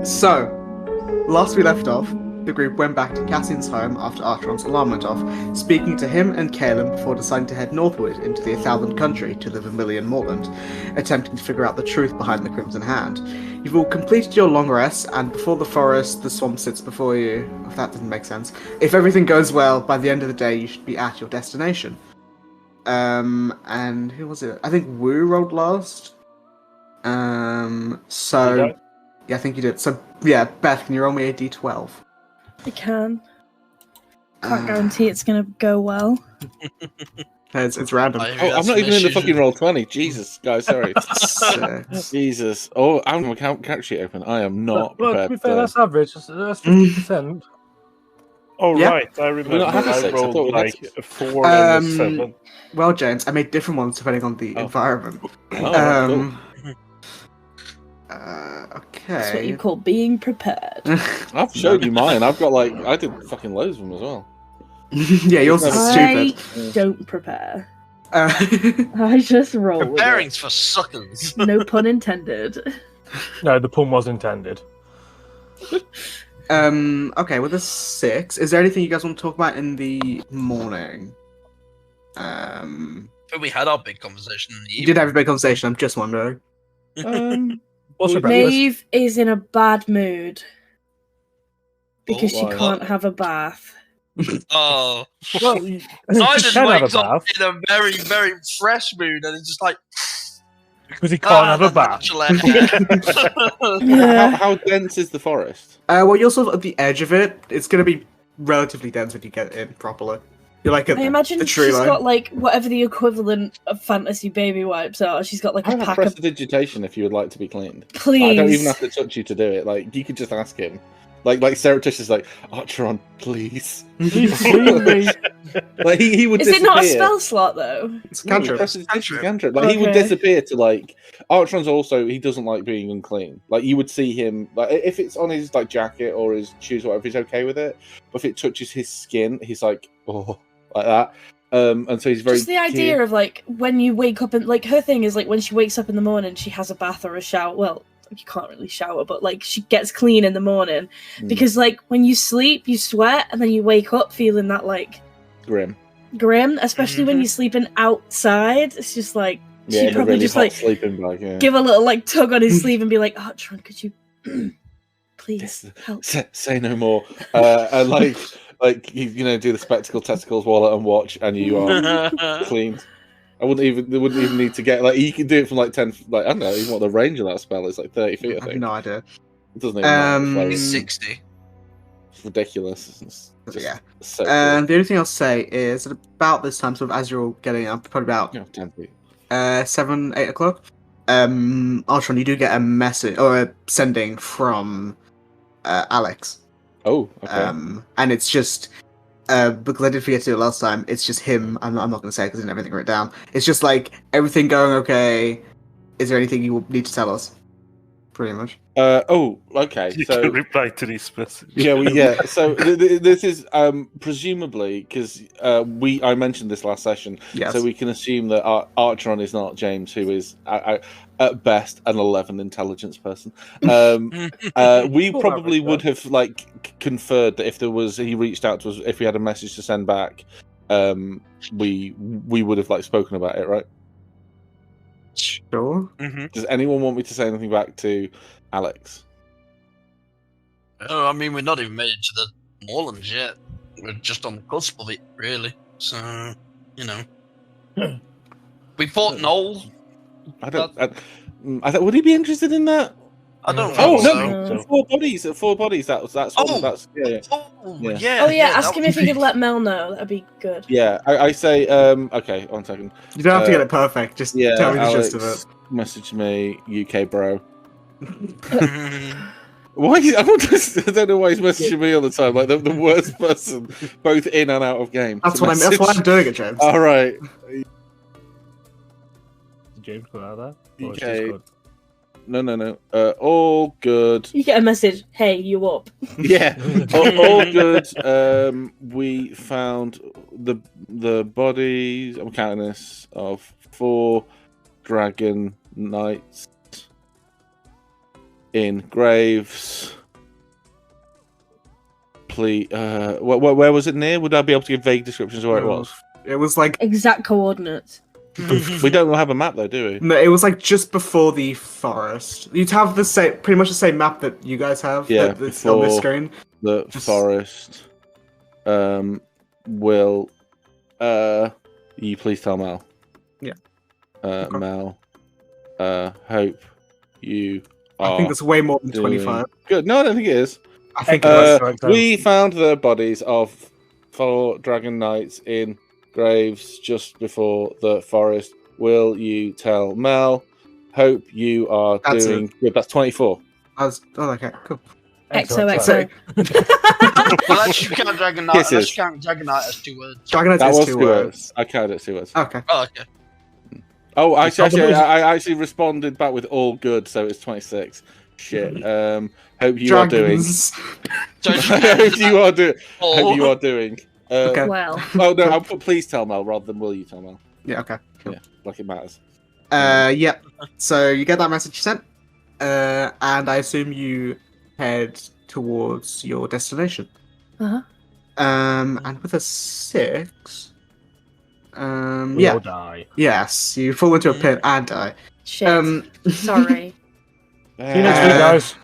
So, last we left off, the group went back to Cassian's home after Archeron's alarm went off, speaking to him and Caleb before deciding to head northward into the Thousand Country to the Vermilion Moorland, attempting to figure out the truth behind the Crimson Hand. You've all completed your long rest, and before the forest, the swamp sits before you. If that doesn't make sense. If everything goes well, by the end of the day, you should be at your destination. And who was it? I think Wu rolled last. So... Yeah, I think you did. So, yeah, Beth, can you roll me a d12? I can. Can't guarantee it's going to go well. It's random. I'm not even in the fucking roll 20. Jesus, guys, sorry. Jesus. Oh, I have my character sheet open. I am not Well, prepared. to be fair, that's average. That's 50%. Oh, Yeah. right. I remember. not have a I six. I rolled thought we had like six. a 4 and a 7. Well, James, I made different ones depending on the environment. Oh, Okay. That's what you call being prepared. I've showed you mine. I've got I did fucking loads of them as well. Yeah, yours is I stupid. don't prepare. I just roll with Preparing's it. for suckers. No pun intended. No, the pun was intended. Okay, with a 6, is there anything you guys want to talk about in the morning? But we had our big conversation in the You evening. did have a big conversation, I'm just wondering. What's for breakfast? Maeve is in a bad mood because she why? can't have a bath. Oh, Well, you Simon can have a wakes up bath in a very, very fresh mood and it's just like, because he can't have a the bath. natural air. Yeah. How dense is the forest? Well, you're sort of at the edge of it. It's going to be relatively dense when you get in properly. You're like at I imagine the tree she's line. got like whatever the equivalent of fantasy baby wipes are. She's got like I a have pack of. prestidigitation if you would like to be cleaned. Please. I don't even have to touch you to do it. Like you could just ask him. Like Ceratish is like, Archeron, please. Please clean me. Like he would Is disappear. it not a spell slot though? It's a cantrip. Prestidigitation cantrip. Like he would Okay. disappear to like. Archeron's also he doesn't like being unclean. Like you would see him like if it's on his like jacket or his shoes or whatever, he's okay with it. But if it touches his skin, he's like, oh, like that. And so he's very Just the idea of like when you wake up and like her thing is like when she wakes up in the morning, she has a bath or a shower. Well, you can't really shower, but like she gets clean in the morning because like when you sleep, you sweat and then you wake up feeling that like grim. especially when you're sleeping outside. It's just like Yeah, she'd in a probably really just hot like sleeping bag. Yeah. give a little like tug on his sleeve and be like, "Oh, Tron, could you please help?" Say no more. And like you do the spectacle testicles wallet and watch, and you are cleaned. They wouldn't even need to get like you can do it from like 10. Like I don't know even what the range of that spell is. Like 30 feet. I I have think no idea. it doesn't even matter. It's It's 60. ridiculous. It's just Yeah. So The only thing I'll say is at about this time, sort of as you're all getting up, probably about 10 feet. 7, 8 o'clock. Ultron, you do get a message or a sending from Alex. Oh, okay. And it's just because I did forget to do it last time. It's just him. I'm not going to say because I didn't have everything written down. It's just like everything going okay. Is there anything you will need to tell us? Pretty much. Okay. You So can reply to this message. yeah. So this is presumably because I mentioned this last session, Yes. so we can assume that Archeron is not James, who is at best an 11 intelligence person. We probably would have like conferred that if he reached out to us, if we had a message to send back, we would have like spoken about it, right? Sure. Does anyone want me to say anything back to Alex? Oh, I mean, we're not even made it to the Moorlands yet. We're just on the cusp of it, really. So, we fought Noel. I don't. Would he be interested in that? I don't Oh think no! so. Four bodies. That's Oh! That's yeah. Oh, Yeah. yeah. Oh yeah, ask that him would if he be- could let Mel know. That'd be good. Yeah, I say okay. 1 second. You don't have to get it perfect. Just Yeah, tell me the Alex, gist of it. message me, UK bro. Why? I don't know why he's messaging me all the time. Like the worst person, both in and out of game. That's to what that's why I'm doing it, James. All right. Did James go out of that? Or it's Okay. just good? No. All good. You get a message. Hey, you up? Yeah, all good. We found the bodies. I'm counting this of 4 dragon knights in Graves. Please, where was it near? Would I be able to give vague descriptions of where it was? It was like Exact coordinates. We don't have a map though, do we? no, it was like just before the forest. You'd have the same, pretty much the same map that you guys have. Yeah, that's on this before screen. The Just- forest. Will you please tell Mel? Yeah. Okay. Mel. Hope you are. I think that's way more than doing 25. Good. No, I don't think it is. I think it was. We found the bodies of 4 dragon knights in graves just before the forest. Will you tell Mel? Hope you are That's doing good. That's 24. Okay, cool. XOXO. Unless you count Dragon Knight, Kisses. unless you count Dragon Knight as 2 words. Dragon Knight That is was 2 2 words. words. I counted it 2 words. Okay. Oh, okay. Oh, actually, It's not the I actually responded back with all good, so it's 26. Shit. Hope you are doing. Dragons. So Hope you are doing. Oh. Hope you are doing. Okay. Well, Oh no, I'll put please tell Mel rather than will you tell Mel. Yeah, okay. Cool. Yeah, like it matters. Yeah. So you get that message sent, and I assume you head towards your destination. Uh-huh. And with a 6, We yeah, all die. yes, you fall into a pit and die. shit. Sorry. See you next week, guys.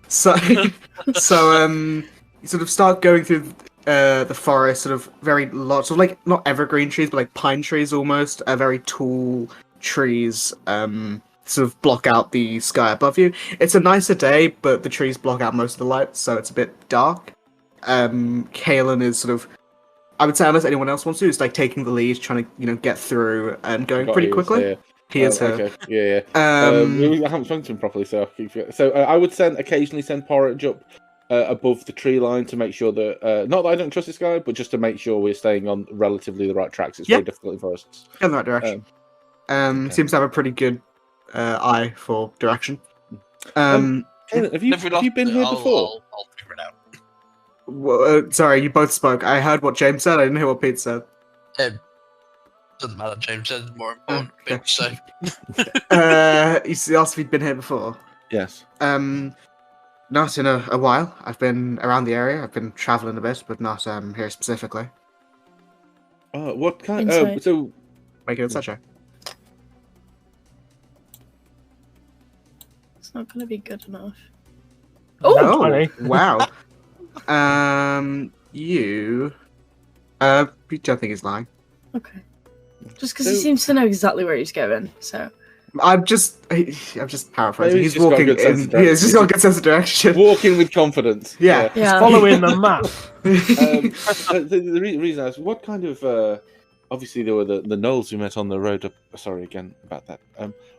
So, you sort of start going through the forest, sort of very lots of like not evergreen trees, but like pine trees almost, very tall trees, sort of block out the sky above you. It's a nicer day, but the trees block out most of the light, so it's a bit dark. Kalen is sort of, I would say, unless anyone else wants to, is like taking the lead, trying to get through and going pretty quickly. He is here. Okay. Yeah. I haven't spoken to him properly, so I keep forgetting. So I would occasionally send Porridge up above the tree line to make sure that not that I don't trust this guy, but just to make sure we're staying on relatively the right tracks. It's very difficult in forests. in that direction. Okay. Seems to have a pretty good eye for direction. Kalen, have you If we lost been it, here I'll- before? I'll figure it out. Sorry, you both spoke. I heard what James said. I didn't hear what Pete said. Doesn't matter. James said it's more important. Okay. So You asked if you'd been here before. Yes. Not in a while. I've been around the area. I've been traveling a bit, but not here specifically. What kind? Insight. So Make it a check. It's not going to be good enough. Oh, 20. wow. You don't think he's lying. Okay. Just because he seems to know exactly where he's going, so. I'm just paraphrasing. Maybe He's he's just got walking good sense in. of Yeah, he's just got a good sense of direction. walking with confidence. Yeah. Yeah. Following the map. The reason I asked, what kind of obviously there were the gnolls we met on the road up. Sorry again about that.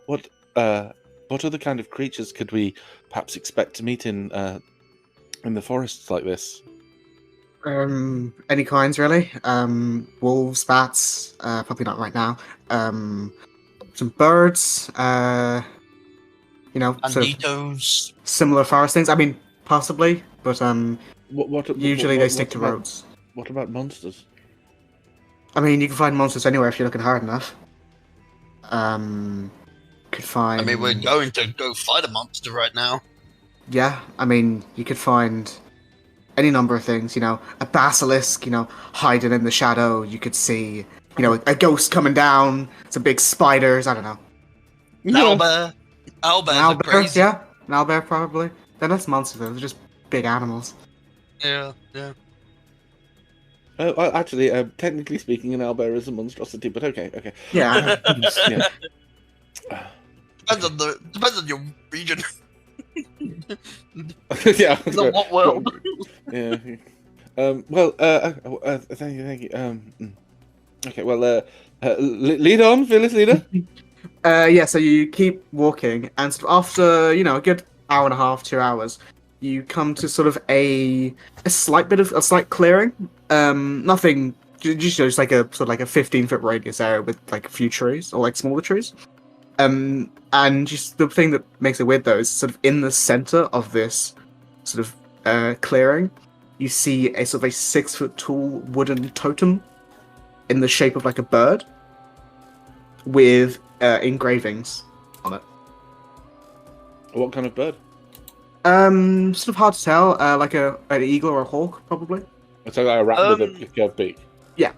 What other kind of creatures could we perhaps expect to meet in the forests like this? Any kinds really. Wolves, bats. Probably not right now. Some birds. Sort of Banditos. similar forest things. I mean, possibly, but usually they what stick to about- roads. What about monsters? I mean, you can find monsters anywhere if you're looking hard enough. Could find. I mean, we're going to go fight a monster right now. Yeah, I mean, you could find any number of things. A basilisk. Hiding in the shadow. You could see. A ghost coming down. Some big spiders. I don't know. Owlbear. An Owlbears are owlbear, crazy. yeah, an owlbear probably. They're not monsters. They're just big animals. Yeah. Well, actually, technically speaking, an owlbear is a monstrosity, but okay. Yeah. Yeah. Depends on your region. Yeah. The what world? Yeah. Thank you. Okay. Well, lead on, fearless leader. Yeah. So you keep walking, and sort of after a good hour and a half, 2 hours, you come to sort of a slight clearing. Nothing. Just like a sort of like a 15-foot radius area with like a few trees or like smaller trees. And just the thing that makes it weird though is sort of in the center of this sort of clearing, you see a sort of a 6-foot tall wooden totem in the shape of like a bird with engravings on it. What kind of bird? Sort of hard to tell. Like an eagle or a hawk, probably. It's like a rat with a curved beak. Yeah.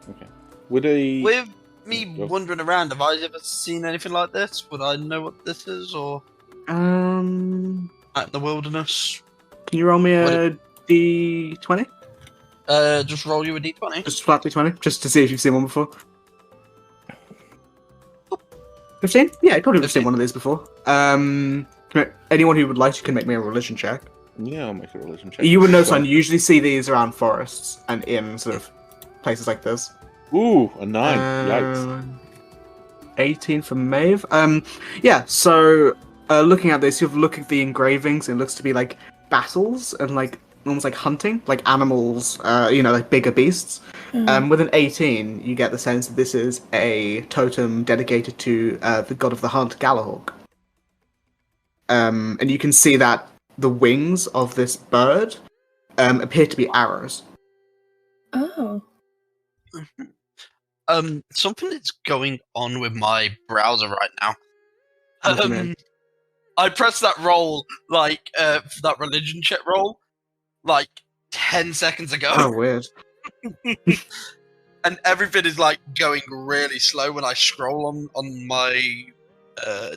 Okay. Would he? With me Go. wandering around, have I ever seen anything like this? Would I know what this is, or out in the wilderness? Can you roll me a d20? Just roll you a d20. Just flat d20, just to see if you've seen one before. 15? Yeah, you probably would have seen 15. one of these before. Anyone who would like to can make me a religion check. Yeah, I'll make a religion check. You would know, son. You usually see these around forests and in sort of places like this. Ooh, a 9. Yikes. 18 for Maeve. Yeah. So, looking at this, you look at the engravings. It looks to be like battles and like almost like hunting, like animals. Like bigger beasts. With an 18, you get the sense that this is a totem dedicated to the god of the hunt, Galahork. And you can see that the wings of this bird appear to be arrows. Oh. Something that's going on with my browser right now. What do you mean? I pressed that roll, that religion check roll, 10 seconds ago. Oh, weird. And everything is going really slow when I scroll on my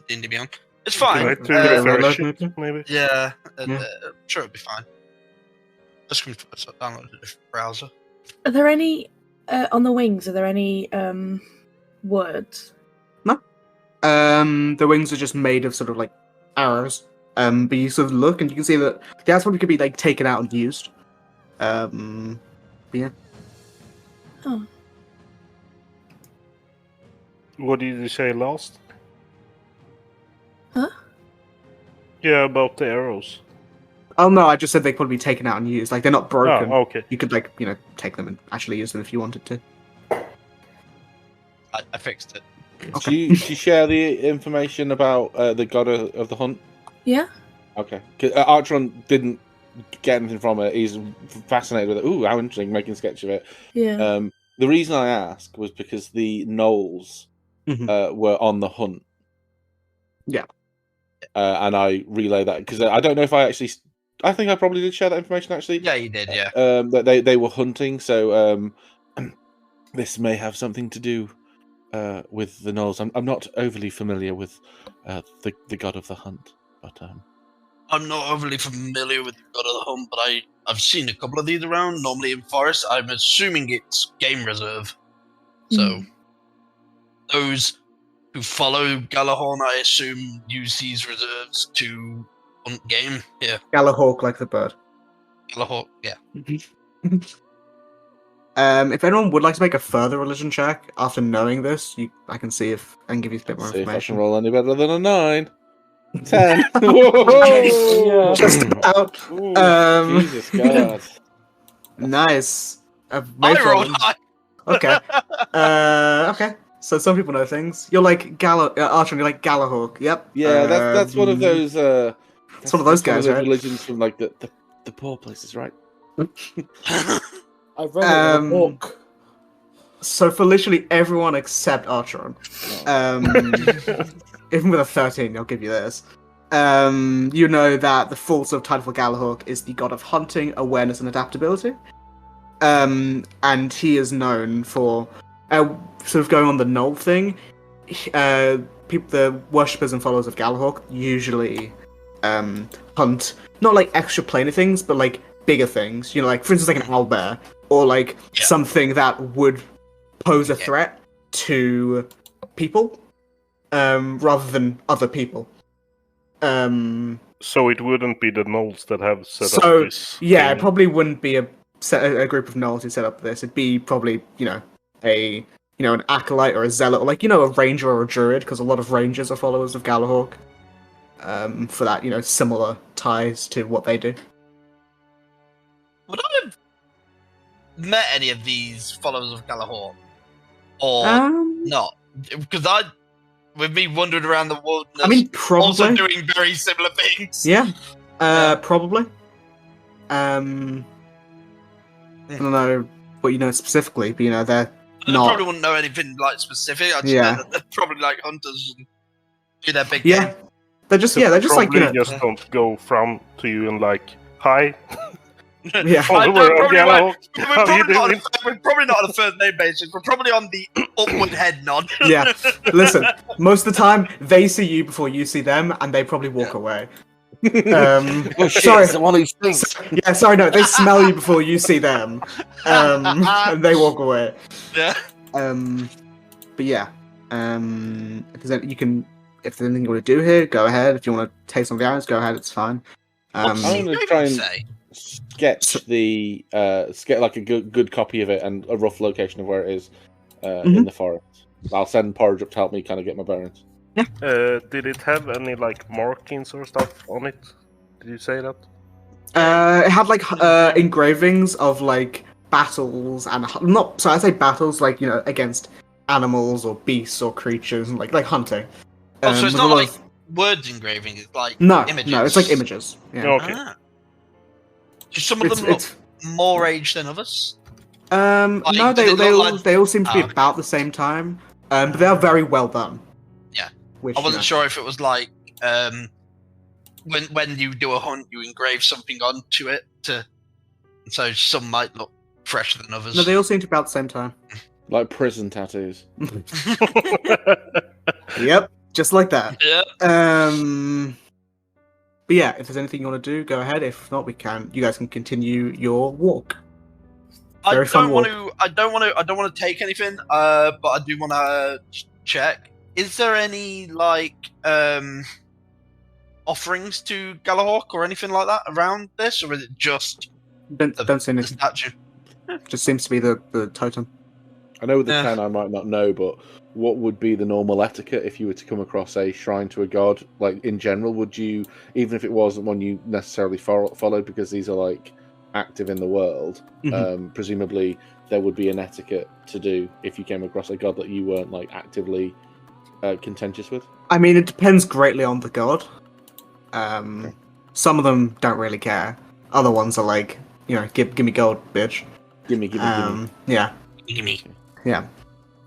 D&D Beyond. It's fine. Can I do a refresh maybe? it, maybe? Yeah, Yeah. I'm sure it'll be fine. Just going to download a different browser. Are there any on the wings? Are there any words? No. The wings are just made of sort of like arrows. But you sort of look and you can see that that's probably could be like taken out and used. Yeah. Oh. What did you say last? Huh? Yeah, about the arrows. Oh no, I just said they could be taken out and used. Like they're not broken. Oh, okay. You could take them and actually use them if you wanted to. I fixed it. Do you share the information about the god of the hunt? Yeah. Okay. Artron didn't get anything from it. He's fascinated with it. Ooh, how interesting! Making a sketch of it. Yeah. The reason I ask was because the gnolls were on the hunt. Yeah. And I relay that because I don't know if I think I probably did share that information actually. Yeah, you did. Yeah. That they were hunting, so this may have something to do with the gnolls. I'm not overly familiar with the god of the hunt, but I'm not overly familiar with the God of the Hunt, but I've seen a couple of these around, normally in forest. I'm assuming it's game reserve. So, those who follow Galahorn, I assume, use these reserves to hunt game. Yeah. Galahork, like the bird. Galahorn, yeah. If anyone would like to make a further religion check after knowing this, I can see if I can give you a bit more see if I can information. roll any better than a 9. 10. Whoa! Just about. Ooh, Jesus God. Nice. I rolled high. Okay. Okay. So some people know things. You're like Archon. You're like Galahork. Yep. Yeah, that's one of those. It's one of those guys, right? Religions from like the poor places, right? I've read it in a book. So for literally everyone except Archeron, even with a 13, I'll give you this. You know that the full sort of title for Galahork is the god of hunting, awareness, and adaptability. And he is known for sort of going on the Knoll thing. The worshippers and followers of Galahork usually hunt not like extra planar things, but like bigger things. You know, like for instance, like an owlbear or like something that would pose a threat to people rather than other people. So it wouldn't be the gnolls that have set up this. Yeah, thing. it probably wouldn't be a group of gnolls who set up this. It'd be probably an acolyte or a zealot, or a ranger or a druid, because a lot of rangers are followers of Galahork. For that, similar ties to what they do. Would I have met any of these followers of Galahorn? Or not? Because with me wandering around the wilderness, I mean, probably. also doing very similar things. Yeah, probably. I don't know what you know specifically, but they're I not. probably wouldn't know anything specific. I just know that they're probably hunters and do their big Yeah. game. They're just like Probably just don't go from to you and like, hi. Yeah. Follower of Galahawk. We're How you doing? probably not on a first name basis. We're probably on the upward head nod. Yeah. Listen, most of the time they see you before you see them, and they probably walk away. Oh shit! Sorry. It's the one who stinks. Yeah, sorry, no, they smell you before you see them, and they walk away. Yeah. But yeah, if there's anything you want to do here, go ahead. If you want to take some of the irons, go ahead. It's fine. I'm going to try and sketch like a good copy of it and a rough location of where it is in the forest. I'll send Porridge up to help me kind of get my bearings. Yeah. Did it have any like markings or stuff on it? Did you say that? It had like engravings of like battles and I say battles like against animals or beasts or creatures and like hunting. So it's not like words engraving. It's like images. No, it's like images. Yeah. Okay. Do some of them look more aged than others? No, they all seem to be about the same time. But they are very well done. Yeah. Which, I wasn't sure if it was like when you do a hunt, you engrave something onto it so some might look fresher than others. No, they all seem to be about the same time. Like prison tattoos. Yep, just like that. Yeah. But yeah, if there's anything you want to do, go ahead. If not, you guys can continue your walk. I don't want to take anything, but I do want to check. Is there any like offerings to Galahawk or anything like that around this, or is it just don't see the anything? statue? Just seems to be the totem. I know with the 10 I might not know, but what would be the normal etiquette if you were to come across a shrine to a god? Like, in general, would you, even if it wasn't one you necessarily followed, because these are, like, active in the world, presumably there would be an etiquette to do if you came across a god that you weren't, like, actively contentious with? I mean, it depends greatly on the god. Some of them don't really care. Other ones are like, give me gold, bitch. Gimme. Yeah. Gimme. Yeah.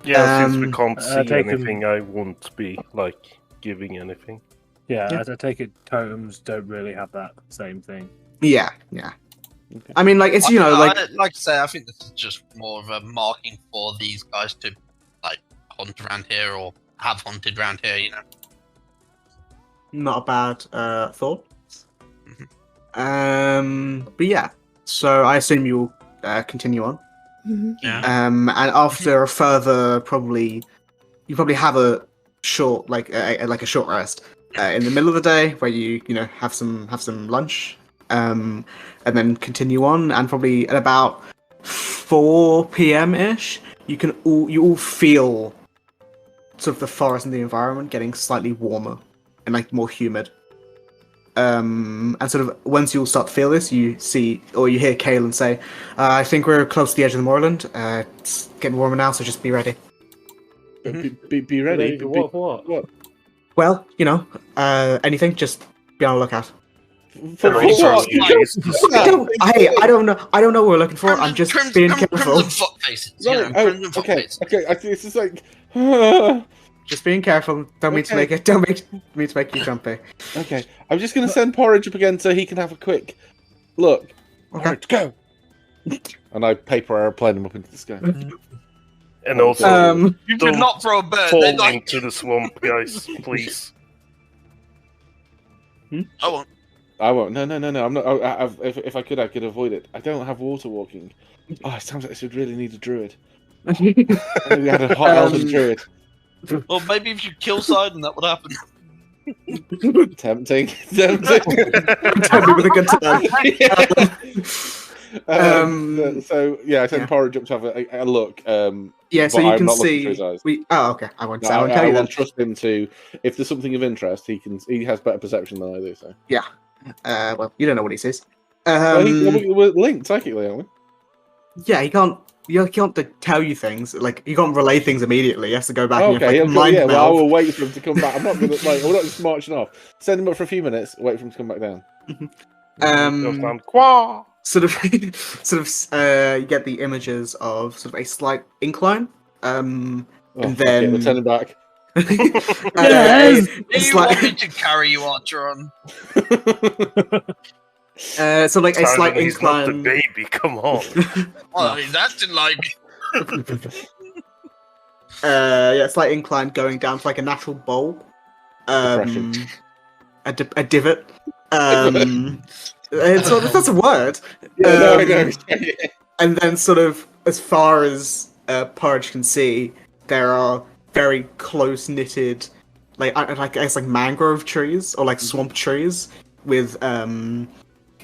Yeah, since we can't see anything, I won't be, like, giving anything. Yeah, as I take it, totems don't really have that same thing. Yeah. Okay. I mean, like, it's, like I say, I think this is just more of a marking for these guys to, like, hunt around here or have hunted around here, Not a bad thought. But yeah, so I assume you'll continue on. Yeah. And after a further, you probably have a short, like a short rest in the middle of the day where you have some lunch, and then continue on, and probably at about 4 p.m. ish, you all feel sort of the forest and the environment getting slightly warmer and like more humid. And sort of once you'll start to feel this, you see or you hear Kaelin say, "I think we're close to the edge of the moorland. It's getting warmer now, so just be ready." Be ready. What? Well, anything. Just be on the lookout. For what? I don't know. I don't know what we're looking for. I'm just being careful. Crimson fuck faces. Right. Okay. I think this is like. Just being careful. Don't mean to make it. Don't mean to make you jumpy. Okay. I'm just gonna send Porridge up again so he can have a quick look. Okay. Porridge, go. And I paper airplane him up into the sky. And also, you do not throw a bird. fall They're like, into the swamp, guys, please. I won't. I won't. No. I'm not. If I could, I could avoid it. I don't have water walking. Oh, it sounds like this would really need a druid. We had a hot elven druid. Well, maybe if you kill Sidon, that would happen. Tempting. Tell me with a good time. So yeah, I sent Porridge up to have a look. Yeah, so but you I'm can not looking see. for his eyes. Okay. I won't tell you I then. trust him to. If there's something of interest, he has better perception than I do. So Yeah. Well, you don't know what he says. well, we're linked psychically, aren't we? Yeah, he can't. You can't tell you things. Like you can't relay things immediately. He has to go back. Okay, and mind well, I meld. will wait for him to come back. I'm not gonna we're not just marching off. Send him up for a few minutes. Wait for him to come back down. Sort of, you get the images of sort of a slight incline, and then Turn him back. Yes. Do you want me to carry you, Archeron? So like a slight He's not the incline. baby. Come on. Well, he's acting like. Slight incline going down to like a natural bowl. Depression. A divot. That's a word. I know. And then sort of as far as Porridge can see, there are very close knitted, like I guess like mangrove trees or like swamp trees with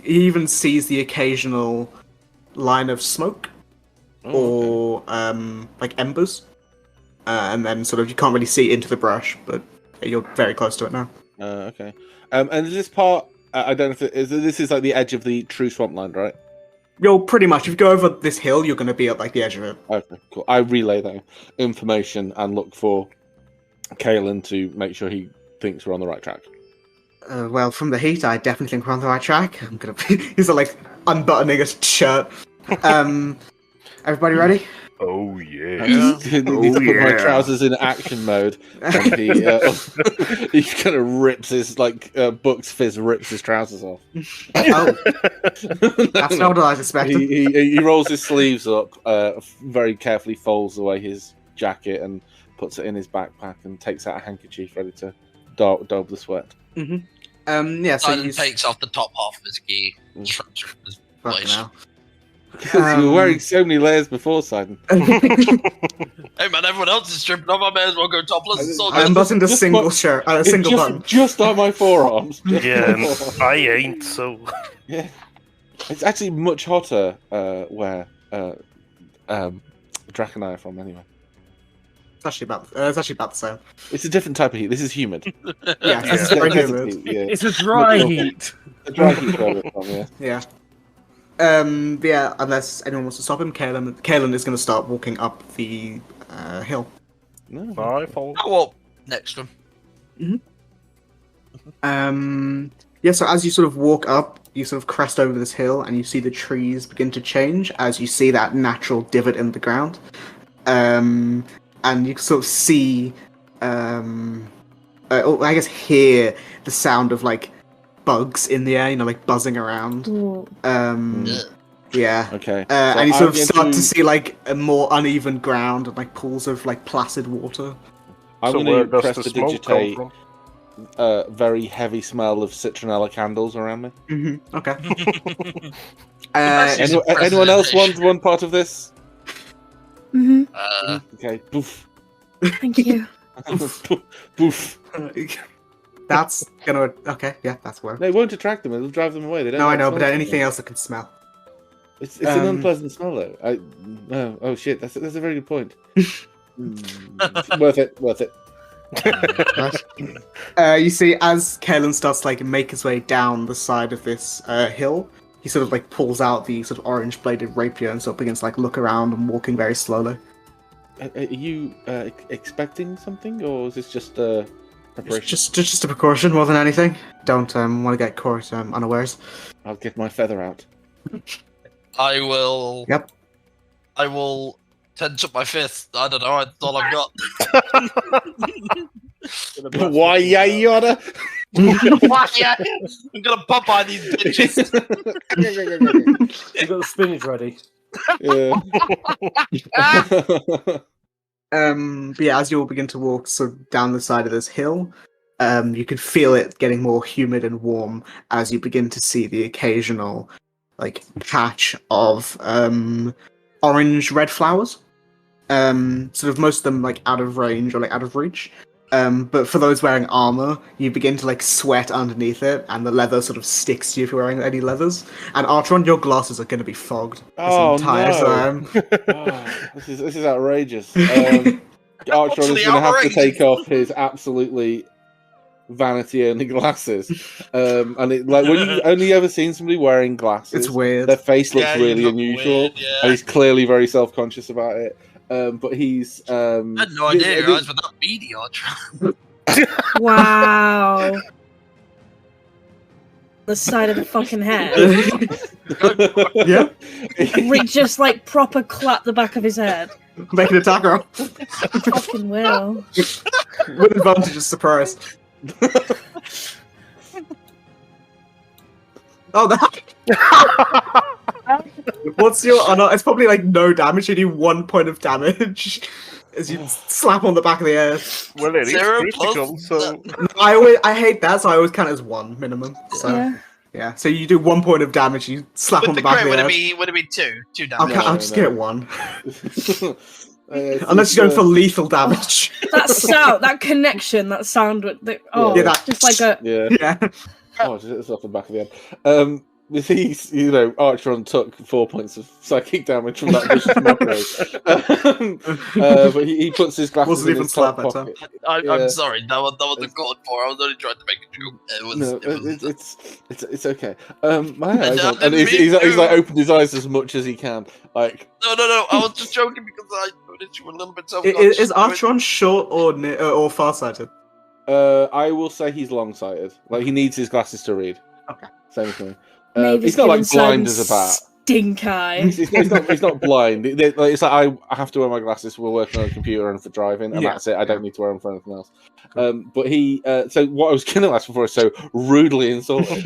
he even sees the occasional line of smoke or like embers, and then sort of you can't really see into the brush, but you're very close to it now. Okay. And this part, I don't know if this is like the edge of the true swampland, right? You're pretty much, if you go over this hill, you're going to be at like the edge of it. Okay, cool. I relay that information and look for Kalen to make sure he thinks we're on the right track. Well, from the heat, I definitely think we're on the right track. I'm gonna be. He's like unbuttoning his shirt. Everybody ready? Oh yeah. He needs to put my trousers in action mode, and he kind of rips his Buck's Fizz rips his trousers off. Oh, that's not what I was expecting. He rolls his sleeves up, very carefully folds away his jacket and puts it in his backpack and takes out a handkerchief ready to daub the sweat. Mm-hmm. So Simon takes off the top half of his gi. Fucking hell. Because you were wearing so many layers before, Sidon. Hey man, everyone else is stripping off. I may as well go topless. It's all good. I'm buttoned a single shirt, a single button. Just on my forearms. Yeah, and I ain't, so... Yeah. It's actually much hotter where Drac and I are from, anyway. It's actually about the same. It's a different type of heat. This is humid. Yeah, this is very humid. Yeah. It's a dry heat. A dry heat where we're from, yeah. Yeah. Unless anyone wants to stop him, Kalen is going to start walking up the hill. No. I follow. Go up next to him. So as you sort of walk up, you sort of crest over this hill, and you see the trees begin to change as you see that natural divot in the ground. And you sort of see, I guess hear the sound of like bugs in the air, like buzzing around. Yeah. Okay. And you sort of start to see like a more uneven ground and like pools of like placid water. I'm So going where to does press the to smoke come digitate very heavy smell of citronella candles around me. Mm-hmm. Okay. He's a Anyone else want presentation. one part of this? Mm-hmm. Okay. Boof. Thank you. Boof. That's gonna. Okay, yeah, that's work. No, it won't attract them. It'll drive them away. They don't. No, I like know, but smells anything from else that can smell. It's an unpleasant smell, though. Oh shit! That's a very good point. Worth it. You see, as Kalen starts to like make his way down the side of this hill, he sort of like pulls out the sort of orange-bladed rapier and sort of begins to like look around and walking very slowly. Are you expecting something, or is this just a preparation? Just a precaution more than anything. Don't want to get caught unawares. I'll get my feather out. I will. Yep. I will tense up my fist. I don't know. That's all I've got. Why, yeah, Yoda? I'm gonna pop by these bitches. You got the spinach ready. Yeah. But yeah, as you all begin to walk sort of down the side of this hill, you can feel it getting more humid and warm as you begin to see the occasional like patch of orange red flowers. Sort of most of them like out of range or like out of reach. But for those wearing armor, you begin to like sweat underneath it, and the leather sort of sticks to you if you're wearing any leathers. And Archeron, your glasses are going to be fogged this entire time. This is outrageous. Archeron is going to have to take off his absolutely vanity-only glasses. And it, like when you've only ever seen somebody wearing glasses, It's weird. their face looks Yeah, really you look unusual, weird, yeah. and he's clearly very self-conscious about it. But he's I had no idea your eyes were that beady, Archer. Wow. The side of the fucking head. Yeah. We just like proper clap the back of his head. Make an attack roll. Fucking will. With advantage is surprise. Oh, that. What's your? Oh no, it's probably like no damage. You do 1 point of damage as you slap on the back of the head. Well, it is 0 critical, plus so I hate that, so I always count it as 1 minimum. So yeah, so you do 1 point of damage. You slap With on the the back crit, of the would head. it be 2? 2 damage. I'll just give it 1. It's Unless you're going for lethal damage. That sound, that connection, that sound with the Yeah, that- just like a yeah. Yeah. Oh, just hit us off the back of the head. He's, Archeron took 4 points of psychic damage from that vicious mockery. But he puts his glasses Wasn't in even his top slap at pocket. I'm Yeah. sorry, that wasn't called for. I was only trying to make a joke. It's okay. My eyes I on, and didn't he's mean like to. opened his eyes as much as he can. Like, No. I was just joking because I noticed you were a little bit self-conscious. Is Archeron short or farsighted? I will say he's long-sighted. Like, he needs his glasses to read. Okay. Same thing. Mavis He's not like Gibbons blind sounds as a bat. Stink eye. He's not blind. It's like I have to wear my glasses for working on a computer and for driving, and Yeah. that's it. I don't need to wear them for anything else. But he, so what I was going to ask before I so rudely insulted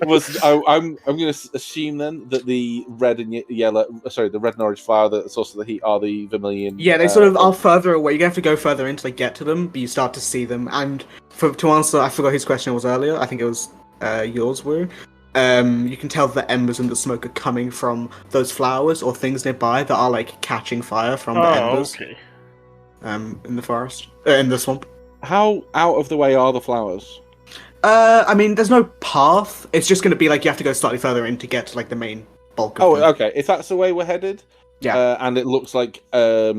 was I'm going to assume then that the red and yellow, the red and orange flower, the source of the heat, are the vermilion. Yeah, they sort of are further away. You have to go further in to get to them, but you start to see them. And to answer, I forgot whose question it was earlier. I think it was yours, Wu. You can tell the embers and the smoke are coming from those flowers or things nearby that are like catching fire from the embers. okay. In the forest, in the swamp. How out of the way are the flowers? I mean, there's no path. It's just going to be like you have to go slightly further in to get to like the main bulk of them. Okay. If that's the way we're headed, Yeah. and it looks like I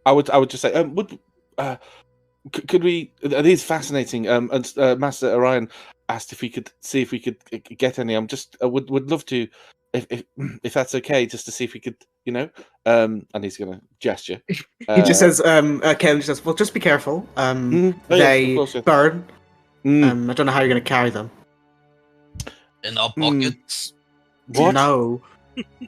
would just say could we? It is fascinating. And Master Orion asked if we could see if we could get any. I would love to, if that's okay, just to see if we could, and he's gonna gesture. He just says, Kaelin just says, well, just be careful. They of course, yeah. burn. Mm. I don't know how you're going to carry them. In our pockets. What? No.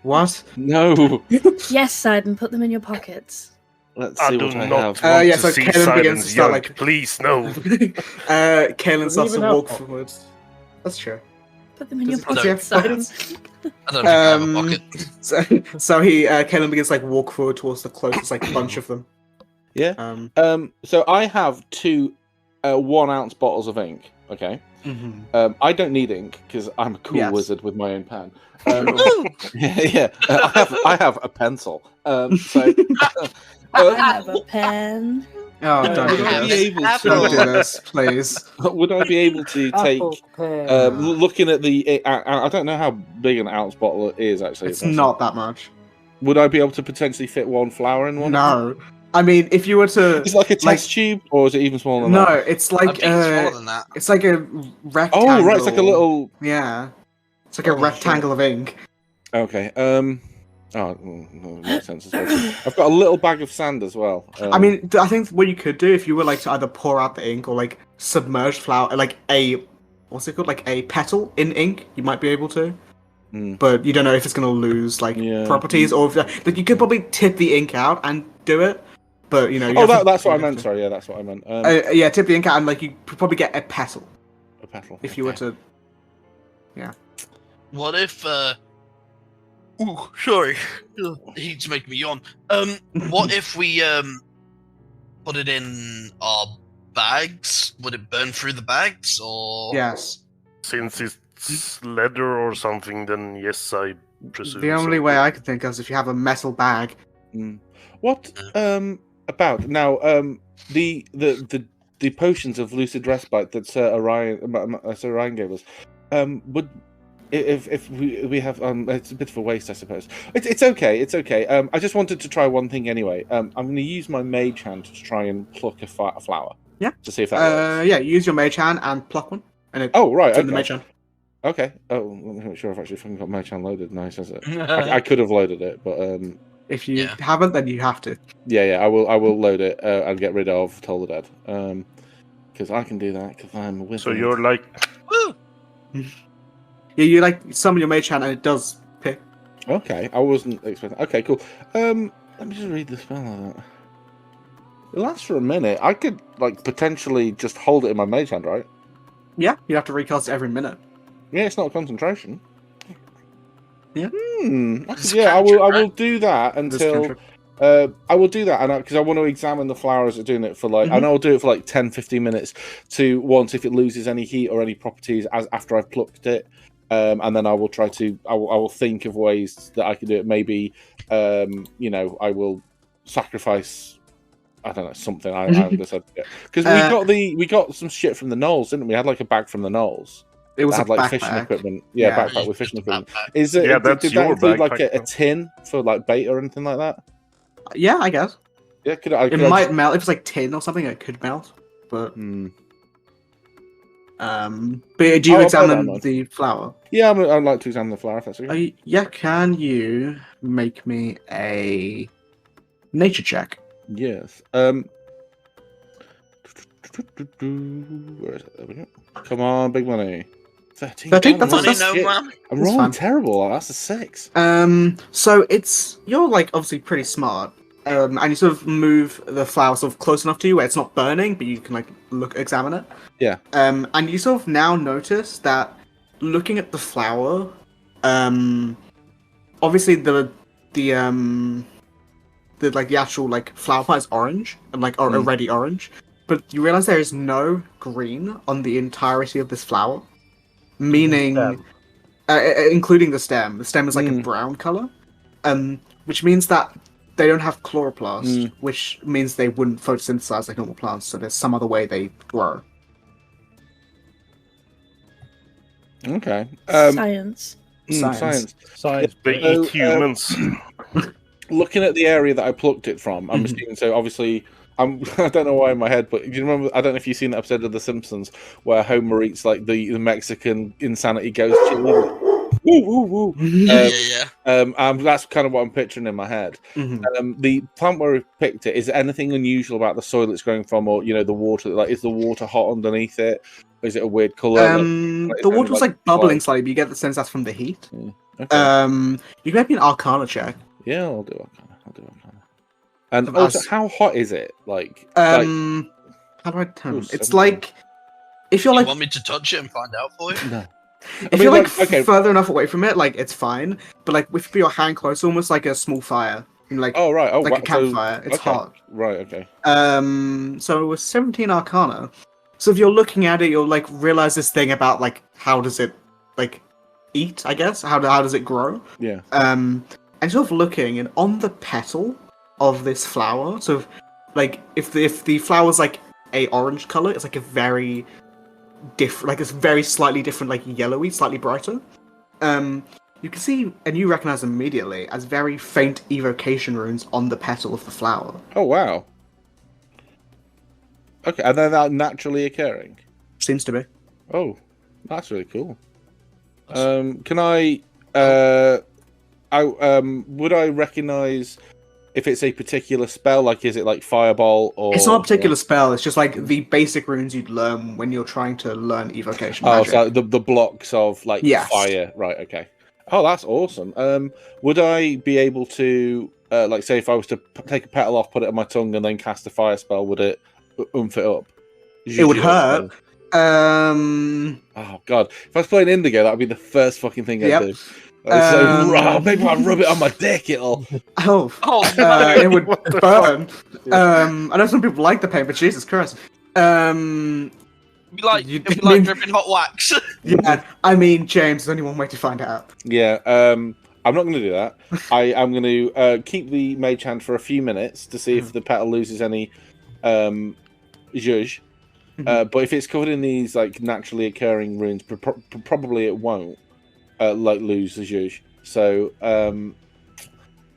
What? No. Yes, Sidon, put them in your pockets. Let's I see do what I not have. want yeah, to so see Kaelin begins to Simon's start, yoke. like- Please, no. Kaelin starts to even walk have forwards. That's true. Put them in your Does he pockets, have Sidon. pockets? I don't think I have a pocket. So Kaelin begins to like walk forward towards the closest like bunch of them. Yeah. So I have 2 1 ounce bottles of ink. Okay. I don't need ink because I'm a cool Yes. wizard with my own pen. Yeah. I have a pencil. So. I have a pen. Oh, don't do would I be this. able Don't do to? this, please. Would I be able to take? Looking at the, I don't know how big an ounce bottle it is actually. It's not that much. Would I be able to potentially fit 1 flower in one? No. I mean, if you were to... Is it like a test tube, or is it even smaller than No, that? it's I like think it's smaller than that. it's like a rectangle. Oh, right, it's like a little. Yeah. It's like a Oh, rectangle of ink. Okay. Makes sense as well. I've got a little bag of sand as well. I mean, I think what you could do if you were like to either pour out the ink or like submerge flour, like what's it called, like a petal in ink, you might be able to. But you don't know if it's going to lose like properties, or if like you could probably tip the ink out and do it. But you know. That's what I meant. Sorry, yeah, that's what I meant. Yeah, tip the ink out and like you could probably get a petal A petal. if you were to. Yeah. What if ooh, sorry. Heat's making me yawn. What if we put it in our bags? Would it burn through the bags or Yes. Since it's leather or something, then yes, I presume. The only so. way I could think of is if you have a metal bag. What about now? The potions of lucid respite that Sir Orion gave us. Would if we have it's a bit of a waste, I suppose. It's okay. It's okay. I just wanted to try one thing anyway. I'm going to use my mage hand to try and pluck a flower. Yeah. To see if that works. Yeah. Use your mage hand and pluck one. And Oh right. it's in Okay. the mage hand. Okay. Oh, I'm not sure if actually fucking got mage hand loaded. Nice, has it? I could have loaded it, but If you haven't, then you have to. yeah. I will load it and get rid of Toll the Dead. Because I can do that because I'm a wizard. So you're like, Woo! Yeah, you like summon your mage hand and it does pick. Okay, I wasn't expecting. Okay, cool. Let me just read the spell of it. It lasts for a minute. I could like potentially just hold it in my mage hand, right? Yeah, you have to recast it every minute. Yeah, it's not a concentration. Yeah. It's a Yeah, I cantrip, will right? do that This until. cantrip. I will do that, and because I want to examine the flowers that are doing it for like, Mhm. I know I'll do it for like 10-15 minutes to once if it loses any heat or any properties as after I've plucked it, and then I will try to. I will think of ways that I can do it. Maybe, you know, I will sacrifice. I don't know something. I haven't decided yet because we got some shit from the Knolls, didn't we? We had like a bag from the Knolls. It was That had a like backpack. fishing equipment. Yeah, Yeah. backpack with fishing Just a equipment. backpack. Is it? Yeah, that's did that your include like backpack, a tin for like bait or anything like that? Yeah, I guess. Yeah, could I? It might melt if it's like tin or something. It could melt, but But do you I'll bear that in examine mind. the flower? Yeah, I'd like to examine the flower if that's okay. Yeah, can you make me a nature check? Yes. Where is it? There we go. Come on, big money. 13. 13? God, That's Money, a- no shit. man. I'm That's rolling fine. terrible. That's a 6. So you're like obviously pretty smart. And you sort of move the flower sort of close enough to you where it's not burning, but you can like examine it. Yeah. And you sort of now notice that looking at the flower, obviously the actual like flower part is orange and like already orange, but you realize there is no green on the entirety of this flower, meaning including the stem. The stem is like a brown color, which means that they don't have chloroplast, which means they wouldn't photosynthesize like normal plants. So there's some other way they grow. Okay. Science. Science. They eat humans. Looking at the area that I plucked it from, I'm assuming. So obviously, I don't know why in my head, but do you remember? I don't know if you've seen that episode of The Simpsons where Homer eats like the Mexican insanity ghost chili. Woo, woo, woo. Yeah. That's kind of what I'm picturing in my head. The plant where we picked it, is there anything unusual about the soil it's growing from, or the water? Like, is the water hot underneath it? Or is it a weird color? The water was like bubbling slightly, but you get the sense that's from the heat. Okay. You can make me an Arcana check. Yeah, I'll do Arcana. And also, how hot is it? Like, how do I tell you? It's like if you're You like want me to touch it and find out for you? no. if you're like further enough away from it, like it's fine. But like with your hand close, almost like a small fire. Like Oh right, like a campfire. It's hot. Right, okay. So it was 17 Arcana. So if you're looking at it, you'll like realize this thing about like how does it like eat? I guess how does it grow? Yeah. And sort of looking, and on the petal of this flower, so like if the flower's like a orange color, it's like a very different, like it's very slightly different, like yellowy, slightly brighter. You can see, and you recognize them immediately as very faint evocation runes on the petal of the flower. Oh wow. Okay, and they're not naturally occurring. Seems to be. Oh, that's really cool. Can I? Would I recognize if it's a particular spell? Like, is it like fireball or? It's not a particular spell. It's just like the basic runes you'd learn when you're trying to learn evocation. Oh, magic. so the blocks of like fire, right? Okay. Oh, that's awesome. Would I be able to, like, say, if I was to take a petal off, put it on my tongue, and then cast a fire spell, would it oomph it up? It would hurt. Oh god, if I was playing Indigo, that would be the first fucking thing I'd do. So maybe I'll rub it on my dick. It'll. It would burn. I know some people like the pain, but Jesus Christ. It'd be like dripping hot wax. Yeah, I mean, James, there's only one way to find out. Yeah, I'm not going to do that. I am going to keep the mage hand for a few minutes to see if the petal loses any zhuzh. But if it's covered in these like naturally occurring runes, probably it won't like lose the zhuzh. So,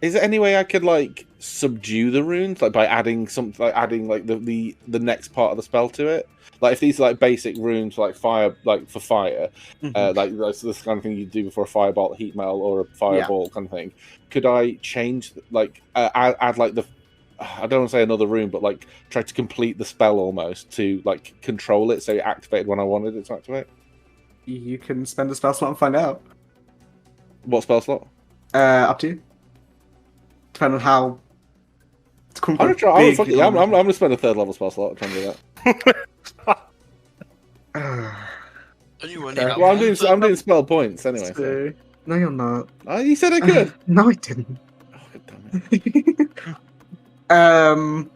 is there any way I could like subdue the runes, like by adding something, like adding like the next part of the spell to it? Like if these are like basic runes, like fire, like for fire, like that's this kind of thing you do before a fireball, heat metal, or a fireball kind of thing. Could I change, like add like the, I don't want to say another rune, but like try to complete the spell almost to like control it so it activated when I wanted it to activate? You can spend a spell slot and find out. What spell slot? Up to you. Depending on how I'm gonna spend a 3rd level spell slot trying to do that. Don't you only Okay. have Well, I'm one doing spell points anyway. So. No, you're not. Oh, you said I could. No, I didn't. Oh, God damn it.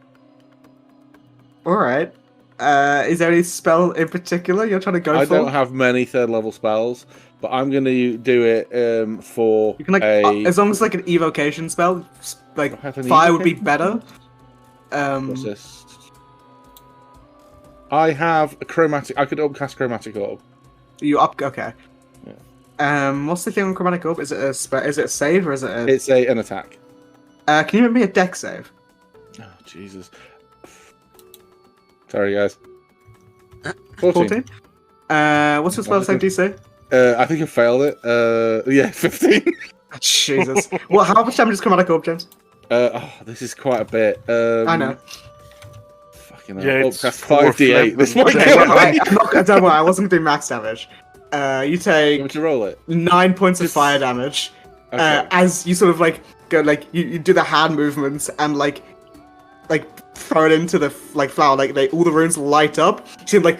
All right. Is there any spell in particular you're trying to go for? I don't have many 3rd level spells, but I'm going to do it for You can as long as like an evocation spell, like fire would be better. What's this? I have a chromatic. I could upcast chromatic orb. You up? Okay. Yeah. What's the thing on chromatic orb? Is it a save or is it a? It's an attack. Can you give me a deck save? Oh Jesus! Sorry, guys. 14. What's your spell save DC? I think I failed it. Yeah, 15. Jesus. Well, how much damage does chromatic orb, James? This is quite a bit. I know. Fucking hell. Yeah, it's Upcast 5d8. This might Okay, kill well, me. don't worry, I wasn't doing max damage. You take Want to roll it? 9 points of fire damage. Okay. As you sort of like go, like you do the hand movements and like throw it into the flower, like all the runes light up. You see them like,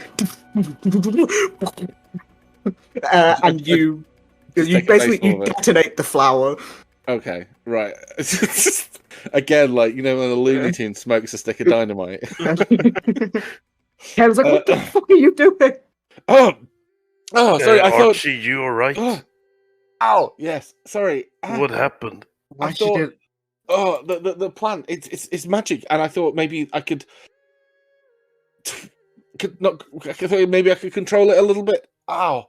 and you basically you detonate the flower. Okay, right. Again, like when a Looney Tune smokes a stick of dynamite. Ken's like, what the fuck are you doing? Oh, sorry. I thought. Archie, you alright? Ow! Yes. Sorry. What happened? Why did you do? Oh, the plant. It's magic, and I thought maybe I could. I thought maybe I could control it a little bit. Ow.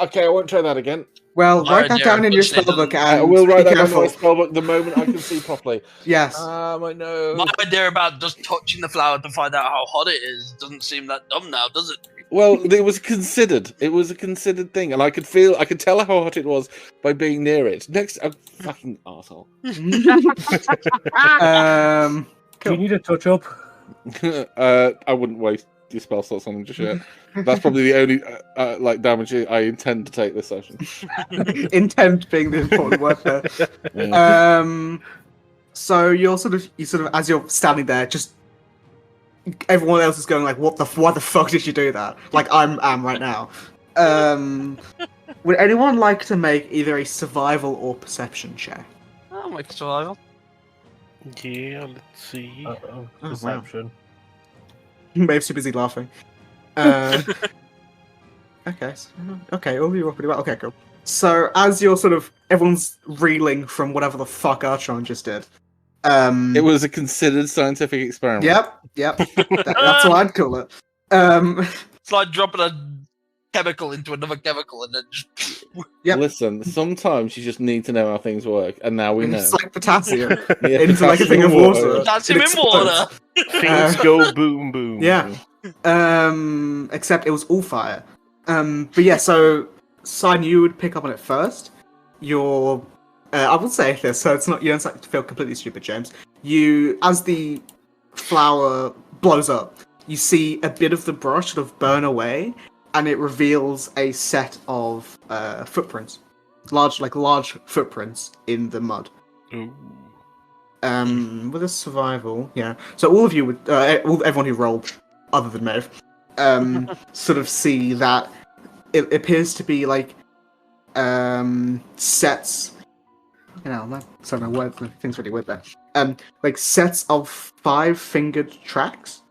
Okay, I won't try that again. Well, write that down in your spellbook. I will write that down in my spellbook the moment I can see properly. Yes. I know. My idea about just touching the flower to find out how hot it is doesn't seem that dumb now, does it? Well, it was considered. It was a considered thing, and I could tell how hot it was by being near it. Next, a fucking arsehole. Do you need a touch up? I wouldn't waste your spell slots on him just yet. That's probably the only damage I intend to take this session. Intent being the important word there. Yeah. So you sort of as you're standing there, just everyone else is going like, why the fuck did you do that? Like I am right now. Would anyone like to make either a survival or perception check? I'll make survival. Yeah, let's see. Perception. Maeve's too busy laughing. Okay, all of you are pretty well. Okay, cool. So as you're everyone's reeling from whatever the fuck Archon just did. It was a considered scientific experiment. Yep. That's what I'd call it. It's like dropping a chemical into another chemical and then just... Yep. Listen, sometimes you just need to know how things work, and now we know. It's like potassium Yeah, into like a thing of water. Potassium in water! Things go boom boom. Yeah. Except it was all fire. But yeah, so Sign, you would pick up on it first. I will say this, so it's not, you don't have to feel completely stupid, James. As the flower blows up, you see a bit of the brush burn away, and it reveals a set of footprints, large footprints in the mud. Ooh. With a survival, yeah. So all of you would, everyone who rolled, other than Maeve, see that it appears to be sets. My thing's really weird there. Sets of 5-fingered tracks,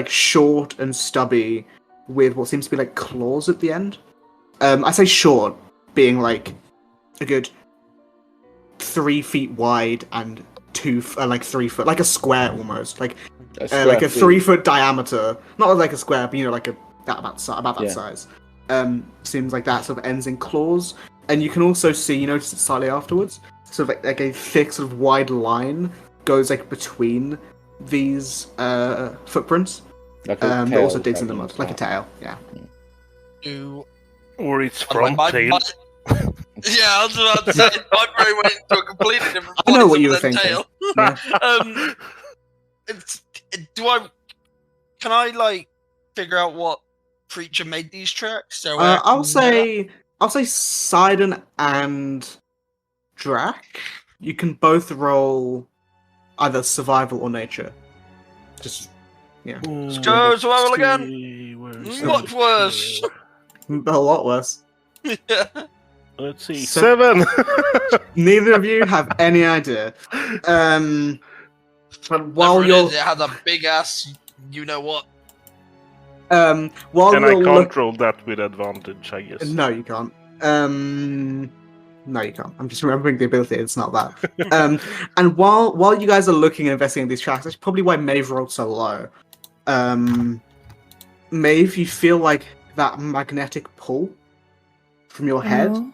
short and stubby, with what seems to be claws at the end. I say short, being a good 3 feet wide and 3 foot, like a square almost, like a 3 foot diameter, not like a square, but about that size. Seems like that ends in claws, and you can also see, slightly afterwards, like a thick wide line goes between these footprints. That also digs in the mud, like a tail. Yeah. Or its front tail. Yeah, I was about to say, my brain went into a completely different place. I know what you were thinking. Tail. Yeah. Can I figure out what creature made these tracks? So I'll say Sidon and Drac. You can both roll either survival or nature. Just yeah, Let's go survival again. Much worse. a lot worse. Yeah. Let's see. So- 7. Neither of you have any idea. But while Whatever it you're is, it has a big ass. You know what? while And I you're can't roll that with advantage, I guess. no, you can't. No, you can't. I'm just remembering the ability. It's not that. And while you guys are looking and investigating these tracks, that's probably why Maeve rolled so low. Maeve, you feel like that magnetic pull from your head. Oh.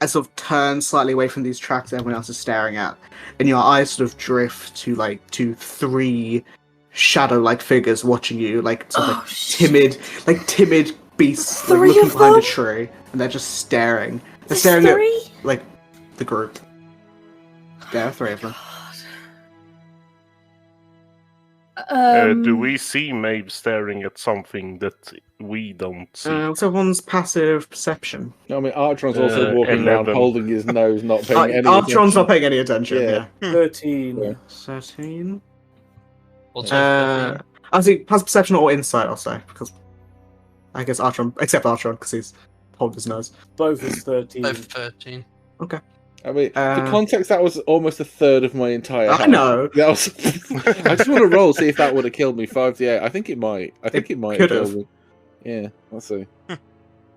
As sort of turn slightly away from these tracks that everyone else is staring at, and your eyes sort of drift to 3 shadow-like figures watching you, like sort of timid beasts, like, 3 looking of behind a them? tree, and they're just staring. They're There's staring 3? at like the group. There are 3 of them. Do we see Maeve staring at something that we don't see? What's everyone's passive perception? No, I mean, Artron's also walking 11. around holding his nose, not paying any Artron's attention. not paying any attention. Yeah. Yeah. 13. Yeah. 13. What's I think passive perception or insight. I'll say because I guess Artron, except Artron, because he's holding his nose. Both is 13. Both 13. I mean, for context, that was almost a third of my entire I health. know. That was... I just want to roll, see if that would have killed me. 5d8. I think it might. I think it might have could've. killed me. Yeah, let's see.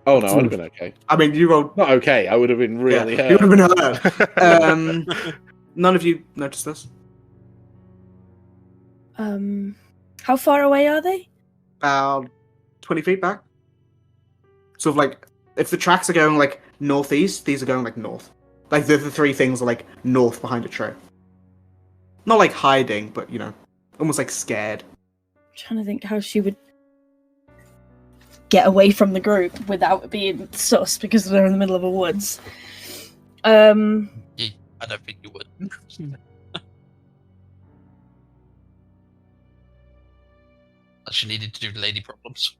Oh no, I would have been okay. I mean, you rolled. Not okay, I would have been really You would hurt. have been hurt. None of you noticed this. How far away are they? About 20 feet back. Sort of like, if the tracks are going like northeast, these are going like north. Like the 3 things are like north behind a tree. Not like hiding, but you know, almost like scared. I'm trying to think how she would get away from the group without being sus because they're in the middle of a woods. I don't think you would. She needed to do lady problems.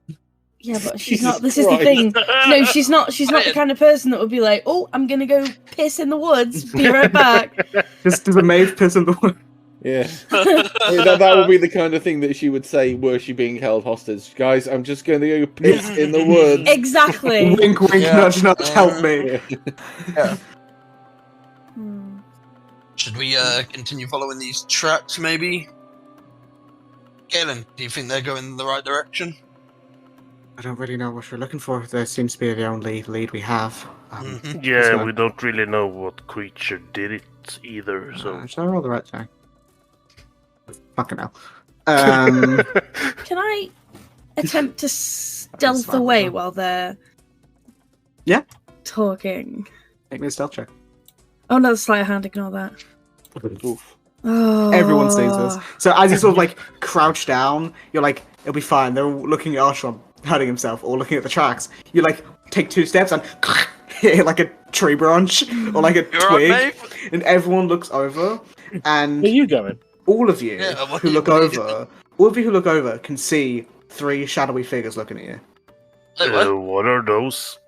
Yeah, but she's Jesus not. This is the Christ. thing. No, she's not. She's not the kind of person that would be like, "Oh, I'm gonna go piss in the woods. Be right back." Does a maid piss in the wood? Yeah. I mean, that would be the kind of thing that she would say were she being held hostage. Guys, I'm just going to go piss in the woods. Exactly. Wink, wink, nudge, nudge, help me. Yeah. Should we continue following these tracks, maybe? Galen, do you think they're going in the right direction? I don't really know what we're looking for. There seems to be the only lead we have. Yeah, So- we don't really know what creature did it either, so... Should I roll the right thing? Fucking hell. Can I attempt to stealth fine, away yeah. while they're talking? Make me a stealth check. Oh no, sleight of hand. Ignore that. Oof. Oh. Everyone sees this. So as you sort of like crouch down, you're like, it'll be fine. They're all looking at Arshon hurting himself or looking at the tracks. You like take 2 steps and hit like a tree branch or like a You alright, twig, mate? and everyone looks over, and Where are you going? all of you Yeah, what who are look you doing? over, all of you who look over can see 3 shadowy figures looking at you. Wait, what? What are those?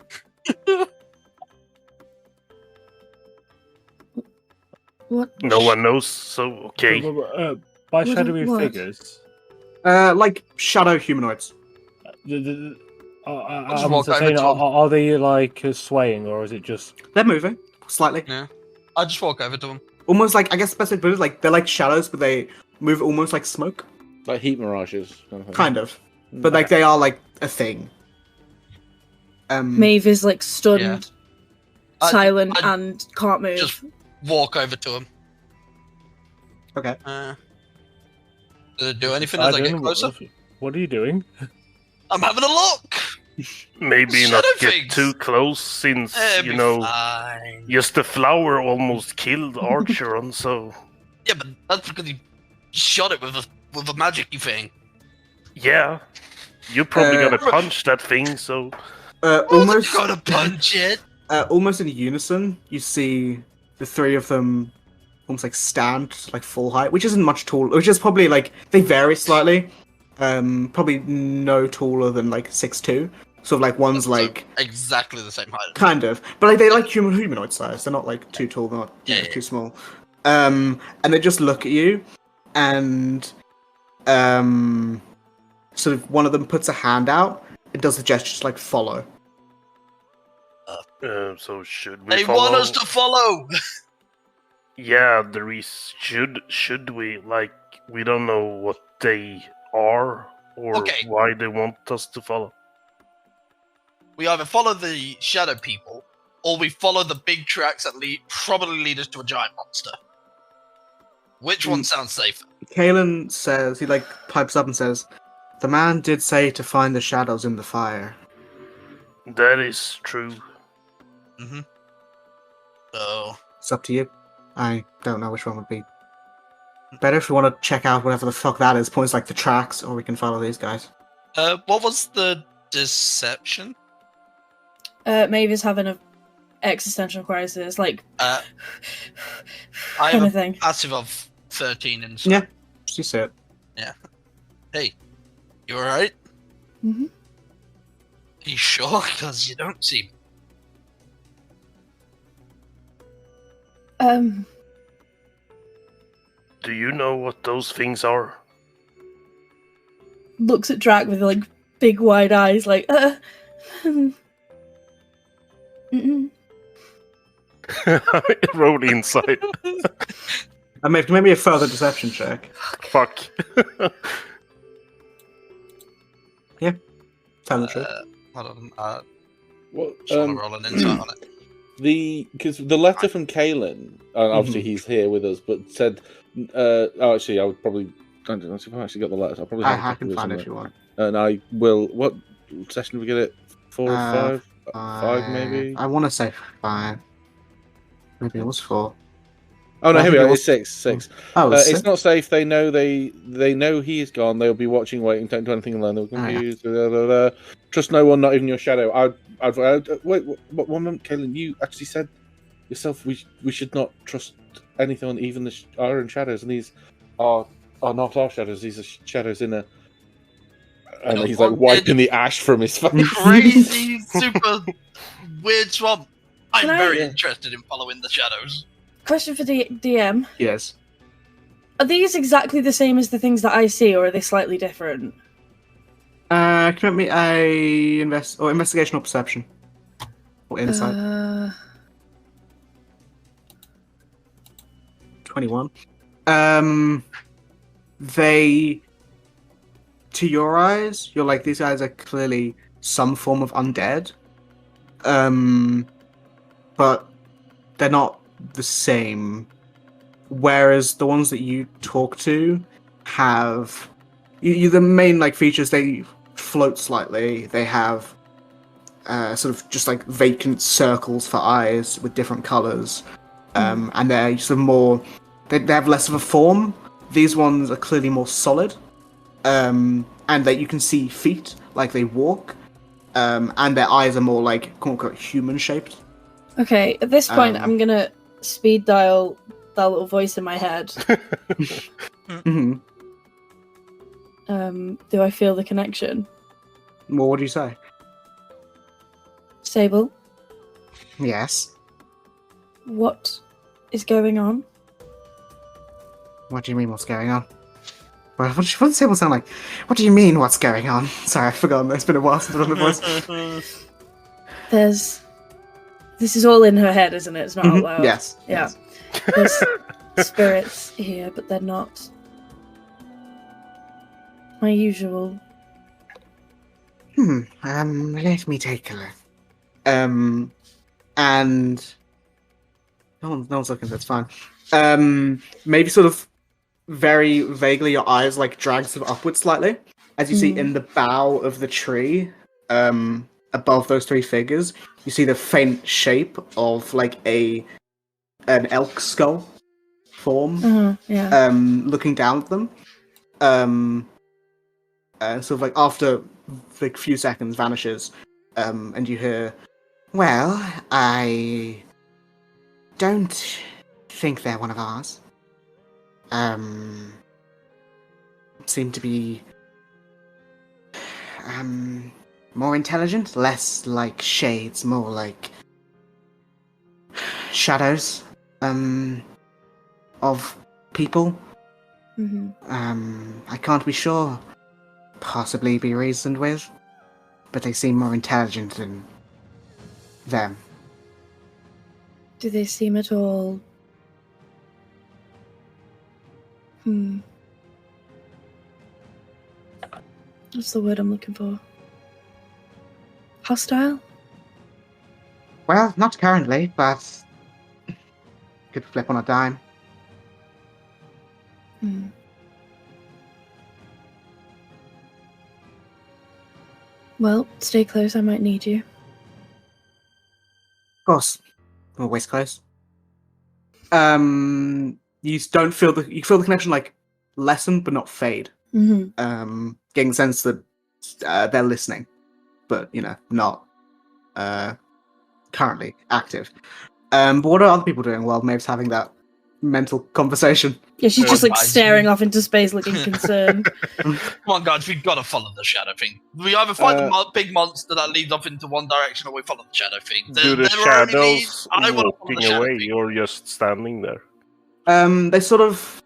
What? No one knows, so okay. By What- shadowy what? figures. Like shadow humanoids. just I'm walk over saying, to 'em. are they like swaying or is it just? They're moving slightly, I'll just walk over to them. almost like I guess the best way to put it is like they're like shadows, but they move almost like smoke, Like heat mirages. kind of. But like they are like a thing. Maeve is like stunned, Yeah. I- silent, I and can't move. just walk over to them. Okay. Did it do anything as I get closer? What are you doing? I'm having a look! Maybe Shadow not get figs. too close, since, It'll you be know, fine. just the flower almost killed Archeron, so... Yeah, but that's because he shot it with a magic-y thing. Yeah. You're probably Uh, gonna punch that thing, so... Almost, Gotta punch it! almost in unison, you see the 3 of them almost like stand like full height, which isn't much taller. Which is probably like they vary slightly. Probably no taller than like 6'2". Sort of like one's So, like exactly the same height. kind of, but like they like humanoid size. They're not like too tall, they're not Yeah. too small. and they just look at you, and sort of one of them puts a hand out. It does the gesture to, like, follow. So should we They follow? want us to follow! Yeah, there is. Should we? Like, we don't know what they are or Okay. why they want us to follow. We either follow the shadow people, or we follow the big tracks that probably lead us to a giant monster. Which one sounds safer? Kalen says, he, like, pipes up and says, "The man did say to find the shadows in the fire." That is true. Mm-hmm. So, It's up to you. I don't know which one would be better. If you want to check out whatever the fuck that is, points like the tracks, or we can follow these guys. what was the deception? Mavis having an existential crisis, like I kind have of a thing. passive of 13 and so. Yeah, you see it. Hey, you alright? Mm-hmm. Are you sure? Because you don't seem. Do you know what those things are? Looks at Drac with like big wide eyes, like mm-mm. Roll insight. Maybe a further deception check. Fuck. Tell the truth. Hold on. What? Just want to roll an insight on it. Because the letter from Kalen, obviously he's here with us, but said, actually, I would probably. I don't know if I actually got the letters. I'll probably. I can find it if you want. And I will. What session did we get it? 4 or 5? 5 maybe. I want to say 5. Maybe it was 4. Oh no, I here we think are. it was- It's 6. Oh, It's not safe. They know he is gone. They'll be watching, waiting, don't do anything alone. They'll confused. Trust no one, not even your shadow. Wait, what one moment, Kalen? You actually said yourself we should not trust anything, even our own shadows, and these are not our shadows. These are shadows in a. And he's like wiping the ash from his face. Crazy, super weird swamp. I'm Can I- very interested in following the shadows. Question for DM: Yes. Are these exactly the same as the things that I see, or are they slightly different? Can you make me a investigation or perception or insight? 21. They, to your eyes, you're like, these guys are clearly some form of undead. But they're not the same. Whereas the ones that you talk to have the main like features. They float slightly. They have sort of just like vacant circles for eyes with different colors, and they're sort of more. They have less of a form. These ones are clearly more solid, and that you can see feet, like they walk, and their eyes are more like quote unquote human shaped. Okay, at this point, I'm gonna speed dial that little voice in my head. Mm-hmm. Do I feel the connection? Well, what do you say? Sable, Yes. what is going on? What do you mean? What's going on? Well, what does Sable sound like? What do you mean? What's going on? Sorry, I've forgotten. It's been a while since I've done the voice. This is all in her head, isn't it? It's not out loud. Yes. Yeah. Yes. There's spirits here, but they're not my usual. Let me take a look. And no one's looking. That's fine. Maybe sort of very vaguely, your eyes like drag sort of upwards slightly as you see in the bough of the tree, above those three figures. You see the faint shape of like an elk skull form, looking down at them. Sort of like after like a few seconds vanishes, and you hear, "Well, I don't think they're one of ours. Seem to be more intelligent, less like shades, more like shadows. of people. Mm-hmm. I can't be sure. Possibly be reasoned with, but they seem more intelligent than them. Do they seem at all... What's the word I'm looking for? Hostile? Well, not currently, but could flip on a dime. Well, stay close, I might need you. Of course, always close. You don't feel you feel the connection like lessen but not fade. Mm-hmm. Getting the sense that they're listening, but not currently active. But what are other people doing while Maeve's having that mental conversation? Yeah, she's just like Guys. staring off into space looking concerned. Come on, guys, we've got to follow the shadow thing. We either fight the big monster that leads off into one direction, or we follow the shadow thing. Do the There are only shadows leads. I want to follow walking the shadow away, thing. or just standing there? They sort of,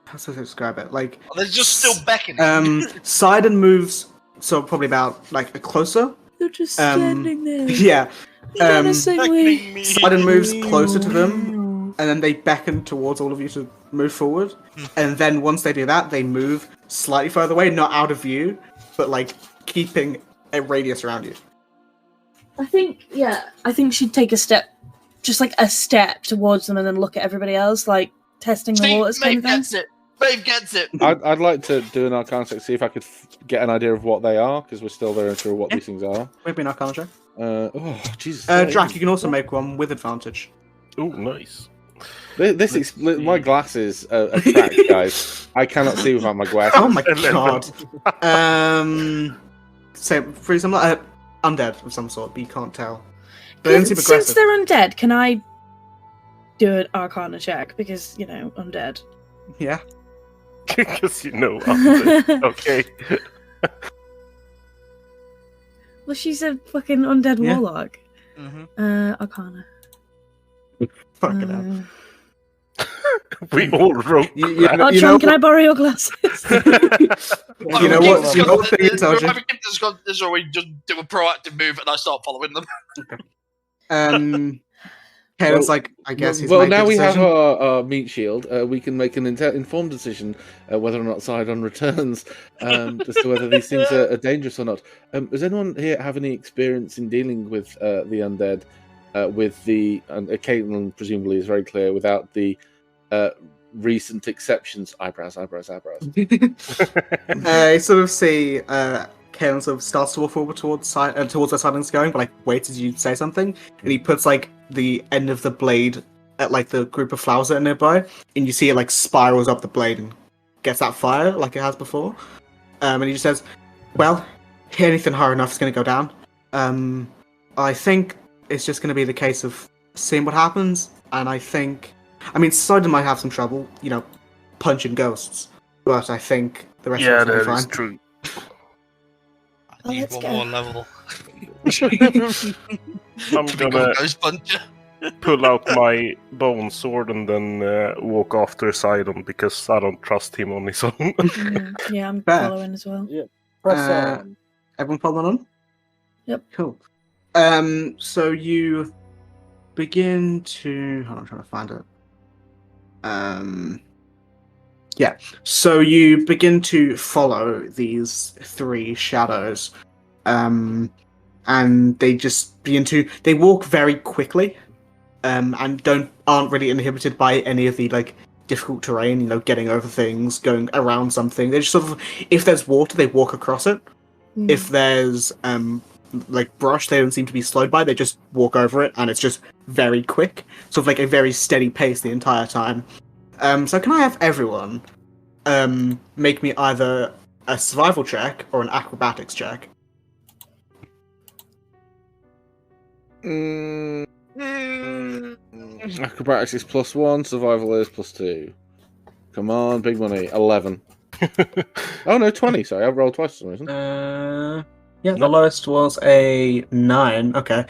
how to describe it? Like Oh, they're just still beckoning. Sidon moves, so probably about like a closer. They're just standing there. Yeah. Menacingly. Sidon moves closer to them, and then they beckon towards all of you to move forward. And then once they do that, they move slightly further away, not out of view, but like keeping a radius around you. I think she'd take a step, just like a step towards them and then look at everybody else, like testing the See, waters kind Maeve of thing. gets it. Maeve gets it. I'd like to do an Arcana check, see if I could get an idea of what they are, because we're still very unsure what these things are. Maybe an Arcana check. Oh, Jesus. Drac, you can also make one with advantage. Oh, nice. My glasses are cracked, guys. I cannot see without my glasses. Oh my god. So, for example, undead of some sort, but you can't tell. They don't seem Since aggressive. they're undead, can I do an Arcana check? Because, undead. Yeah. Because okay. Well, she's a fucking undead Yeah. warlock. Arcana. Fucking hell. We all wrote. Archon, can I borrow your glasses? You know what? You know what thing I told you? Whoever keeps this, or we just do a proactive move and I start following them. Kalen's like, I guess he's Well, made now the we have decision. our meat shield. We can make an informed decision whether or not Sidon returns as to whether these things are dangerous or not. Does anyone here have any experience in dealing with the undead? With the Caitlin presumably is very clear without the recent exceptions. Eyebrows. You sort of see Kalen sort of starts to walk forward towards where Silence going, but like waits as you say something, and he puts like the end of the blade at like the group of flowers that are nearby, and you see it like spirals up the blade and gets that fire like it has before. And he just says, "Well, anything hard enough is going to go down. I think it's just going to be the case of seeing what happens, and I mean, Sidon might have some trouble, punching ghosts, but I think the rest of us will be that fine." is true. I need let's one go. more level. I'm Typical gonna ghost puncher. pull out my bone sword and then walk after Sidon because I don't trust him on his own. Yeah, I'm Fair. following as well. Everyone following on? Yep. Cool. So you begin to... Hold on, I'm trying to find it. Yeah. So you begin to follow these three shadows. And they just begin to... They walk very quickly. And aren't really inhibited by any of the, like, difficult terrain, getting over things, going around something. They just sort of... If there's water, they walk across it. If there's like brush, they don't seem to be slowed by. They just walk over it, and it's just very quick, sort of like a very steady pace the entire time. So can I have everyone make me either a survival check or an acrobatics check? Acrobatics is +1, survival is +2. Come on, big money. 11. Oh no, 20. Sorry, I rolled twice for some reason. Yeah, the lowest was a 9. Okay.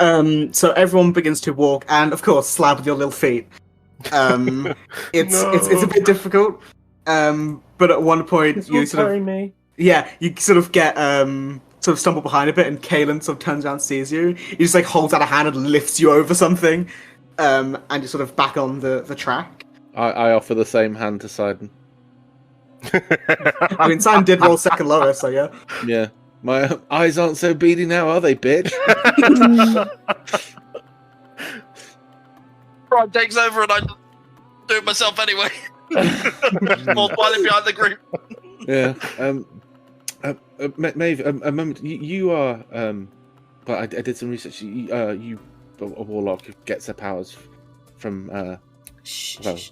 So everyone begins to walk, and of course, slab with your little feet. It's a bit difficult. But at one point you sort of me. you sort of get sort of stumble behind a bit, and Kaelin sort of turns around and sees you. He just like holds out a hand and lifts you over something, and you're sort of back on the track. I offer the same hand to Sidon. I mean, Simon did roll second lowest, so yeah. Yeah. My eyes aren't so beady now, are they, bitch? Pride takes over and I do it myself anyway. More smiling behind the group. Yeah. Maeve, a moment. You are. But I did some research. You a warlock who gets their powers from. Eyebrows.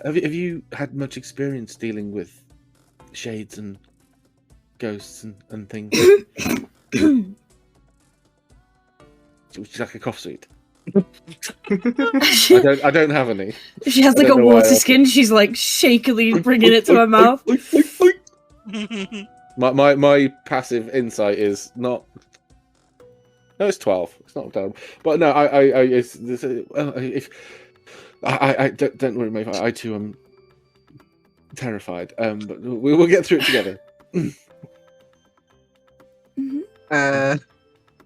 Have you had much experience dealing with shades and ghosts and things? Would you like a cough suit? I don't have any. She has like a water skin. She's like shakily bringing it to her mouth. My passive insight is not. No, it's 12. It's not terrible. But no, don't worry, mate. I too am terrified. But we'll get through it together.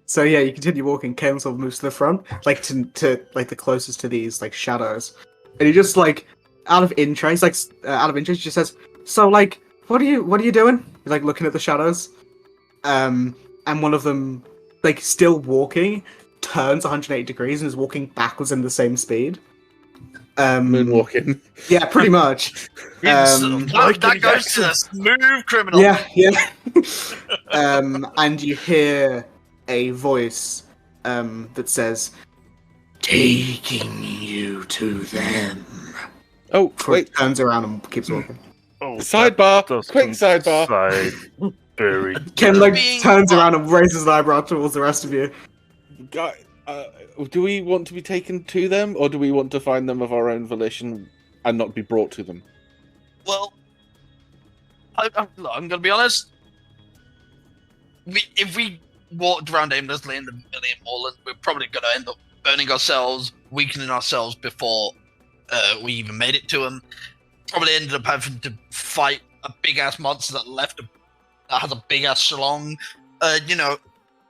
So yeah, you continue walking. Kaelin sort of moves to the front, like to like the closest to these like shadows, and he just like out of interest, he just says, "So like, what are you doing?" He's like looking at the shadows, and one of them, like still walking, turns 180 degrees and is walking backwards in the same speed. Moonwalking. Yeah, pretty much. That goes to the smooth criminal. Yeah. And you hear a voice that says, "Taking you to them." Oh, wait. Turns around and keeps walking. Oh, Sidebar. Quick sidebar. Very. Ken like turns around and raises an eyebrow towards the rest of you. Do we want to be taken to them, or do we want to find them of our own volition and not be brought to them? Well, I'm going to be honest. If we walked around aimlessly in the million Moorland, we're probably going to end up burning ourselves, weakening ourselves before we even made it to them. Probably ended up having to fight a big-ass monster that has a big-ass schlong.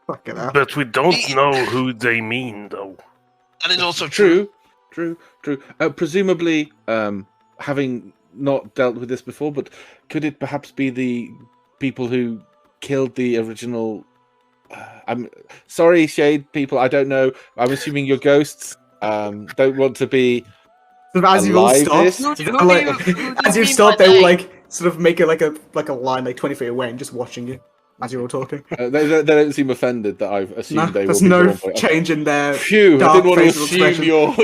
But we don't know who they mean, though. That is also true. True. Presumably, having not dealt with this before, but could it perhaps be the people who killed the original... I'm sorry, Shade people, I don't know. I'm assuming you're ghosts. Don't want to be... As you all stop, as you stop, they will like sort of make it like a line like 20 feet away and just watching you as you're all talking. They don't seem offended that I've assumed they will. There's no change in their. Phew! I didn't want to assume your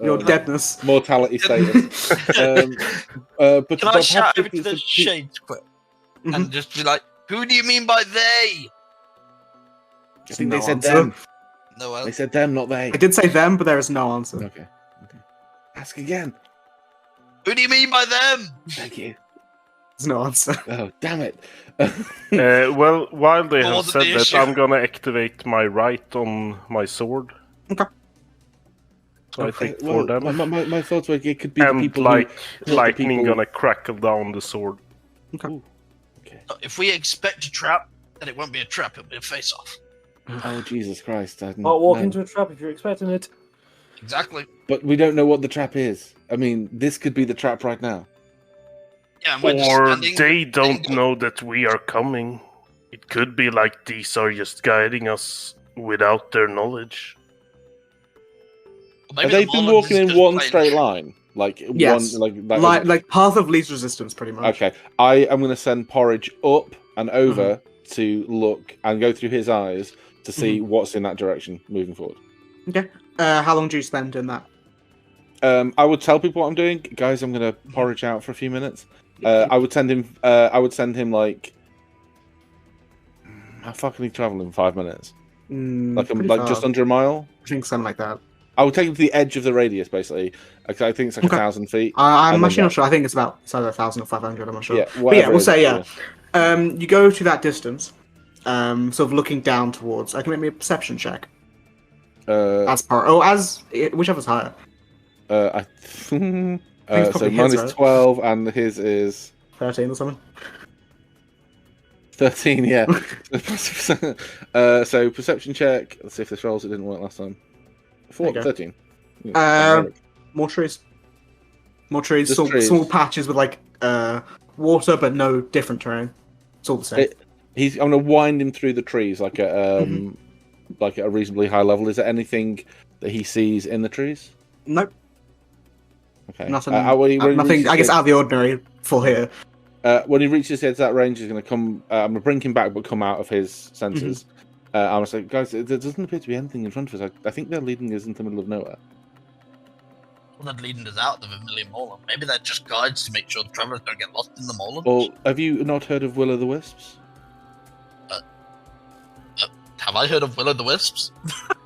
your deadness, mortality status. But can I shout over to the shades quick and just be like, "Who do you mean by they?" I think they said them. No, they said them, not they. I did say them, but there is no answer. Okay. Ask again. Who do you mean by them? Thank you. There's no answer. Oh, damn it. Well, while they have wasn't said the that, issue. I'm gonna activate my right on my sword. Okay. So I think well, for them. my thoughts were it could be And the people like who... lightning people... gonna crackle down the sword. Okay. Ooh, okay. If we expect a trap, then it won't be a trap, it'll be a face-off. Oh, Jesus Christ. Can't walk into a trap if you're expecting it. Exactly. But we don't know what the trap is. I mean, this could be the trap right now. Yeah, and we're just Or standing, they don't know that we are coming. It could be like these are just guiding us without their knowledge. Or Have maybe they the been Moorland walking is in just one playing- straight line? Like Yes. one, Like path of least resistance, pretty much. Okay, I am going to send Porridge up and over to look and go through his eyes to see what's in that direction moving forward. Okay. How long do you spend doing that? I would tell people what I'm doing, guys. I'm going to Porridge out for a few minutes. I would send him. Like, how far can he travel in 5 minutes? Like just under a mile. I think something like that. I would take him to the edge of the radius, basically. I think it's like 1,000 feet. I'm actually not sure. I think it's either 1,000 or 500. I'm not sure. Yeah, But yeah, we'll whatever say it is, you go to that distance, sort of looking down towards. I can make me a perception check. Uh, Whichever's higher. I think it's so probably mine his, is right? 12 and his is 13 or something. 13. Yeah. So perception check. Let's see if this rolls. It didn't work last time. There you go. 13. More trees. More trees. Just trees. Small patches with like water, but no different terrain. It's all the same. I'm gonna wind him through the trees like at like at a reasonably high level. Is there anything that he sees in the trees? Nope. Okay. Nothing. When he Nothing. reaches I guess out of the ordinary for here. when he reaches the edge of that range, he's going to come. I'm going to bring him back, but come out of his senses. I'm going to say, guys, there doesn't appear to be anything in front of us. I think they're leading us into the middle of nowhere. Well, they're leading us out of the Vermilion Moorland. Maybe they're just guides to make sure the travelers don't get lost in the Moorland. Well, have you not heard of Will o' the Wisps? Have I heard of Will o' the Wisps?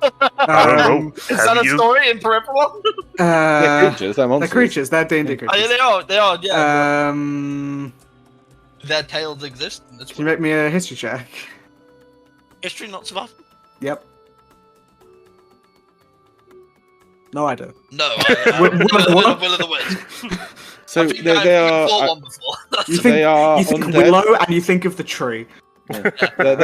I don't know. Is that a story in Periphalon? They're creatures. They're monsters. They're creatures. They're D&D creatures. Yeah, they are, yeah. Uh, Their tales exist in this Can you make me a history check? history, not survival. Yep. No, I don't. No, I Will heard of Will o' the Wisps. so I think they I've fought are. one before. You think, They are you think undead. willow and you think of the tree. They Are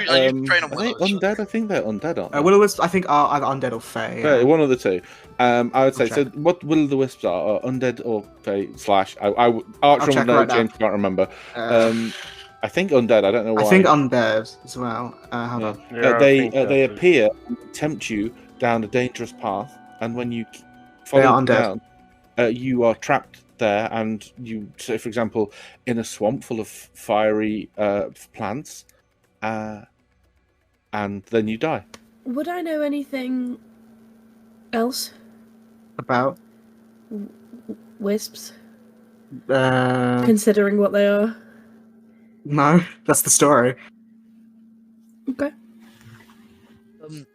are. you trained on Are they willows? undead? I think they're undead, aren't they? Will o' wisps, I think, are either undead or fey. Yeah, one of the two. I would say I'll so. check. What Will o' the Wisps are undead or fey slash. Archer will check know. right now. James can't remember. I think undead. I don't know why. I think undead as well. Hold on. Yeah, I they think they that is- appear and tempt you down a dangerous path, and when you They follow are them down, you are trapped there. And you, so for example, in a swamp full of fiery plants, and then you die. Would I know anything else? About. Wisps, Uh, considering what they are. no, that's the story. Okay.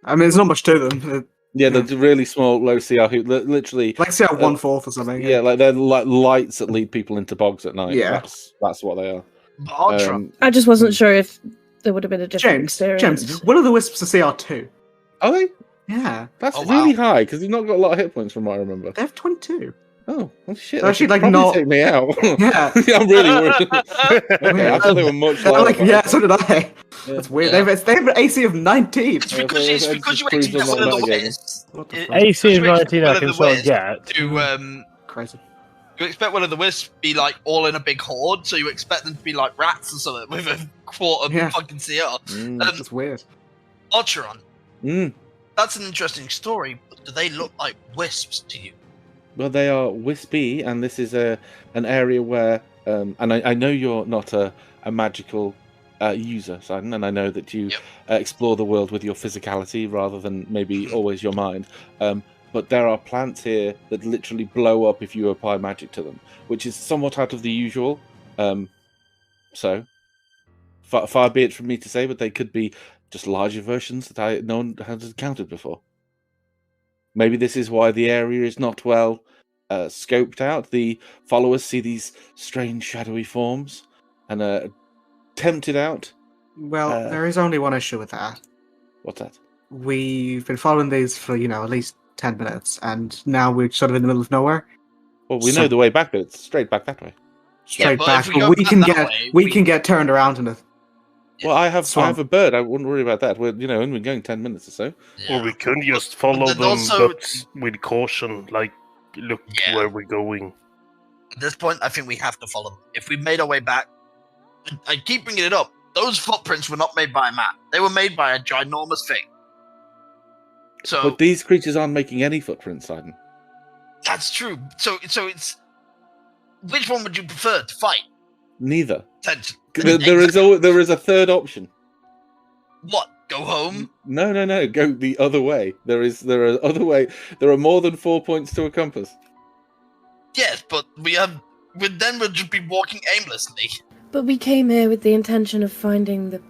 I mean, there's not much to them. Yeah, they're really small, low CR who literally. Like, say, 1/4 or something. Yeah, like they're like lights that lead people into bogs at night. Yeah. That's what they are. But Archer, I just wasn't sure if there would have been a different experience. James, Will o' the Wisps are CR2. Are they? Yeah, That's Oh, wow. really high because you've not got a lot of hit points from what I remember. they have 22. Oh, well, shit! They're actually, They like, could probably not- take me out. Yeah. I'm really worried. Okay, I thought they were much They're lower. like, yeah, so did I. Yeah. That's weird. Yeah. They have an AC of 19. it's because Yeah, you just expect proves Will I'm o' not the metagaming. Wisps. What the It- fuck? AC of Will o' 19 I the can sort of Wisps get. to Crazy. you expect Will o' the Wisps to be like all in a big horde, so you expect them to be like rats or something with a quarter Yeah. fucking CR. That's weird. Archeron, Mm. that's an interesting story, but do they look like wisps to you? Well, they are wispy, and this is an area where, and I know you're not a magical user, Simon, and I know that you Yep. explore the world with your physicality rather than maybe always your mind. But there are plants here that literally blow up if you apply magic to them, which is somewhat out of the usual. So, far be it from me to say, but they could be just larger versions that no one has encountered before. Maybe this is why the area is not well scoped out. The followers see these strange shadowy forms and are tempted out. Well, Uh, there is only one issue with that. What's that? We've been following these for, at least 10 minutes, and now we're sort of in the middle of nowhere. Well, we So- know the way back, but it's straight back that way. Straight but back, if we but go we back can that get way, we we- can get turned around in a Well, I have Swamp. a bird. I wouldn't worry about that. We're only going 10 minutes or so. Or we could just follow then them, also- but with caution. Like, look Yeah. where we're going. At this point, I think we have to follow them. If we made our way back, I keep bringing it up. Those footprints were not made by a man. They were made by a ginormous thing. So But these creatures aren't making any footprints, Simon. that's true. So it's which one would you prefer to fight? Neither. Tension. There is a third option. What? Go home? No. Go the other way. There are other way. There are more than 4 points to a compass. Yes, but then we'll just be walking aimlessly. But we came here with the intention of finding the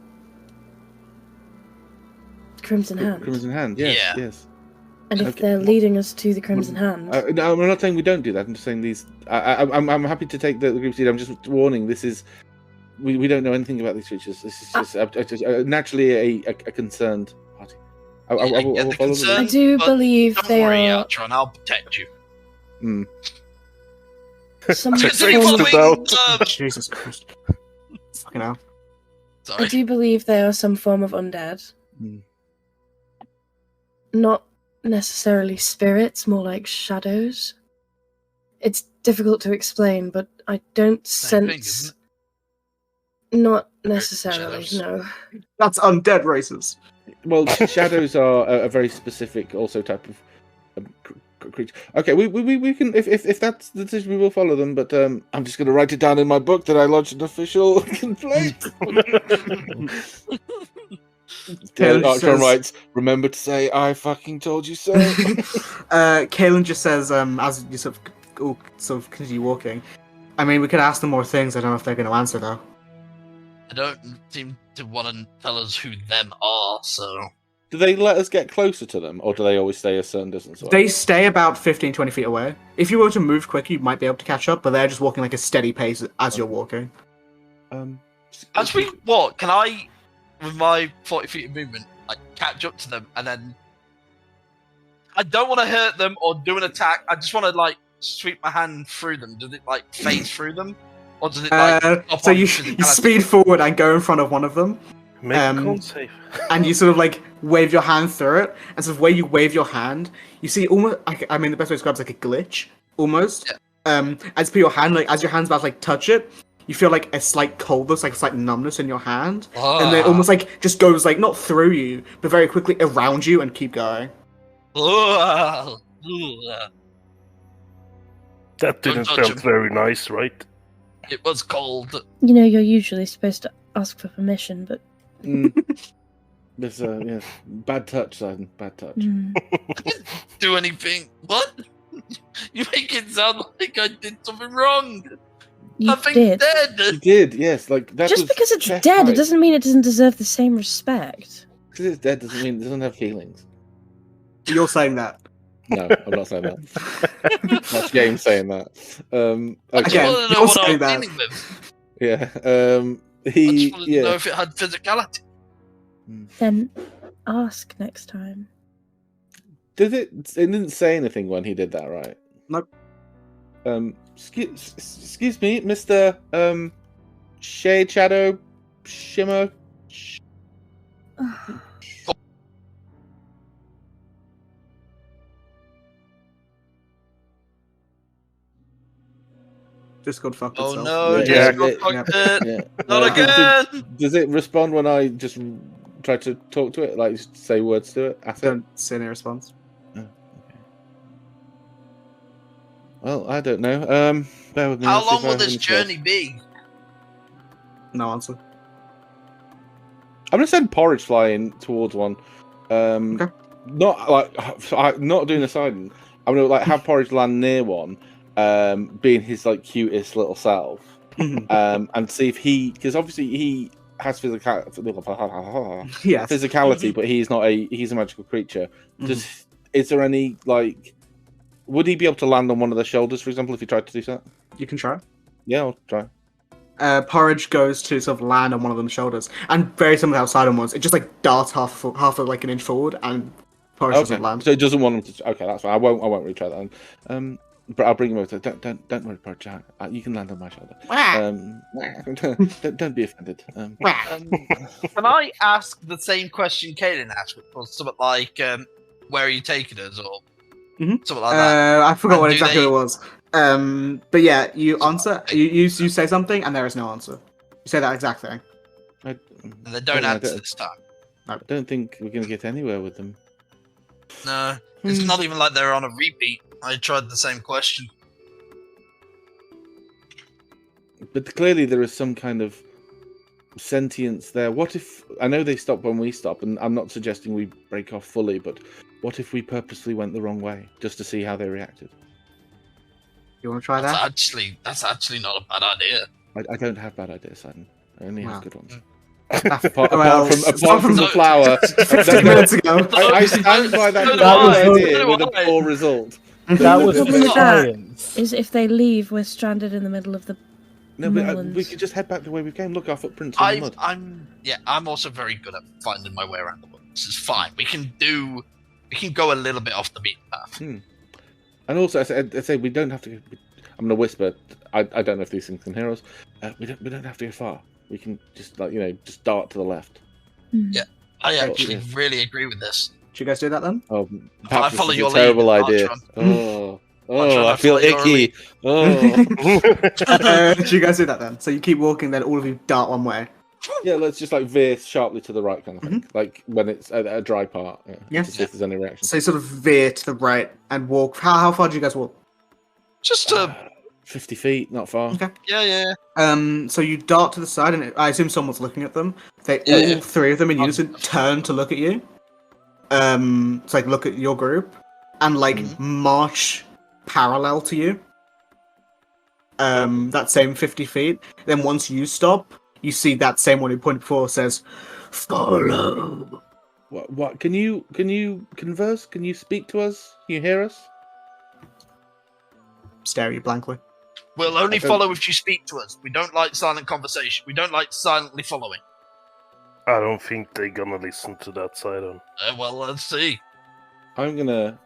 Crimson Hand. Crimson Hand. Yes. Yeah. Yes. And if Okay. they're leading us to the Crimson Hand, No, I'm not saying we don't do that. I'm just saying these. I'm happy to take the group's lead. I'm just warning. This is we don't know anything about these creatures. This is just naturally a concerned party. I will follow them. I do believe Don't they worry, are Artron, I'll protect you. some Continue form following of, Jesus Christ. Fucking hell. Sorry. I do believe they are some form of undead. Not necessarily spirits, more like shadows. It's difficult to explain, but I don't Same thing, sense. isn't not necessarily, Shadows. no. That's undead races. Well, shadows are a very specific, also type of creature. Okay, we can if that's the decision, we will follow them. But I'm just going to write it down in my book that I lodged an official complaint. Archon writes, "Remember to say I fucking told you so." Kaelin just says, as you sort of continue walking. I mean, we could ask them more things. I don't know if they're going to answer though. I don't seem to want to tell us who them are, so... Do they let us get closer to them, or do they always stay a certain distance away? They stay about 15-20 feet away. If you were to move quick, you might be able to catch up, but they're just walking like a steady pace as you're walking. As we walk, can I, with my 40 feet of movement, like, catch up to them, and then... I don't want to hurt them or do an attack, I just want to, like, sweep my hand through them. Does it, like, phase through them? Or does it, like... So you speed forward and go in front of one of them. Make a con save. And you sort of like wave your hand through it, and sort of where you wave your hand, you see almost. I mean, the best way to describe it is like a glitch, almost. Yeah. As per your hand, like as your hand's about to like touch it, you feel like a slight coldness, like a slight numbness in your hand, and then it almost like just goes like not through you, but very quickly around you, and keep going. That didn't touch feel him. very nice, right? It was cold. You know, you're usually supposed to ask for permission, but... There's bad touch, Simon. Bad touch. Do anything. What? You make it sound like I did something wrong. You Nothing's did. dead. You did, yes. Like that. Just was because it's chest dead, height. it doesn't mean it doesn't deserve the same respect. Because it's dead doesn't mean it doesn't have feelings. You're saying that. No, I'm not saying that. That's James saying that. Okay. I just Again, want to know you're what saying I'm that. dealing with. Yeah. I just wanted to know if it had physicality. Then ask next time. Did it? It didn't say anything when he did that, right? Nope. Excuse me, Mr. Shade Shadow Shimmer. Discord fucked Oh itself. no, Yeah, Discord yeah, fucked it. Yeah. Not again! Does it respond when I just try to talk to it, like just say words to it? Ask it? Don't see any response. Oh, okay. Well, I don't know. Bear with me. How I'll see long if I will have this any journey be? No answer. I'm gonna send Porridge flying towards one. Okay. Not like not doing a siding. I'm gonna like have Porridge land near one, being his like cutest little self, and see if he, because obviously he has Yes. physicality, but he's a magical creature. Is there any like? Would he be able to land on one of the shoulders, for example, if he tried to do that? You can try. Yeah, I'll try. Porridge goes to sort of land on one of them shoulders, and very similar to how Sidon was. It just like darts half of like an inch forward, and Porridge doesn't land. So it doesn't want him to. Okay, that's fine. I won't retry that. But I'll bring him over. Don't worry, Porridge. You can land on my shoulder. Don't be offended. Can I ask the same question Kaden asked, which was something like, where are you taking us, or something like that? I forgot And what do exactly they- it was. But yeah, you answer. You say something, and there is no answer. You say that exact thing. And they don't answer this time. I don't think we're going to get anywhere with them. No, it's not even like they're on a repeat. I tried the same question. But clearly there is some kind of sentience there. What if... I know they stop when we stop, and I'm not suggesting we break off fully, but what if we purposely went the wrong way, just to see how they reacted? You want to try That's that? actually not a bad idea. I don't have bad ideas, Simon. I only have good ones. Well, apart from the flower. 15 minutes ago. I stand by that So good do I. idea So do with a I. poor result. That was The problem with that science. is if they leave, we're stranded in the middle of the No, but we Moorland. could just head back the way we came. Look, our footprints in the mud. I'm also very good at finding my way around the woods. This is fine. We can go a little bit off the beaten path. And also, I say we don't have to. I'm going to whisper. I don't know if these things can hear us. We don't have to go far. We can just just dart to the left. Yeah, I actually really agree with this. Should you guys do that then? Oh, I follow your terrible lead, idea. Archon. I feel follow your icky. Should you guys do that then? So you keep walking, then all of you dart one way. Yeah, let's just veer sharply to the right, kind of thing. Like when it's a dry part. Yeah. To see if there's any reaction. So you sort of veer to the right and walk. How far do you guys walk? Just 50 feet, not far. Okay. yeah. So you dart to the side, and I assume someone's looking at them. All three of them in unison turn to look at you. It's like look at your group, and march parallel to you. That same 50 feet. Then once you stop, you see that same one who pointed before says, "Follow." What? Can you converse? Can you speak to us? Can you hear us? Stare at you blankly. We'll only follow if you speak to us. We don't like silent conversation. We don't like silently following. I don't think they're gonna listen to that side on. Well, let's see. I'm gonna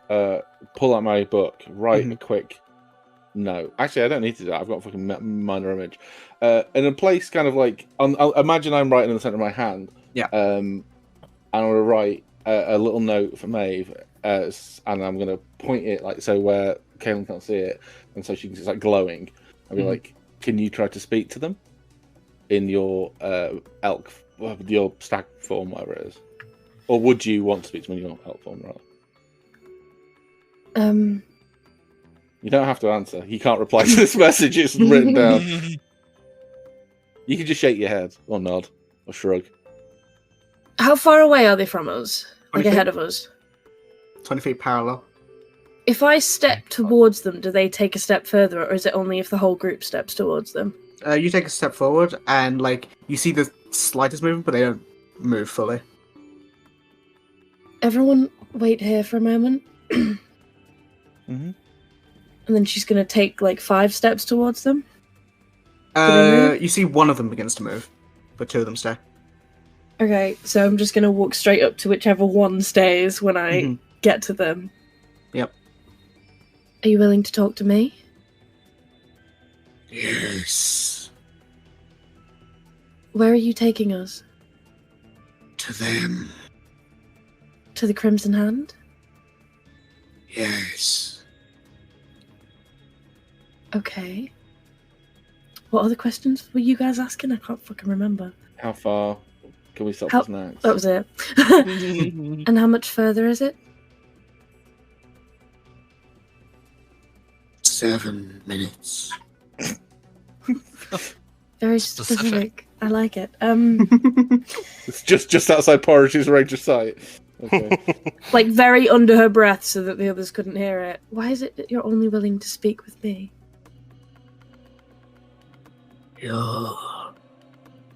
pull out my book, write a quick note. Actually, I don't need to do that. I've got a fucking minor image. In a place kind of like, I'll imagine I'm writing in the center of my hand. Yeah. And I'm gonna write a little note for Maeve, and I'm gonna point it so where Kaylin can't see it, and so she can just glowing. I'll be like, "Can you try to speak to them in your elk, your stag form, whatever it is, or would you want to speak to them in your elk form, rather?" You don't have to answer. He can't reply to this message. It's written down. You can just shake your head, or nod, or shrug. How far away are they from us? 20 Like feet? ahead of us? 20 feet parallel. If I step towards them, do they take a step further, or is it only if the whole group steps towards them? You take a step forward, and you see the slightest movement, but they don't move fully. Everyone, wait here for a moment. And then she's gonna take 5 steps towards them. You see one of them begins to move, but 2 of them stay. Okay, so I'm just gonna walk straight up to whichever one stays when I get to them. Yep. Are you willing to talk to me? Yes. Where are you taking us? To them. To the Crimson Hand? Yes. Okay. What other questions were you guys asking? I can't fucking remember. How far can we stop for snacks? That was it. And how much further is it? 7 minutes. Very specific. I like it. It's just outside Porridge's range of sight. Okay. Very under her breath so that the others couldn't hear it. Why is it that you're only willing to speak with me? You're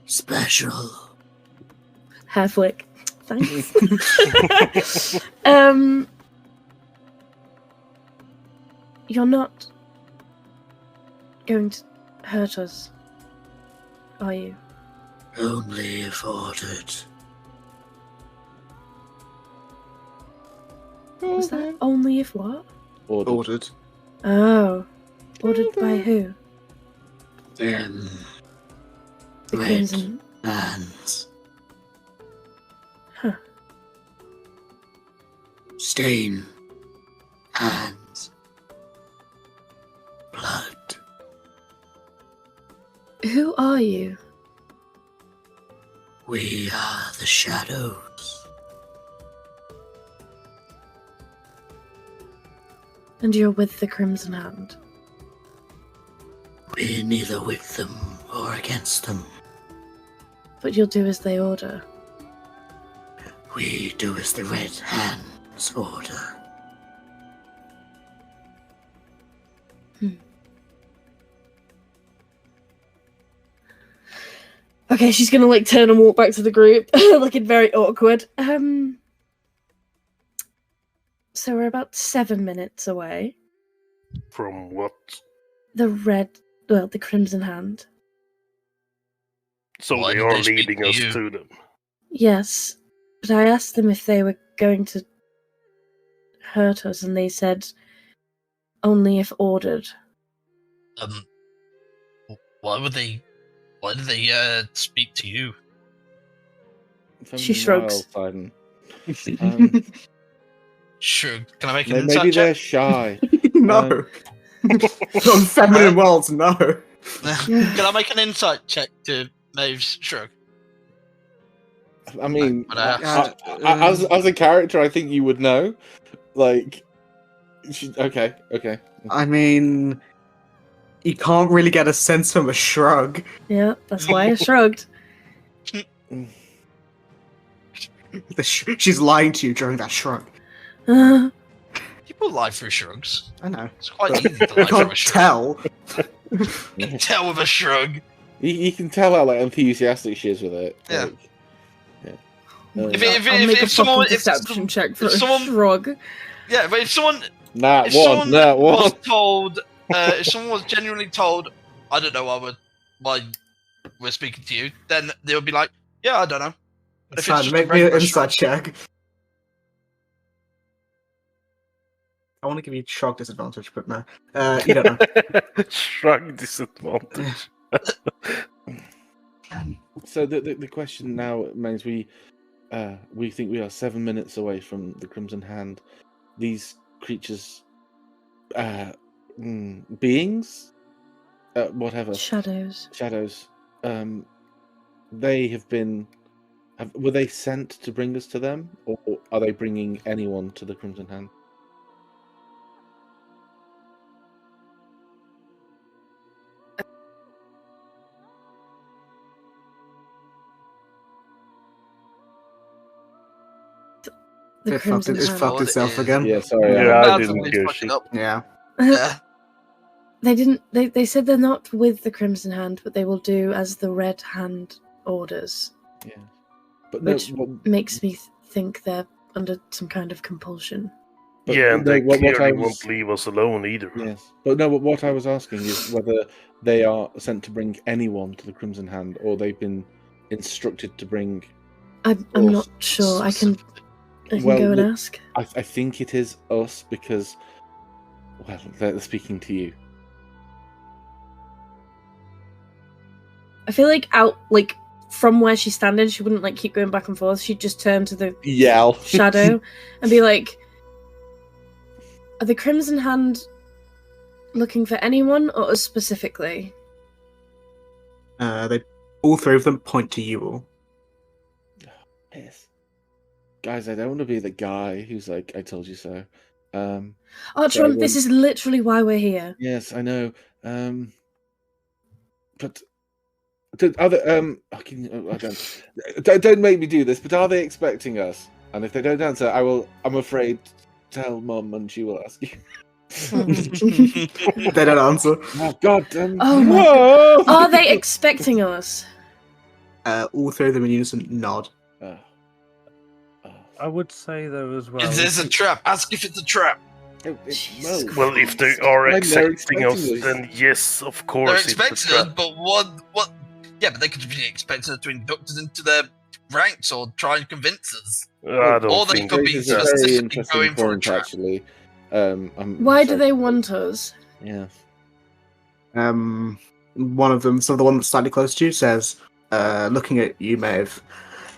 special. Hair flick. Thanks. You're not going to hurt us, are you? Only if ordered. Was that only if what? Ordered. Oh. Ordered by who? Them. The Red Crimson. Hands. Huh. Stain. Hands. Blood. Who are you? We are the shadows. And you're with the Crimson Hand. We're neither with them or against them. But you'll do as they order. We do as the Red Hands order. Okay, she's gonna turn and walk back to the group, looking very awkward. So we're about 7 minutes away. From what? The Crimson Hand. So Why they did are they speak leading to us you? to them. Yes, but I asked them if they were going to hurt us, and they said only if ordered. Why would they? Why did they speak to you? She shrugs. Sure. Can I make an Maybe insight they're check? shy. No. On feminine worlds, no. Can I make an insight check to Maeve's shrug? I mean, But I as a character, I think you would know. Like, okay. I mean, you can't really get a sense from a shrug. Yeah, that's why I shrugged. She's lying to you during that shrug. People lie through shrugs. I know. It's quite easy to You lie through can't a shrug. tell. You can tell with a shrug. You can tell how like enthusiastic she is with it. Yeah. Like, yeah. I'll make a someone- fucking deception check for if a someone- shrug. Yeah, but if someone Nah, if one. someone Nah, was one. told, if someone was genuinely told, I don't know why we're speaking to you, then they would be like, yeah, I don't know. But if it's Fine, just make a me an regular insight shrug- check. I want to give you shrug disadvantage, but no. You don't know. Shrug disadvantage. So the question now remains: we think we are 7 minutes away from the Crimson Hand. These creatures, beings, whatever, Shadows. they have been. Were they sent to bring us to them, or are they bringing anyone to the Crimson Hand? The It Crimson fucked Hand. itself again. Yeah, sorry. Yeah, I Massively didn't hear fucking shit. up. Yeah. Yeah. They didn't. They said they're not with the Crimson Hand, but they will do as the Red Hand orders, Yeah, but which no. makes me think they're under some kind of compulsion. But Yeah, and no, they what I clearly was- won't leave us alone either. Yes, but no. But what I was asking is whether they are sent to bring anyone to the Crimson Hand, or they've been instructed to bring. I'm Or not sure. I can Well, go and look, ask. I think it is us because, well, they're speaking to you. I feel like from where she's standing, she wouldn't keep going back and forth. She'd just turn to the Yell. shadow and be like, "Are the Crimson Hand looking for anyone or us specifically?" All three of them point to you all. Yes. Guys, I don't want to be the guy who's like, "I told you so." Artron, this is literally why we're here. Yes, I know. But are they, don't make me do this. But are they expecting us? And if they don't answer, I'm afraid, tell Mum, and she will ask you. They don't answer. Oh God! Oh my whoa! Are they expecting us? All three of them in unison nod. I would say though as well. Is this a trap? Ask if it's a trap. Jesus No. Well, if they are When they're expecting us, expecting us. then yes, of They're course. it's a expecting us, trap. but what? Yeah, but they could be expecting us to induct us into their ranks or try and convince us. I don't Or they think could be Raises a very specifically interesting going for a point, trap. actually. Why do they want us? Yeah. One of them, so the one that's slightly close to you, says, looking at you, Maeve,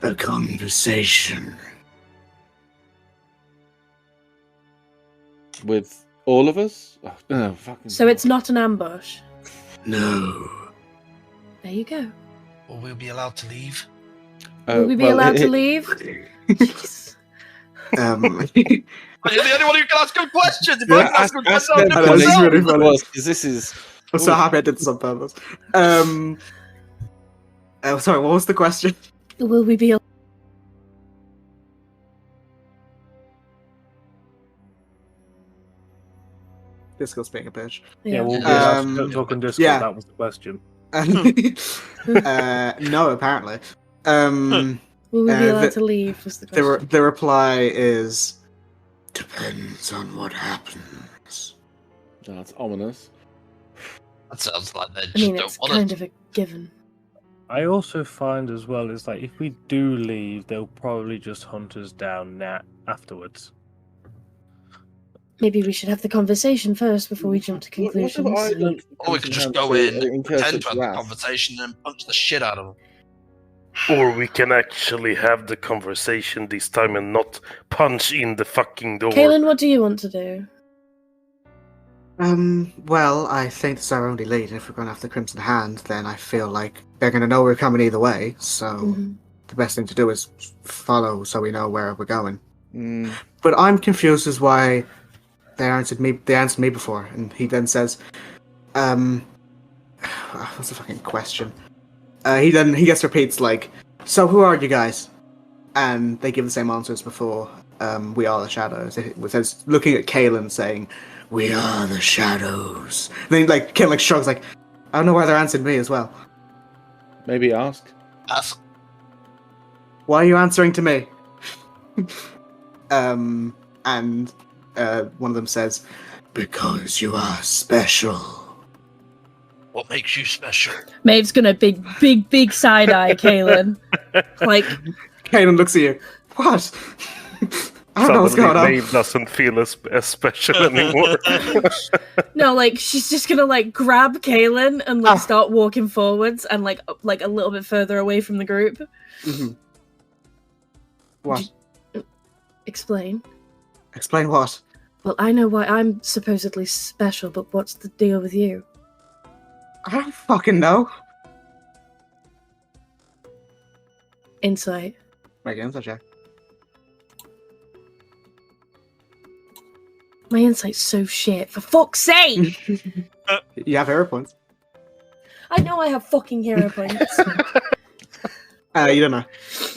a conversation. With all of us? Oh, no, fucking. So it's not an ambush. No. There you go. Or we'll be allowed to leave. Will we be allowed to leave? Jeez. You're the only one who can ask good questions. If Yeah, I can ask good questions, I'll them do to it this is myself. really funny. Because this is. I'm so happy I did this on purpose. Sorry, what was the question? Will we be? Discord's being a bitch. Yeah, we'll be Yeah. allowed to talk on Discord. yeah. That was the question. No, apparently. Will we be allowed to leave? Was the question. The reply is depends on what happens. That's ominous. That sounds like they just I mean, don't it's want kind us. of a given. I also find as well is like if we do leave, they'll probably just hunt us down afterwards. Maybe we should have the conversation first before we jump to What have conclusions. I done for Or we could just go in, pretend to have the conversation, and punch the shit out of them. Or we can actually have the conversation this time and not punch in the fucking door. Kaylin, what do you want to do? Well, I think it's our only lead. If we're going after the Crimson Hand, then I feel like they're going to know we're coming either way. So the best thing to do is follow, so we know where we're going. But I'm confused as why they answered me. They answered me before, and he then says, "What's the fucking question?" He gets repeats like, "So who are you guys?" And they give the same answer as before. We are the Shadows. It says, looking at Kaylin, saying, "We are the Shadows." And then Kaylin shrugs like, "I don't know why they're answering me as well." Maybe ask. Ask. Why are you answering to me? And one of them says, "Because you are special." What makes you special? Maeve's gonna big side eye Kaylin. Like, Kaylin looks at you. What? I don't know what's going on. Maeve doesn't feel as special anymore. no, like she's just gonna like grab Kaylin and like start walking forwards and like a little bit further away from the group. Mm-hmm. What? Explain. Explain what? Well, I know why I'm supposedly special, but what's the deal with you? I don't fucking know. Insight. Make an insight check. My insight's so shit, for fuck's sake! You have hero points. I know I have fucking hero points. You don't know.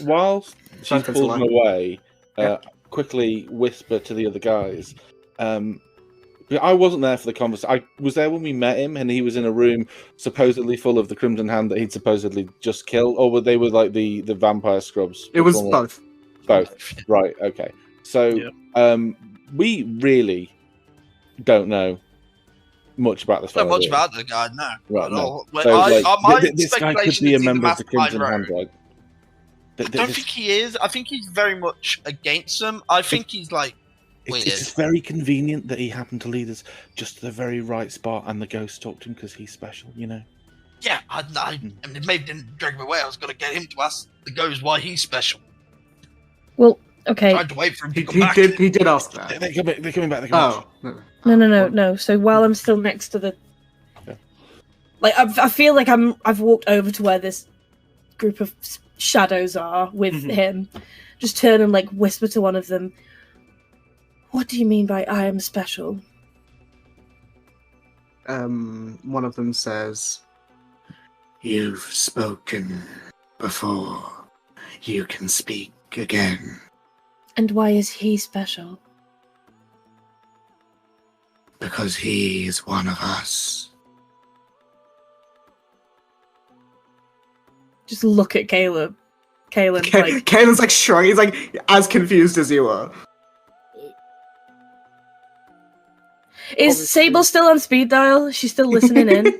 Whilst she's Sounds good to pulling lie. away, Yep. quickly whisper to the other guys. I wasn't there for the conversation. I was there when we met him, and he was in a room supposedly full of the Crimson Hand that he'd supposedly just killed, or were they like the vampire scrubs? It was both. Both. Right. Okay. So, we really don't know much about this. Not much about the guy, no. Right, At no. all. Well, So, my this guy could speculation be a is he's member of the mastermind Crimson Hand, rogue. right? I don't think he is. I think he's very much against them. I think he's like weird. It's just very convenient that he happened to lead us just to the very right spot, and the ghost talked to him because he's special, you know. Yeah, I mean, maybe didn't drag me away. I was going to get him to ask the ghost why he's special. Well, okay. Tried to wait for him to come He back. did ask that. They're coming back. Oh. No. So while I'm still next to the, like, I feel like I've walked over to where this group of shadows are with him. Just turn and like whisper to one of them. What do you mean by I am special? One of them says, "You've spoken before. You can speak again." And why is he special? Because he is one of us. Just look at Caleb. Kalen's like, Kalen's like shrugging. He's like as confused as you are. is Sable still on speed dial? She's still listening in. Do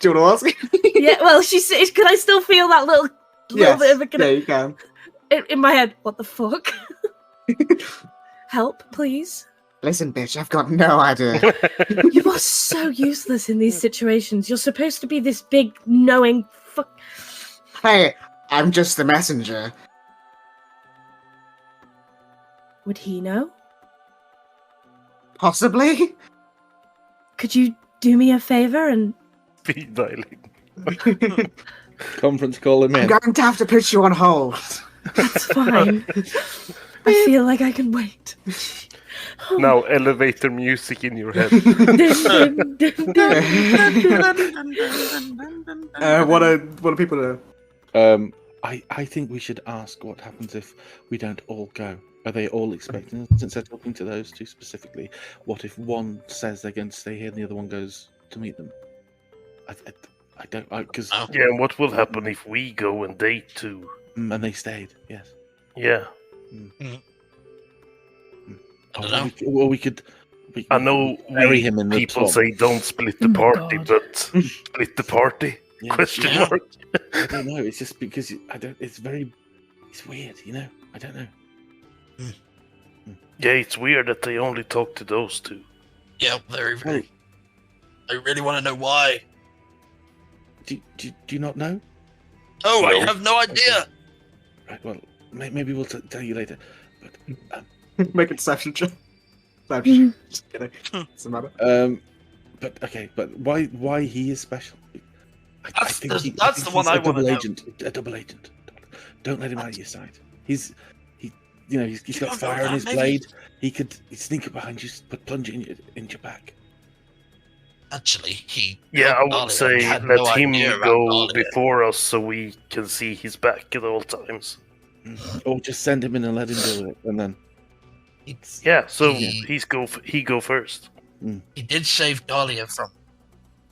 you want to ask? Yeah, well, can I still feel that little Yes. bit of a Yeah, you can. in my head? What the fuck? Help, please. Listen, bitch, I've got no idea. You are so useless in these situations. You're supposed to be this big, knowing fuck. Hey, I'm just the messenger. Would he know? Possibly? Could you do me a favor and Speed dialing. Conference call him I'm in. going to have to put you on hold. that's fine. I feel like I can wait. Now elevator music in your head. What are people do? I think we should ask what happens if we don't all go. Are they all expecting us? Since they're talking to those two specifically, what if one says they're going to stay here and the other one goes to meet them? I don't, because Yeah, and what will happen if we go and they too? and they stayed. Yes. Yeah. I don't know. Or we could. I know bury him in the people swamp. say don't split the Oh my party, God. but split the party. Yeah, Question yeah. mark. I don't know. It's just because I don't. It's weird. I don't know. Yeah, it's weird that they only talk to those two. Yeah, very, very. I really want to know why. Do you not know? Oh, No. I have no idea. Right. Well, maybe we'll tell you later. But Make a deception check. No, just kidding. Doesn't matter. but okay. But why he is special? That's the he's one I wanna know. A double agent. Don't let him out of your sight. He's got don't fire know on his that, blade. He'd sneak up behind you, but plunge it in your back. Actually, he. Yeah, I Dahlia would say had let no him idea about go Dahlia. before us so we can see his back at all times. Or just send him in and let him do it, and then It's, Yeah, so He- he go first. he did save Dahlia from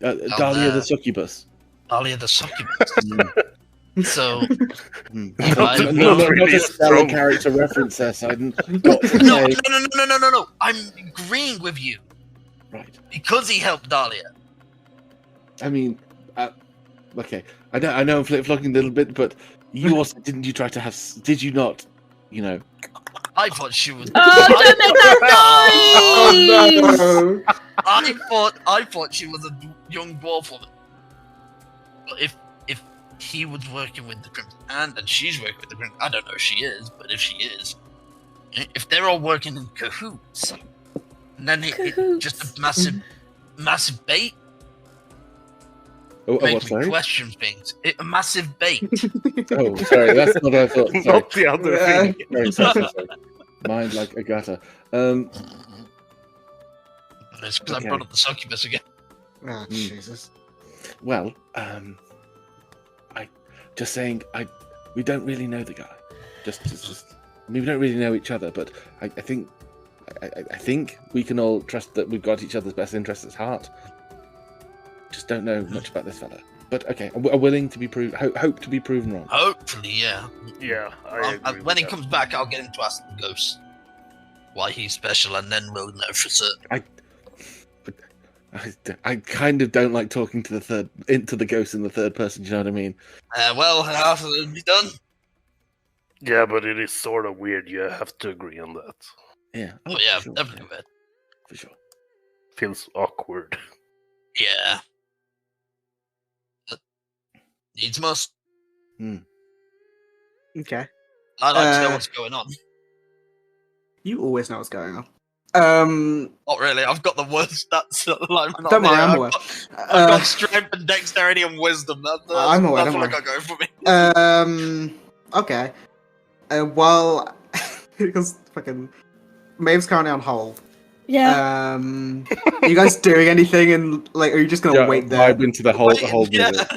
Dahlia the succubus. Dahlia the succubus. Mm. So Not I- Not really a stellar strong. character reference there, so I didn't got to no, say. no. I'm agreeing with you Right. because he helped Dahlia. I mean, okay. I know I'm flip-flopping a little bit, but you also didn't you try to have? Did you not? I thought she was. Oh, don't make that noise! Oh, no. I thought she was a young dwarf woman. But if he was working with the Crimson Hand and she's working with the Crimson, I don't know if she is, but if she is, if they're all working in cahoots, and then it just a massive bait. Oh, what? Makes me Sorry. question things. A massive bait. Oh, sorry. That's not what I thought. Sorry. Not the other Yeah. thing. Sorry. Mind like a gutter. It's because Okay. I brought up the succubus again. Oh, Jesus. Well, I just saying. We don't really know the guy. Just. I mean, we don't really know each other, but I think we can all trust that we've got each other's best interests at heart. Just don't know much about this fella. But okay, I'm willing to be proved. Hope to be proven wrong. Hopefully, yeah. Yeah, I agree When with he that. comes back, I'll get him to ask the ghost why he's special, and then we'll know for certain. I kind of don't like talking to the ghost in the third person. Do you know what I mean? Well, after it'll be done. Yeah, but it is sort of weird. You have to agree on that. Yeah. Oh yeah, for sure, definitely. yeah, for sure. Feels awkward. Yeah. But needs must. Okay. I like to know Uh, what's going on. You always know what's going on. Not really. I've got the worst stats alignment. Don't worry, I'm I've aware. I've got strength and dexterity and wisdom. I'm aware, That's don't what I worry. got going for me. Okay. Well, because fucking Maeve's currently on hold. Yeah. Are you guys doing anything, and like, are you just gonna wait there? Vibe into the whole Yeah. music.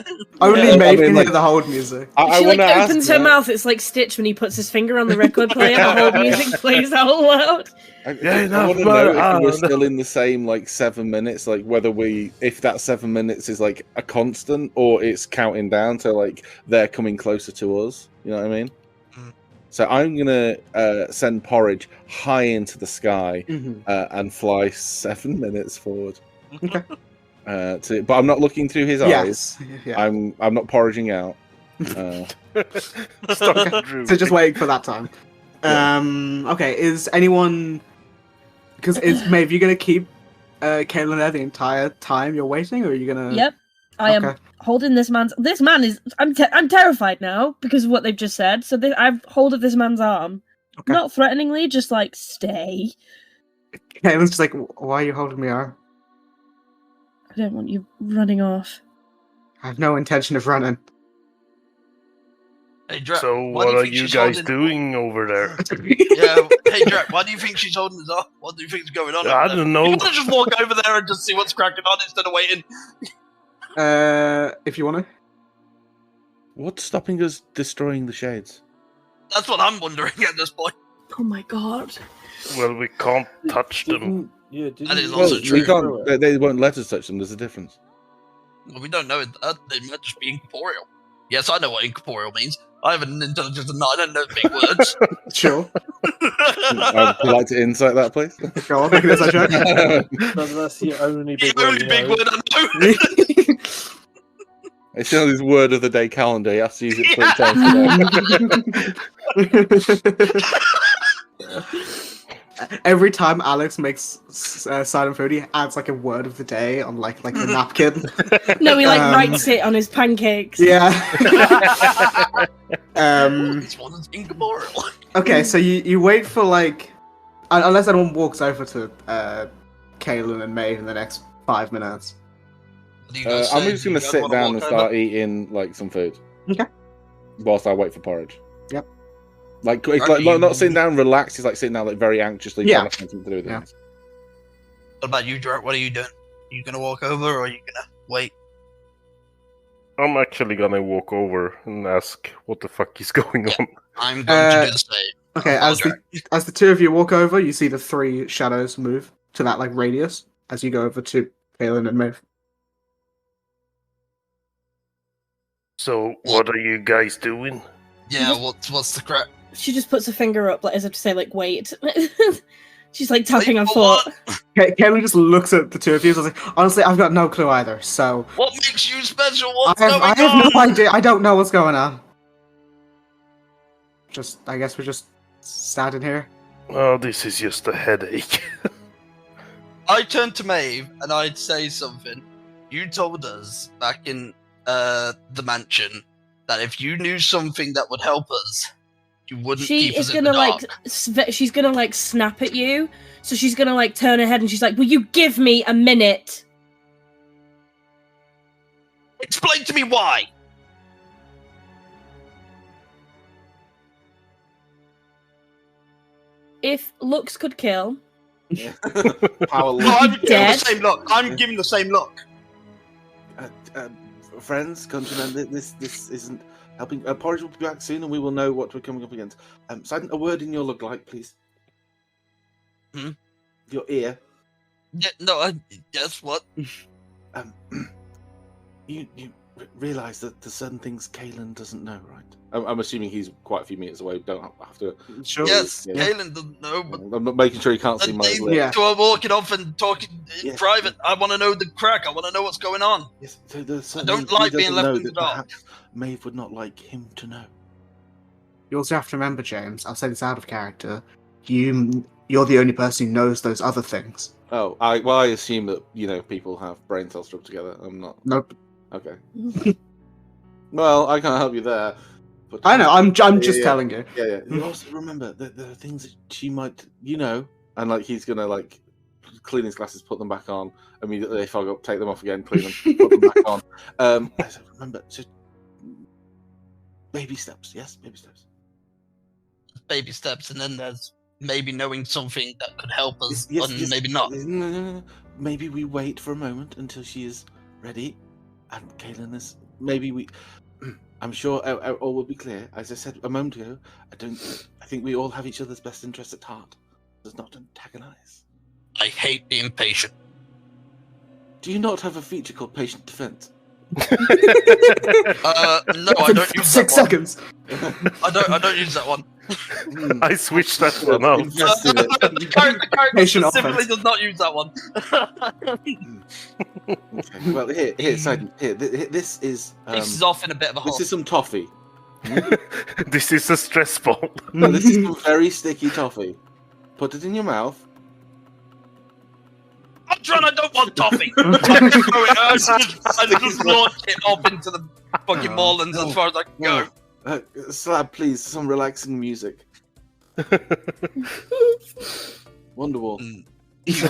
Only Yeah, Maeve I mean, can like- hear the hold music. I She like want to ask opens her that. mouth. It's like Stitch when he puts his finger on the record player. The whole music plays out loud. I enough, want to know if man. we're still in the same like 7 minutes, like whether if that 7 minutes is like a constant or it's counting down to like they're coming closer to us. You know what I mean? Mm. So I'm gonna send Porridge high into the sky Mhm. and fly 7 minutes forward. Okay. But I'm not looking through his eyes. Yes. Yeah. I'm not porridging out. Stop So just waiting for that time. Okay. Is anyone? Because is Maeve, you gonna keep Caitlin there the entire time you're waiting, or are you gonna? Yep. I am Okay. holding this man's. This man is. I'm terrified now because of what they've just said. So I've hold of this man's arm, Okay. not threateningly, just like stay. Caitlin's just like, why are you holding me arm? I don't want you running off. I have no intention of running. Hey, Drek, So why what do are think you she's guys holding- doing over there? Yeah. Hey, Drek, why do you think she's holding us up? What do you think's going on? I over there? don't know. You want to just walk over there and just see what's cracking on instead of waiting? If you want to. What's stopping us destroying the shades? That's what I'm wondering at this point. Oh my god. Well, we can't touch them. Yeah, That is Well, also true. we can't. They won't let us touch them. There's a difference. Well, we don't know. They might just be incorporeal. Yes, I know what incorporeal means. I have an intelligence of 9. I don't know big words. Sure. Would you like to insight that, please? Go on, make an inside check. That's the only the big one. only you big know. word I know. It's on his word of the day calendar. He has to use it 3 times a day. Every time Alex makes silent food, he adds like a word of the day on like the napkin. No, he like writes it on his pancakes. Yeah. This one's incorporeal. Okay, so you wait for like, unless anyone walks over to Kaelin and Maeve in the next 5 minutes. What do you guys I'm say? just Do going you to guys sit wanna down walk and over? start eating like some food. Okay. Whilst I wait for porridge. Yep. Like it's Are like not you- sitting down relaxed. He's like sitting down like very anxiously. Yeah. Trying to find something to do with Yeah. it. What about you, Jarrett? What are you doing? You gonna walk over, or are you gonna wait? I'm actually gonna walk over and ask what the fuck is going on. I'm going to do the same. Okay, as the two of you walk over, you see the 3 shadows move to that like radius as you go over to Kaelin and Maeve. So, what are you guys doing? Yeah, what's the crap? She just puts her finger up, like as if to say, like, wait. She's like tapping Wait her for foot. Kaelin just looks at the two of you and is like, honestly, I've got no clue either, so... What makes you special? What's I going have on? no idea. I don't know what's going on. I guess we're just standing here. Oh, this is just a headache. I turned to Maeve and I'd say something. You told us back in the mansion that if you knew something that would help us, you wouldn't She keep us is in the gonna dark. like, she's gonna like snap at you. So she's gonna like turn her head and she's like, "Will you give me a minute?" Explain to me why. If looks could kill, Power No, I'm giving Dead. the same look. I'm giving the same look. Friends, countrymen, this isn't helping. Porridge will be back soon, and we will know what we're coming up against. Silent, a word in your look like, please. Hmm? Your ear. Yeah, no, guess what? You realise that there's certain things Kaelin doesn't know, right? I'm assuming he's quite a few meters away. Don't have to. Sure. Yes, Yeah. Kaelin doesn't know, but I'm not making sure he can't see and my they lip. Yeah. are walking off and talking in Yes. private. I want to know the crack. I want to know what's going on. Yes, so there's certain don't things he like being doesn't left know in the that dark. perhaps Maeve would not like him to know. You also have to remember, James, I'll say this out of character, you're the only person who knows those other things. Oh, I assume that people have brain cells stuck together. I'm not. Nope. Okay. Well, I can't help you there. But I know, I'm just Yeah. telling you. Yeah. You also remember that there are things that she might, and like he's gonna like clean his glasses, put them back on. Immediately they fog up, take them off again, clean them, put them back on. So remember, just baby steps. Yes, baby steps. Baby steps, and then there's maybe knowing something that could help us, Yes, and yes. maybe not. No. Maybe we wait for a moment until she is ready, and Kaelin is. Maybe we. I'm sure all will be clear. As I said a moment ago, I think we all have each other's best interests at heart. Does not antagonize. I hate being patient. Do you not have a feature called patient defense? No, I don't use 6 that one. seconds. I don't use that one. I switched that one out. Invest in it. The character Patient specifically offense. does not use that one. Okay, well, here, Sidon, here. This is. This is off in a bit of a This hole. is some toffee. This is a stress ball. No, this is some very sticky toffee. Put it in your mouth. I'm trying. I don't want toffee. I just launch it off into the fucking Moorlands as far as I can go. Slab, please, some relaxing music. Wonderwall. He'll,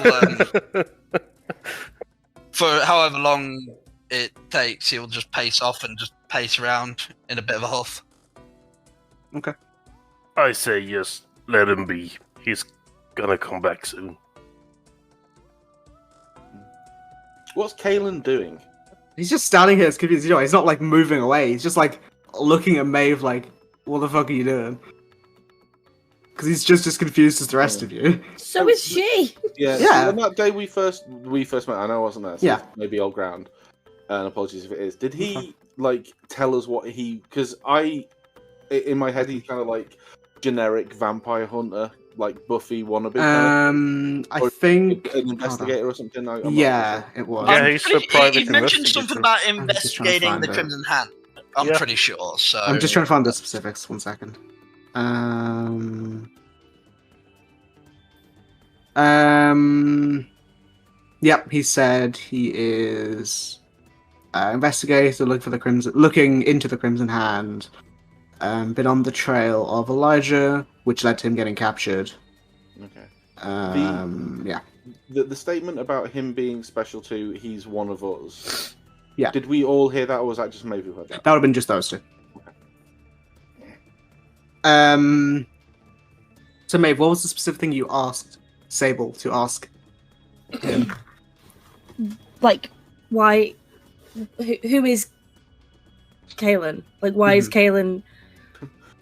for however long it takes, he'll just pace off and just pace around in a bit of a huff. I say just let him be. He's gonna come back soon. What's Kaelin doing? He's just standing here, it's confused. He's not like moving away. He's just like looking at Maeve like, what the fuck are you doing? Because he's just as confused as the rest of you. so is she. Yeah. Yeah. So on that day we first met, I know I wasn't there. So Yeah. Maybe old ground. And apologies if it is. Did he like tell us what he? Because in my head he's kind of like generic vampire hunter like Buffy wannabe? Kind I Or think of? An investigator or something? I'm not yeah, sure. it was. Yeah, he's a private He mentioned something investigator. about I'm just trying to investigating find the it. Crimson Hand. I'm Yeah. pretty sure. So I'm just trying to find the specifics. 1 second. Yep, he said he is investigator looking into the Crimson Hand. Been on the trail of Elijah, which led to him getting captured. Okay. Yeah. The statement about him being special too, he's one of us. Yeah. Did we all hear that, or was that just maybe heard that? That would have been just those two. Okay. So, Maeve, what was the specific thing you asked Sable to ask him? Like, why? Who is Kaelin? Like, why is Kaelin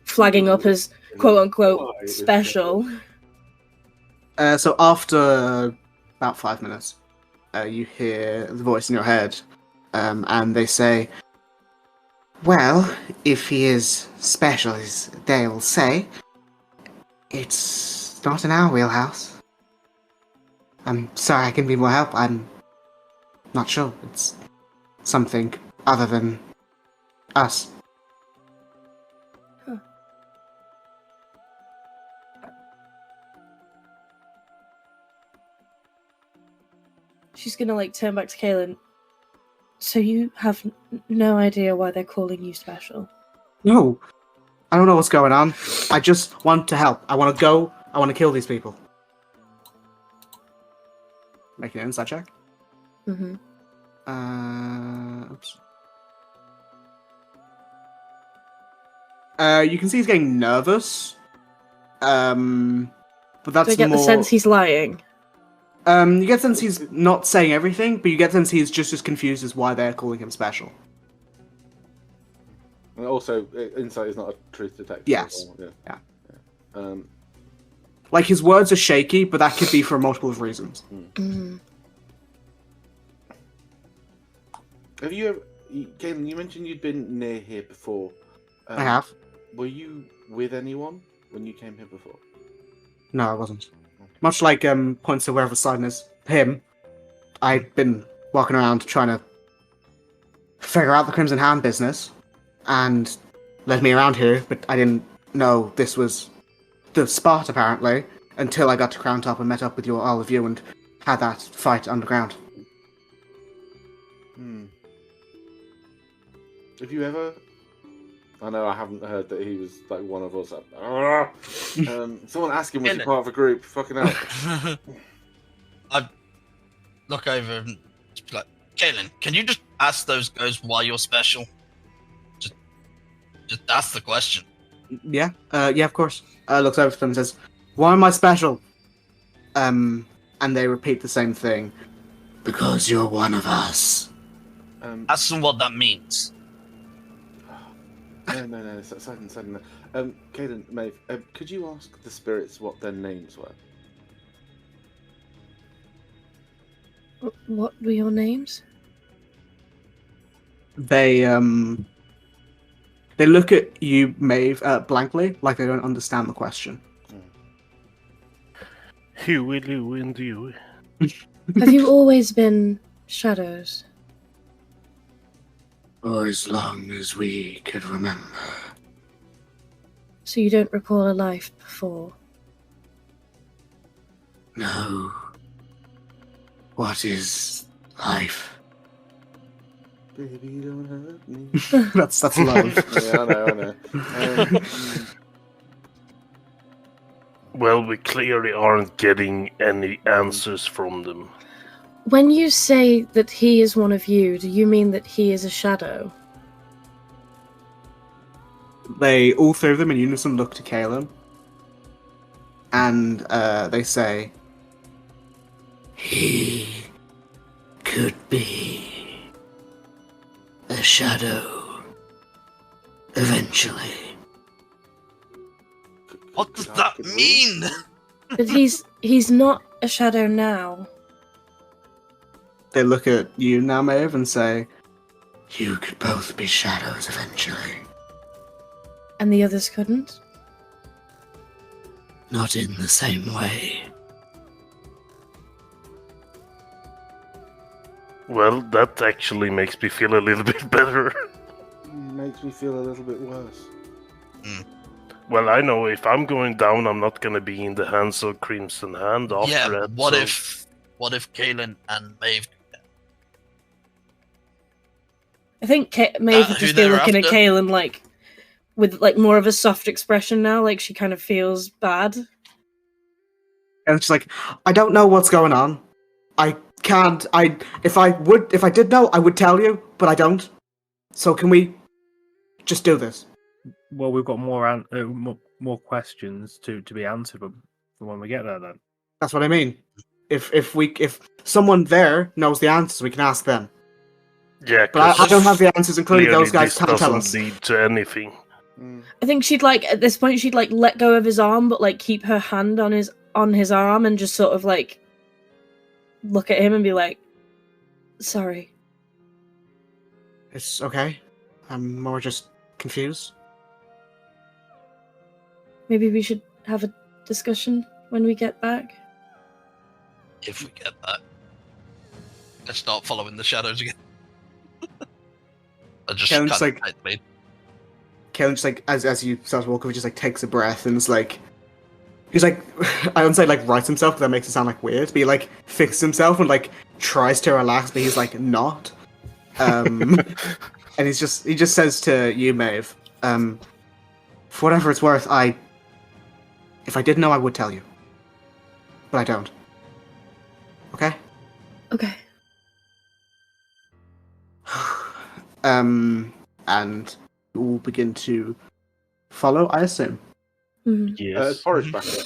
flagging up as quote unquote Why is special? So after about 5 minutes, you hear the voice in your head, and they say, "Well, if he is special, as they'll say, it's not in our wheelhouse. I'm sorry, I can be more help. I'm not sure. It's something other than us." She's gonna like turn back to Kaelin. So you have no idea why they're calling you special? No, I don't know what's going on. I just want to help. I want to go. I want to kill these people. Make an insight check. Mm-hmm. Oops. You can see he's getting nervous. But that's Do I get more. the sense he's lying? You get the sense he's not saying everything, but you get the sense he's just as confused as why they're calling him special. And also, insight is not a truth detector. Yes. Yeah. Like, his words are shaky, but that could be for multiple reasons. Mm. Have you ever, Caitlin, you mentioned you'd been near here before. I have. Were you with anyone when you came here before? No, I wasn't. Much like points to wherever Sidon is him, I'd been walking around trying to figure out the Crimson Hand business, and led me around here, but I didn't know this was the spot, apparently, until I got to Crown Top and met up with all of you and had that fight underground. Have you ever... I know I haven't heard that he was like one of us. Someone ask him, was he part of a group? Fucking hell. I look over and just be like, Kaelin, can you just ask those guys why you're special? Just ask the question. Yeah, of course. Looks over to them and says, "Why am I special?" And they repeat the same thing. "Because you're one of us." Ask them what that means. No. Sudden. Caden, Maeve, could you ask the spirits what their names were? What were your names? They look at you, Maeve, blankly, like they don't understand the question. Huey, Louie, and Dewey. Have you always been shadows? For as long as we could remember. So you don't recall a life before? No. What is life? Baby, don't hurt me. that's love. Yeah, I know. Well, we clearly aren't getting any answers from them. When you say that he is one of you, do you mean that he is a shadow? They, all three of them in unison, look to Caleb. And they say, "He could be a shadow eventually." What does that mean? But he's not a shadow now. They look at you now, Maeve, and say, "You could both be shadows eventually." And the others couldn't? not in the same way. Well, that actually makes me feel a little bit better. Makes me feel a little bit worse. Well, I know if I'm going down, I'm not gonna be in the hands of Crimson Hand after Yeah, that. what so- if Kaelin and Maeve? I think Maeve would who just be they're looking at after? Kaelin like with like more of a soft expression now, like she kind of feels bad. And it's like, I don't know what's going on. I can't. If I did know, I would tell you, but I don't. So can we just do this? Well, we've got more questions to be answered, but for when we get there, then. That's what I mean. If someone there knows the answers, we can ask them. Yeah, But I don't have the answers, including clearly those guys this can't tell doesn't us. lead to anything. I think she'd like at this point she'd like let go of his arm, but like keep her hand on his arm and just sort of like look at him and be like, "Sorry." It's okay. I'm more just confused. Maybe we should have a discussion when we get back. If we get that, let's start following the shadows again. I just Kaelin's kind like- of me. Kaelin just like as you start walking, he just like takes a breath and is like, he's like, I don't say like writes himself because that makes it sound like weird, but he like fixes himself and like tries to relax, but he's like not. And he just says to you, Maeve, for whatever it's worth, if I did know, I would tell you, but I don't. Okay. Okay. And we'll begin to follow, I assume. Mhm. Yes. Porridge back there.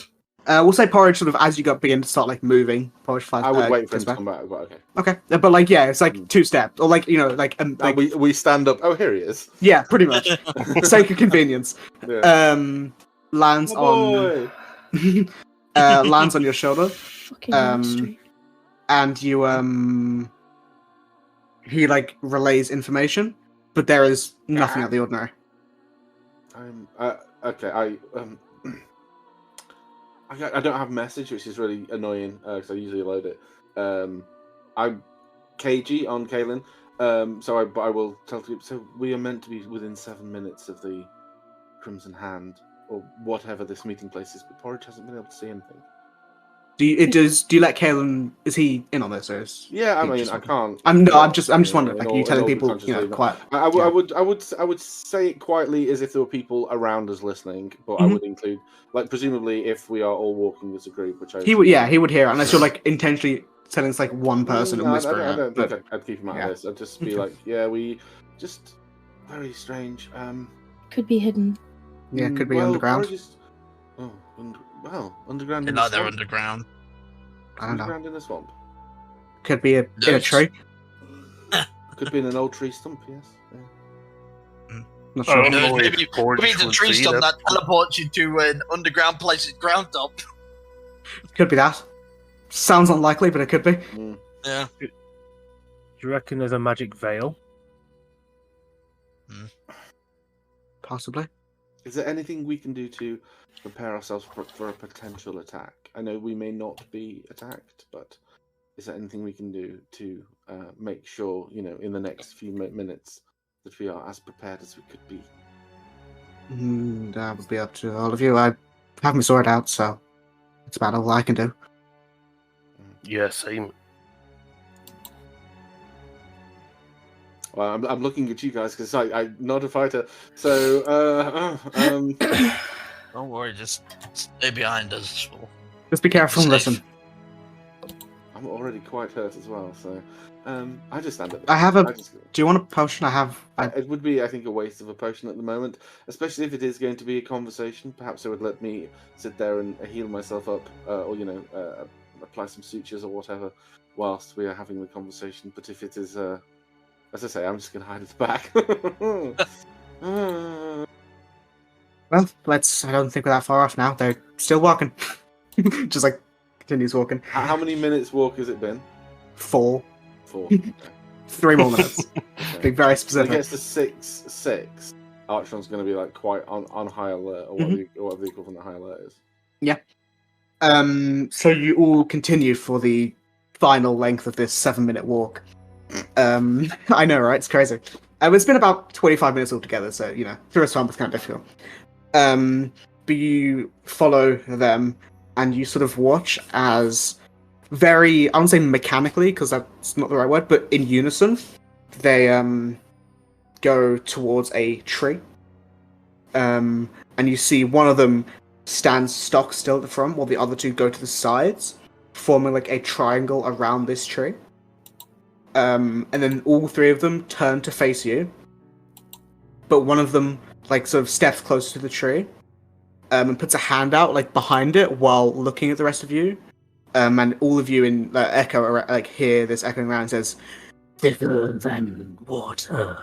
We'll say Porridge sort of as you begin to start like moving. Porridge flies. I would wait for him goes to back. come back, but okay. Okay, but like yeah, it's like 2 steps, or like like We stand up. Oh, here he is. yeah, pretty much. Sake of convenience. Yeah. Lands Oh, on boy. lands on your shoulder, Fucking North Street. and you he like relays information, but there is nothing out of the ordinary. Okay. I don't have message, which is really annoying because I usually load it. I'm KG on Kaelin, but I will tell you. So we are meant to be within 7 minutes of the Crimson Hand or whatever this meeting place is, but Porridge hasn't been able to see anything. Do you let Kaelin? Is he in on this? Or is Yeah, I he mean, just- I can't. I'm just wondering. Like, are you telling people, consciously, quiet? I would say it quietly as if there were people around us listening, but I would include, like, presumably if we are all walking as a group, which I He would hear it, unless you're like intentionally telling it's like one person and I whispering don't it. think But I'd keep him out yeah. of this. I'd just be like, yeah, we just very strange. Could be hidden. yeah, it could be well, underground. Porridge is- underground. In No, the they're swamp? underground. I don't know. Underground in the swamp. Could be in a Yes. tree. Could be in an old tree stump. Yes. Yeah. Not I sure. don't No, know maybe- if Porridge Maybe the would tree see stump that. that teleports you to an underground place at ground top. Could be that. Sounds unlikely, but it could be. Yeah. Do you reckon there's a magic veil? Possibly. Is there anything we can do to prepare ourselves for a potential attack? I know we may not be attacked, but is there anything we can do to make sure, in the next few minutes, that we are as prepared as we could be? That would be up to all of you. I have my sword out, so it's about all I can do. Yeah, same. Well, I'm looking at you guys because I'm not a fighter. So, Don't worry, just stay behind us. Just be careful and Safe. listen. I'm already quite hurt as well. So, I just stand up. I have a- I just- Do you want a potion? It would be, I think, a waste of a potion at the moment, especially if it is going to be a conversation. Perhaps it would let me sit there and heal myself up, or apply some sutures or whatever, whilst we are having the conversation. But if it is, as I say, I'm just going to hide at the back. Well, I don't think we're that far off now. They're still walking. Just like continues walking. How many minutes walk has it been? 4. 4. Okay. 3 more minutes. Okay. Be very When it specific. gets to 6, Archon's going to be like quite on high alert, or whatever the equivalent of high alert is. So you all continue for the final length of this 7-minute walk. I know, right? It's crazy. It's been about 25 minutes altogether, so, first time was kind of difficult. But you follow them, and you sort of watch as very, I won't say mechanically, because that's not the right word, but in unison, they go towards a tree. And you see one of them stands stock still at the front, while the other two go to the sides, forming like a triangle around this tree. And then all three of them turn to face you. But one of them, like, sort of steps closer to the tree, and puts a hand out, like, behind it while looking at the rest of you. And all of you in echo, like, hear this echoing around and says, "Thicker than water."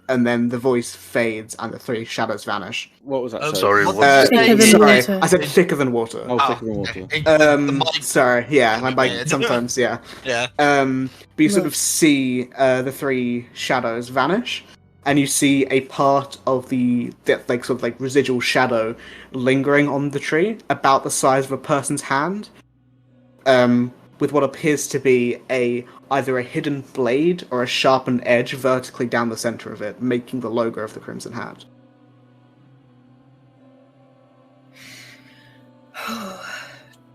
And then the voice fades and the three shadows vanish. What was that? Sorry, what what's Thicker than sorry, water. I said thicker than water. Oh, thicker than water. Okay. The mic- Sorry, yeah, my mic Weird. sometimes, yeah. Yeah. But you sort of see the three shadows vanish, and you see a part of the like sort of like residual shadow lingering on the tree, about the size of a person's hand, with what appears to be either a hidden blade or a sharpened edge vertically down the center of it, making the logo of the Crimson Hat.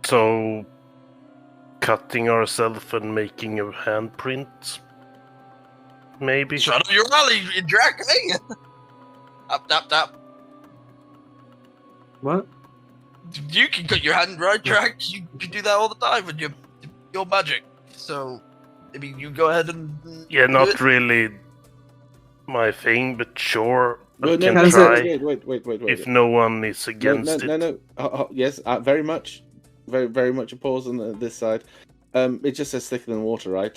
So, cutting ourselves and making a handprint? Maybe? Shut up your rally, Drac, hey! Tap, tap, tap. What? You can cut your hand, right, Drac? You do that all the time with your magic. So, I mean, you go ahead and... Yeah, do not it. really my thing, but sure. No, I can no, try wait. if no one is against No. it. Yes, very much. Very much a pause on this side. It just says thicker than water, right?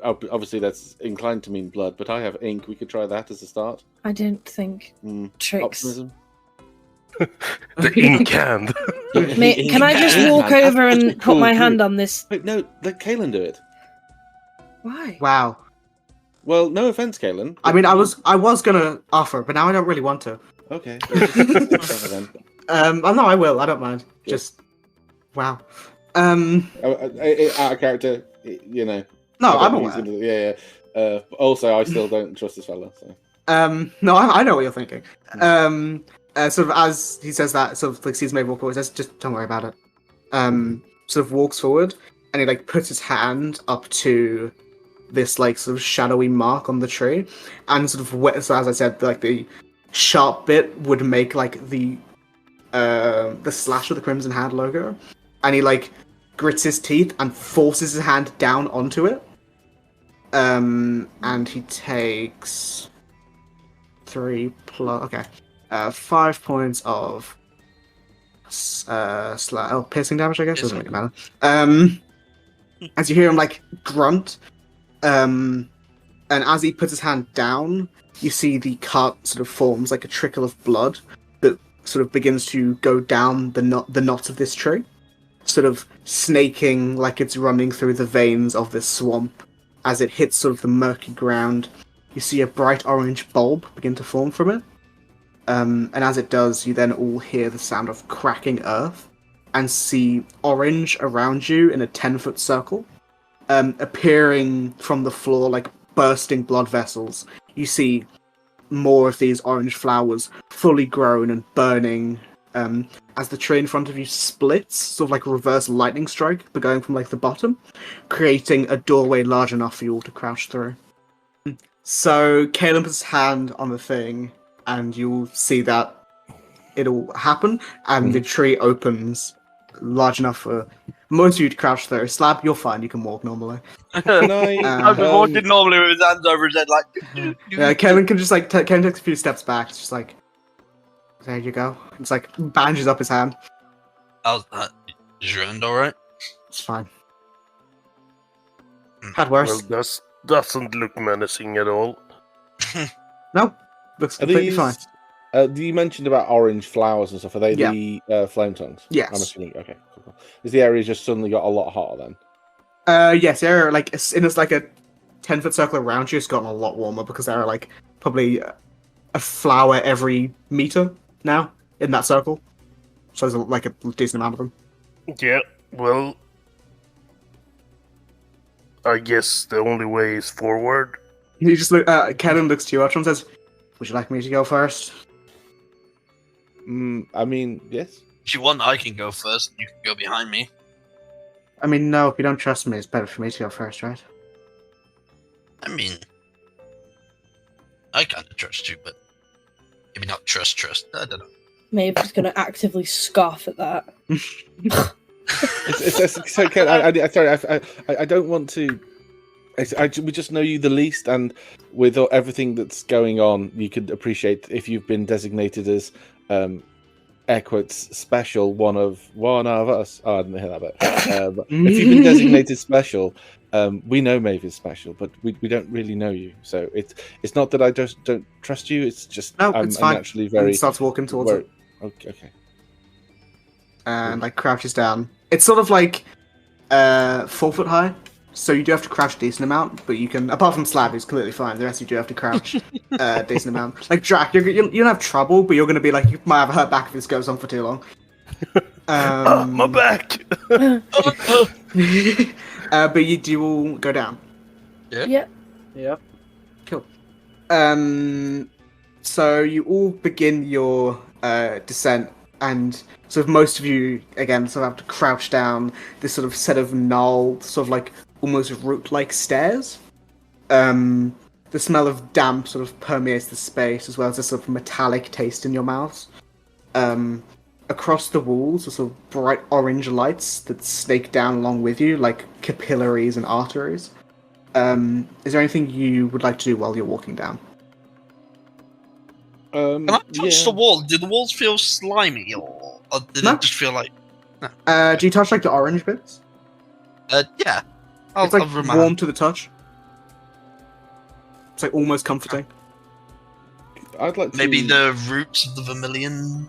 Obviously, that's inclined to mean blood, but I have ink. We could try that as a start. I don't think tricks. Optimism. The ink hand. Can I just walk over and put my hand on this? Wait, no, let Kaelin do it. Why? Wow. Well, no offense, Kaelin. I mean, I was gonna offer, but now I don't really want to. Okay. Then. No, I will. I don't mind. Yeah. Just, wow. Out of character, No, I I'm don't think aware. he's gonna- yeah. Also, I still don't trust this fella. So. No, I know what you're thinking. Sort of as he says that, sort of like sees Maeve walk forward, says, "Just don't worry about it." Sort of walks forward, and he like puts his hand up to this like sort of shadowy mark on the tree, and sort of so as I said, like the sharp bit would make like the slash of the Crimson Hand logo, and he like grits his teeth and forces his hand down onto it. And he takes 3 plus 5 points of piercing damage, I guess. Doesn't really matter. As you hear him like grunt, and as he puts his hand down, you see the cut sort of forms like a trickle of blood that sort of begins to go down the knot of this tree, sort of snaking like it's running through the veins of this swamp. As it hits sort of the murky ground, you see a bright orange bulb begin to form from it. And as it does, you then all hear the sound of cracking earth and see orange around you in a 10-foot circle, appearing from the floor like bursting blood vessels. You see more of these orange flowers fully grown and burning as the tree in front of you splits, sort of like a reverse lightning strike, but going from like the bottom, creating a doorway large enough for you all to crouch through. So Caleb puts his hand on the thing, and you'll see that it'll happen, and the tree opens large enough for most of you to crouch through. Slab, you're fine, you can walk normally. Can I? I've been walking normally with his hands over his head, like. Yeah, Kevin can just like Kevin takes a few steps back. It's just like, there you go. It's like bandages up his hand. Is your hand alright? It's fine. Had worse. Well, that doesn't look menacing at all. No, looks Are completely these, fine. You mentioned about orange flowers and stuff. Are they Yeah. the flame tongues? Yes. I'm assuming. Okay, cool. Is the area just suddenly got a lot hotter then? Yes, they're like it's like a 10-foot circle around you. It's gotten a lot warmer because there are like probably a flower every meter now in that circle. So there's like a decent amount of them. Yeah, well, I guess the only way is forward. You just look. Kellen looks to you, Archer, and says, "Would you like me to go first?" I mean, yes. If you want, I can go first. You can go behind me. I mean, no. If you don't trust me, it's better for me to go first, right? I mean, I kind of trust you, but maybe not trust. I don't know. Maybe he's going to actively scoff at that. It's okay. Sorry, I don't want to. We just know you the least, and with everything that's going on, you could appreciate if you've been designated as, air quotes, special, one of us. Oh, I didn't hear that bit. But if you've been designated special, we know Maeve is special, but we don't really know you. So it's not that I just don't trust you. It's just No, I'm it's fine. naturally very. And starts walking towards it. Okay. And like crouches down. It's sort of like 4 foot high, so you do have to crouch a decent amount. But you can, apart from Slav, who's completely fine. The rest you do have to crouch a decent amount. Like Drac, you don't have trouble, but you're going to be like, you might have a hurt back if this goes on for too long. My back. But you do all go down. Yeah. Yeah. Cool. So you all begin your descent, and sort of most of you again sort of have to crouch down this sort of set of gnarled, sort of like almost root-like stairs. The smell of damp sort of permeates the space, as well as a sort of metallic taste in your mouths. Across the walls are sort of bright orange lights that snake down along with you, like capillaries and arteries. Is there anything you would like to do while you're walking down? Can I touch the wall? Do the walls feel slimy, or did No. it just feel like? Do you touch like the orange bits? Yeah. It's like I'll rub my warm hand. to the touch. It's like almost comforting. I'd like to Maybe the roots of the vermilion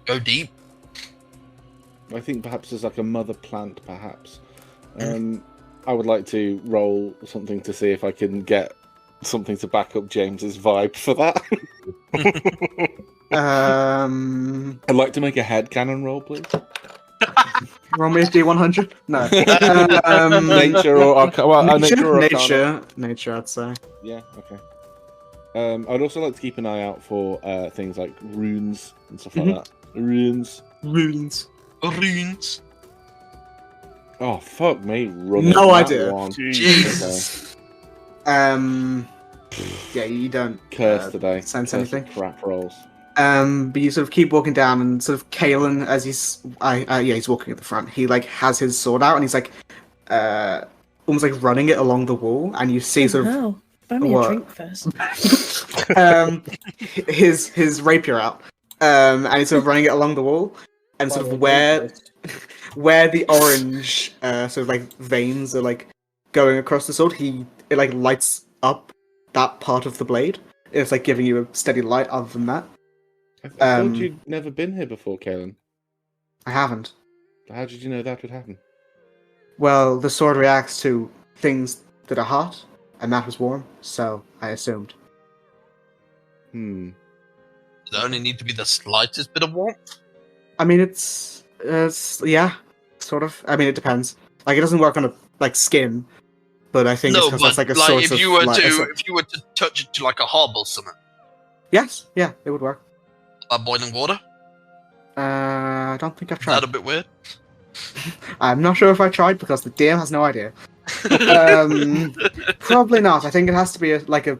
go deep. I think perhaps there's like a mother plant, perhaps. I would like to roll something to see if I can get something to back up James's vibe for that. I'd like to make a headcanon roll, please. Roll me a D100? No. Nature or nature or arcana. Nature, I'd say. Yeah, okay. I'd also like to keep an eye out for things like runes and stuff like that. Runes. Runes. Runes. Oh, fuck me. Running No that idea. one. Jesus. Yeah, you don't Curse today. sense Curse anything. Crap rolls. But you sort of keep walking down, and sort of Kalen, as he's he's walking at the front. He like has his sword out, and he's like, almost like running it along the wall, and you see sort of No. Buy me What? a drink first. his rapier out, and he's sort of running it along the wall, and sort of where the orange sort of like veins are like going across the sword, it like lights up that part of the blade. It's like giving you a steady light. Other than that, I thought you'd never been here before, Kalen. I haven't. How did you know that would happen? Well, the sword reacts to things that are hot, and that was warm, so I assumed. Does it only need to be the slightest bit of warmth? I mean, it's yeah, sort of. I mean, it depends. Like, it doesn't work on like skin, but I think it's No, because but that's like a like source if of you were light. if you were to touch it to like a herb or something, Yes, yeah, it would work. boiling water, I don't think I've is that tried. a bit weird? I'm not sure if I tried because the DM has no idea. Probably not. I think it has to be like a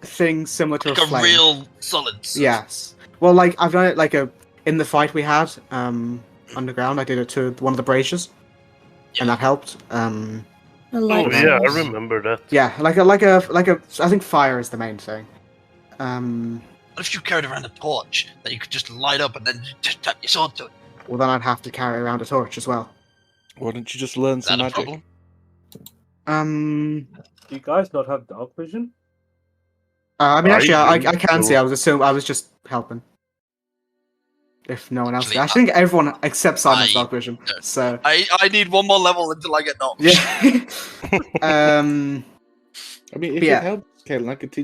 thing similar to Like a a flame. real solid. Yes. Well, like I've done it like in the fight we had underground. I did it to one of the braziers, and that helped. I Oh like yeah, I those. remember that. Yeah, like a. I think fire is the main thing. What if you carried around a torch that you could just light up and then just tap your sword to it? Well, then I'd have to carry around a torch as well. Why don't you just learn Is some that a magic? problem? Do you guys not have dark vision? I mean, actually, I do, can so- see. I was just helping. If no one else, Actually, I think everyone except Simon's I dark vision. don't. So I need one more level until I get knocked. yeah. I mean, if Yeah. it helps, Kalen, I could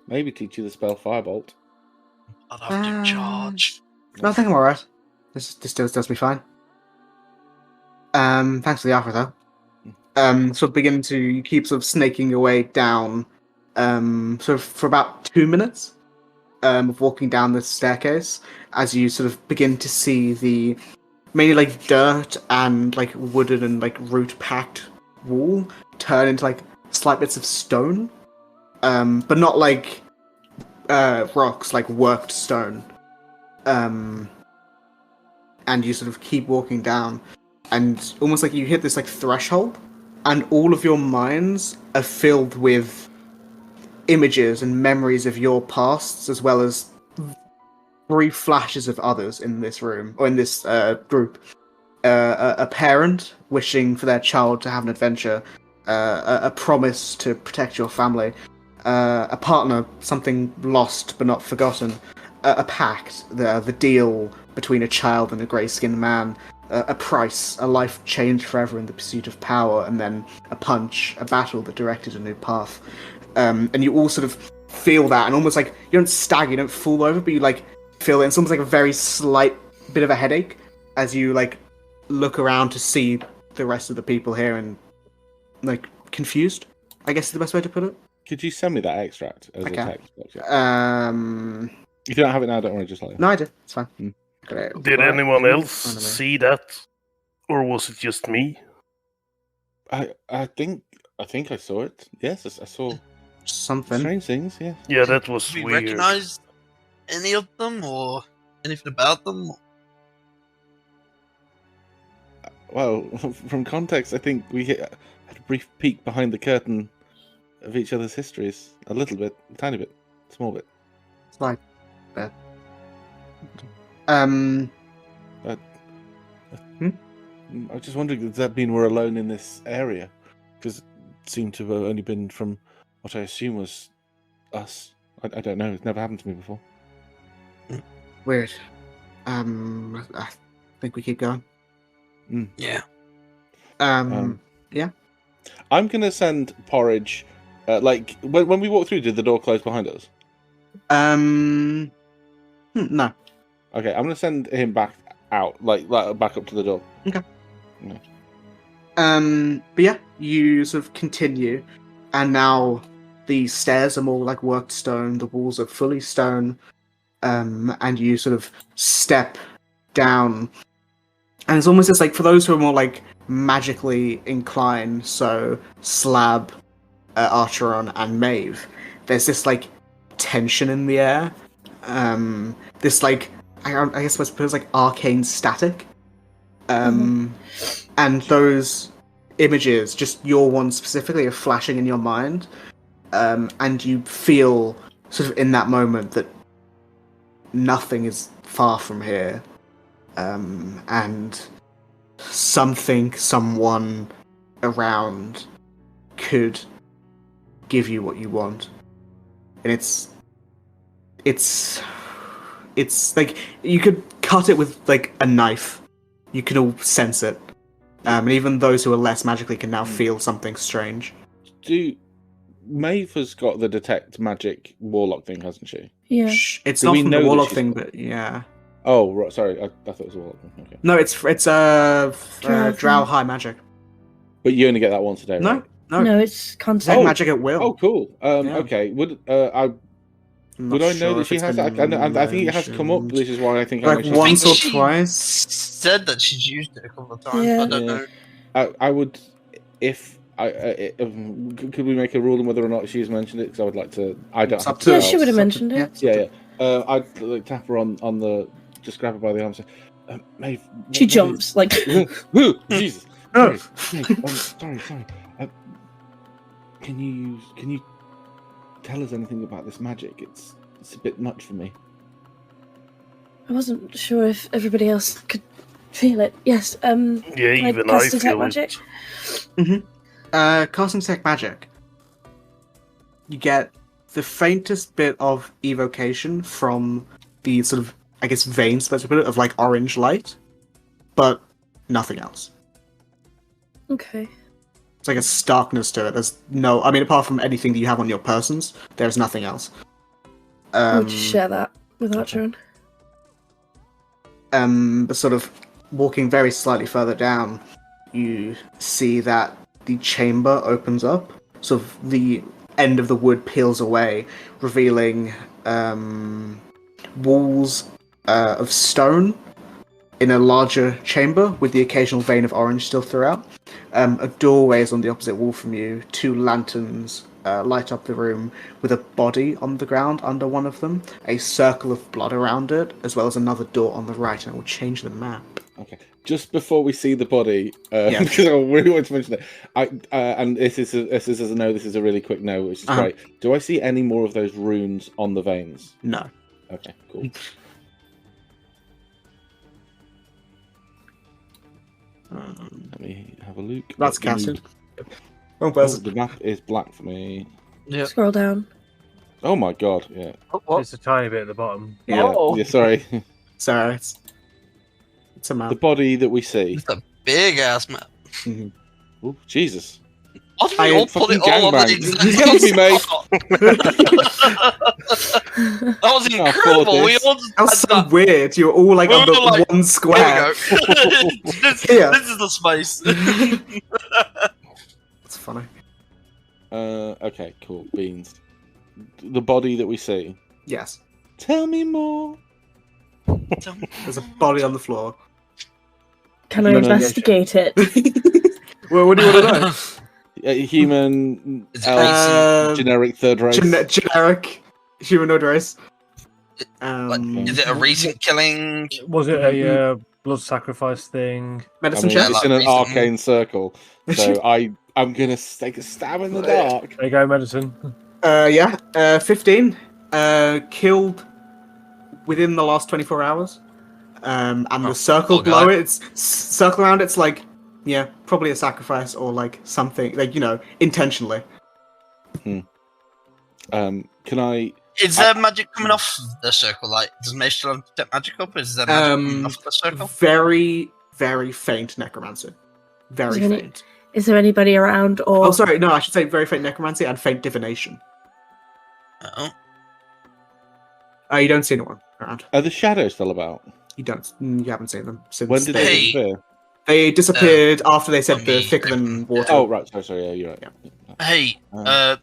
maybe teach you the spell Firebolt. I'd have to charge. No, I think I'm alright. This does me fine. Thanks for the offer, though. You keep sort of snaking your way down, sort of for about 2 minutes, of walking down the staircase, as you sort of begin to see the mainly like dirt and like wooden and like root packed wall turn into like slight bits of stone, but not like rocks, like worked stone. And you sort of keep walking down, and almost like you hit this like threshold, and all of your minds are filled with images and memories of your pasts, as well as brief flashes of others in this room or in this group. A parent wishing for their child to have an adventure, a promise to protect your family, a partner, something lost but not forgotten, a pact, the deal between a child and a grey-skinned man, a price, a life changed forever in the pursuit of power, and then a punch, a battle that directed a new path. And you all sort of feel that, and almost like you don't stagger, you don't fall over, but you like feel it. It's almost like a very slight bit of a headache as you like look around to see the rest of the people here, and like confused, I guess is the best way to put it. Could you send me that extract as a Okay. text? If you don't have it now, don't worry, just like No, I did. It's fine. Mm. Did anyone in else front of me. see that, or was it just me? I think I saw it. Yes, I saw Something? strange things. Yeah. Yeah, that was Do we weird. recognize any of them or anything about them? Well, from context, I think we had a brief peek behind the curtain of each other's histories. A little bit, a tiny bit, small bit. Slight bit. I was just wondering, does that mean we're alone in this area? Because it seemed to have only been from what I assume was us. I don't know. It's never happened to me before. Weird. I think we keep going. Yeah. Yeah. I'm gonna send Porridge. Like when we walked through, did the door close behind us? No. Okay, I'm gonna send him back out, like back up to the door. Okay. But yeah, you sort of continue, and now the stairs are more like worked stone, the walls are fully stone, and you sort of step down, and it's almost just like, for those who are more like magically inclined, so Slab, Archeron, and Maeve, there's this like tension in the air, this like, I guess I suppose like arcane static. And those images, just your one specifically, are flashing in your mind, and you feel sort of in that moment that nothing is far from here, and something, someone around could give you what you want, and it's like you could cut it with like a knife. You can all sense it. And even those who are less magically can now feel something strange. Maeve has got the detect magic warlock thing, hasn't she? Yeah. It's Do not we from know the that warlock she's thing, got but yeah. Oh, right. Sorry, I thought it was a warlock thing. Okay. No, it's drow high magic. But you only get that once a day, right? No, it's Detect constant. magic at will. Oh, cool. Yeah. Okay. Would I'm would not I know sure that if she it's has been that? I think it has come up, mentioned. which is why I think Like I mentioned once think or she twice. Said that she's used it a couple of times. Yeah. I don't know. I would, if could we make a rule on whether or not she's mentioned it? Because I would like to. I don't. It's Have up to to- Yeah, tell. she would have it's up mentioned to- it. Yeah, yeah. I'd like, tap her on the. Just grab her by the arm. And say, Maeve, She what jumps like. Ooh, Jesus. No. Sorry. Can you tell us anything about this magic? It's a bit much for me. I wasn't sure if everybody else could feel it. Yes. Yeah, Can even I cast detect feel magic? it. Casting detect magic. You get the faintest bit of evocation from the sort of, I guess, veins, let's put it, of like orange light, but nothing else. Okay. It's like a starkness to it. There's no, I mean, apart from anything that you have on your persons, there's nothing else. We'll just share that with Archeron. But sort of walking very slightly further down, you see that the chamber opens up. Sort of the end of the wood peels away, revealing walls of stone in a larger chamber with the occasional vein of orange still throughout. A doorway is on the opposite wall from you. 2 lanterns light up the room with a body on the ground under one of them, a circle of blood around it, as well as another door on the right, and I will change the map. Okay. Just before we see the body, Yeah. because I really want to mention it, and this is a really quick no, which is great. Do I see any more of those runes on the veins? No. Okay, cool. Let me have a look. That's Let me- casted. Wrong Oh, person. the map is black for me. Yeah. Scroll down. Oh my god, yeah. It's a tiny bit at the bottom. Yeah, yeah, sorry. Sorry, it's a map. The body that we see. It's a big ass map. Oh, Jesus. Why do we all put it fucking all on the gangbang. exact He's gonna be made. spot? That was can't incredible. afford We this. all just That was had so that. weird. You're all like We on the were like, one square. Here we go. this, Here. this is the space. It's funny. Okay, cool. Beans. The body that we see. Yes. Tell me more. There's a body on the floor. Can I investigate it? Well, what do you want to know? Human, Is it elf, generic third race. Generic humanoid race. Is it a recent killing? Was it a blood sacrifice thing? I Medicine mean, check? it's in an Recent. arcane circle, so I'm gonna take a stab in the dark. There you go, medicine. Yeah. 15. Killed within the last 24 hours. And the circle below it, circle around it's like, yeah, probably a sacrifice or like something, like, intentionally. Can I? Is there magic coming off the circle? Like, does Mage still have detect magic up? Is there magic coming off the circle? Very, very faint necromancy. Very Is there any- faint. Is there anybody around or Oh, sorry, no, I should say very faint necromancy and faint divination. Oh. You don't see anyone around. Are the shadows still about? You haven't seen them since When did they Hey. disappear? they disappeared after they said I the mean, thicker than water. Oh, right. Sorry. Yeah, you're right. Hey, Uh,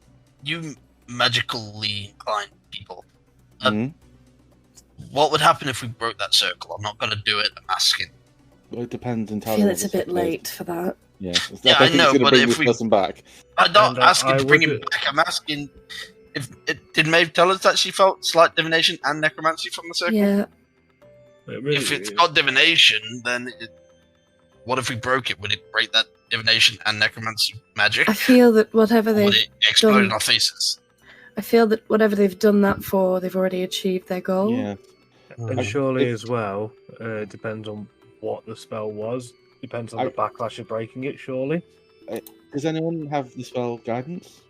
you magically inclined people. mhm. What would happen if we broke that circle? I'm not going to do it. I'm asking. Well, it depends I entirely. feel on it's a what the bit circle is. late for that. Yeah, Yeah, I know, it's gonna but bring if this we- person back. I'm not And, asking I to bring him would- back. I'm asking if did Maeve tell us that she felt slight divination and necromancy from the circle? Yeah. If it's got divination, then what if we broke it? Would it break that divination and necromancy magic? I feel that whatever Or would they've it explode in done- our faces? I feel that whatever they've done that for, they've already achieved their goal. Yeah. And I- surely if- as well, it depends on what the spell was. Depends on the backlash of breaking it, surely. Does anyone have the spell guidance?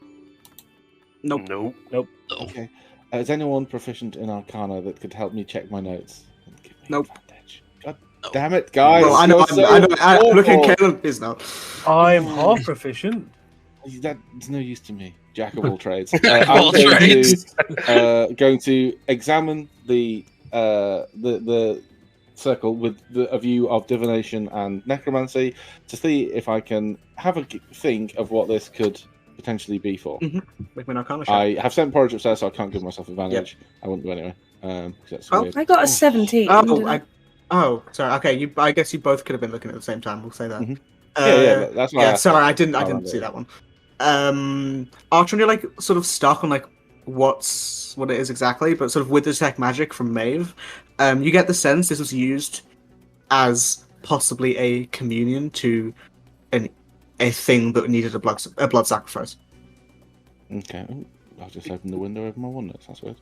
Nope. Nope. No. Okay. Is anyone proficient in Arcana that could help me check my notes? And give me Nope. advantage? God No. damn it, guys! Well, I know, you're so I'm looking awful. at Caleb is now. I'm half proficient. That's no use to me. Jack of all trades. Jack of all trades. Going to examine the circle with a view of divination and necromancy to see if I can have a think of what this could potentially be for. Make me an Arcana check. I have sent porridge upstairs, so I can't give myself advantage. I wouldn't do anyway. 'Cause that's Well, weird. I got a 17. Sorry. Okay, I guess you both could have been looking at the same time. We'll say that. Mhm. Yeah, that's why. I Yeah, asked. sorry, I didn't Oh, see that one. Archon, you're like sort of stuck on like what it is exactly, but sort of with the detect magic from Maeve, you get the sense this was used as possibly a communion to a thing that needed a blood sacrifice. Okay. Ooh, I'll just open the window over my walnuts. That's weird.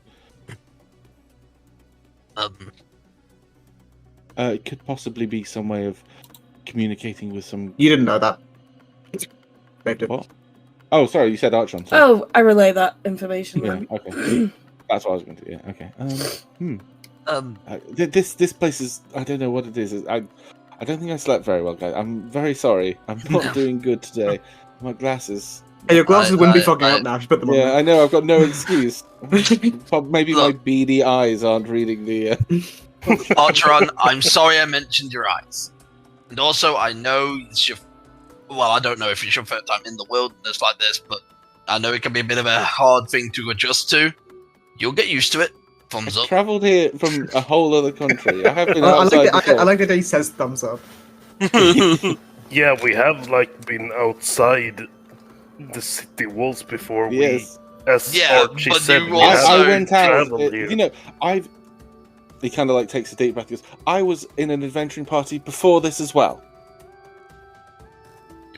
It could possibly be some way of communicating with some. You didn't know that. Maeve did. What? Oh, sorry. You said Archon. Sorry. Oh, I relay that information Yeah. then. Okay. That's what I was going to do. Yeah. Okay. This place is. I don't know what it is. I don't think I slept very well, guys. I'm very sorry. I'm not doing good today. My glasses. Hey, your glasses wouldn't be I- fogging I- up now if you put them on. Yeah, I know. I've got no excuse. Maybe my Look. beady eyes aren't reading the. Archeron, I'm sorry I mentioned your eyes. And also, I know it's your... Well, I don't know if it's your first time in the wilderness like this, but I know it can be a bit of a hard thing to adjust to. You'll get used to it. Thumbs up. Travelled here from a whole other country. I have been I outside I like that he says thumbs up. Yeah, we have been outside the city walls before. Yes. As Yeah, Archie but said, you we also- have I went out. traveled here. He kind of takes a deep breath. He goes, I was in an adventuring party before this as well.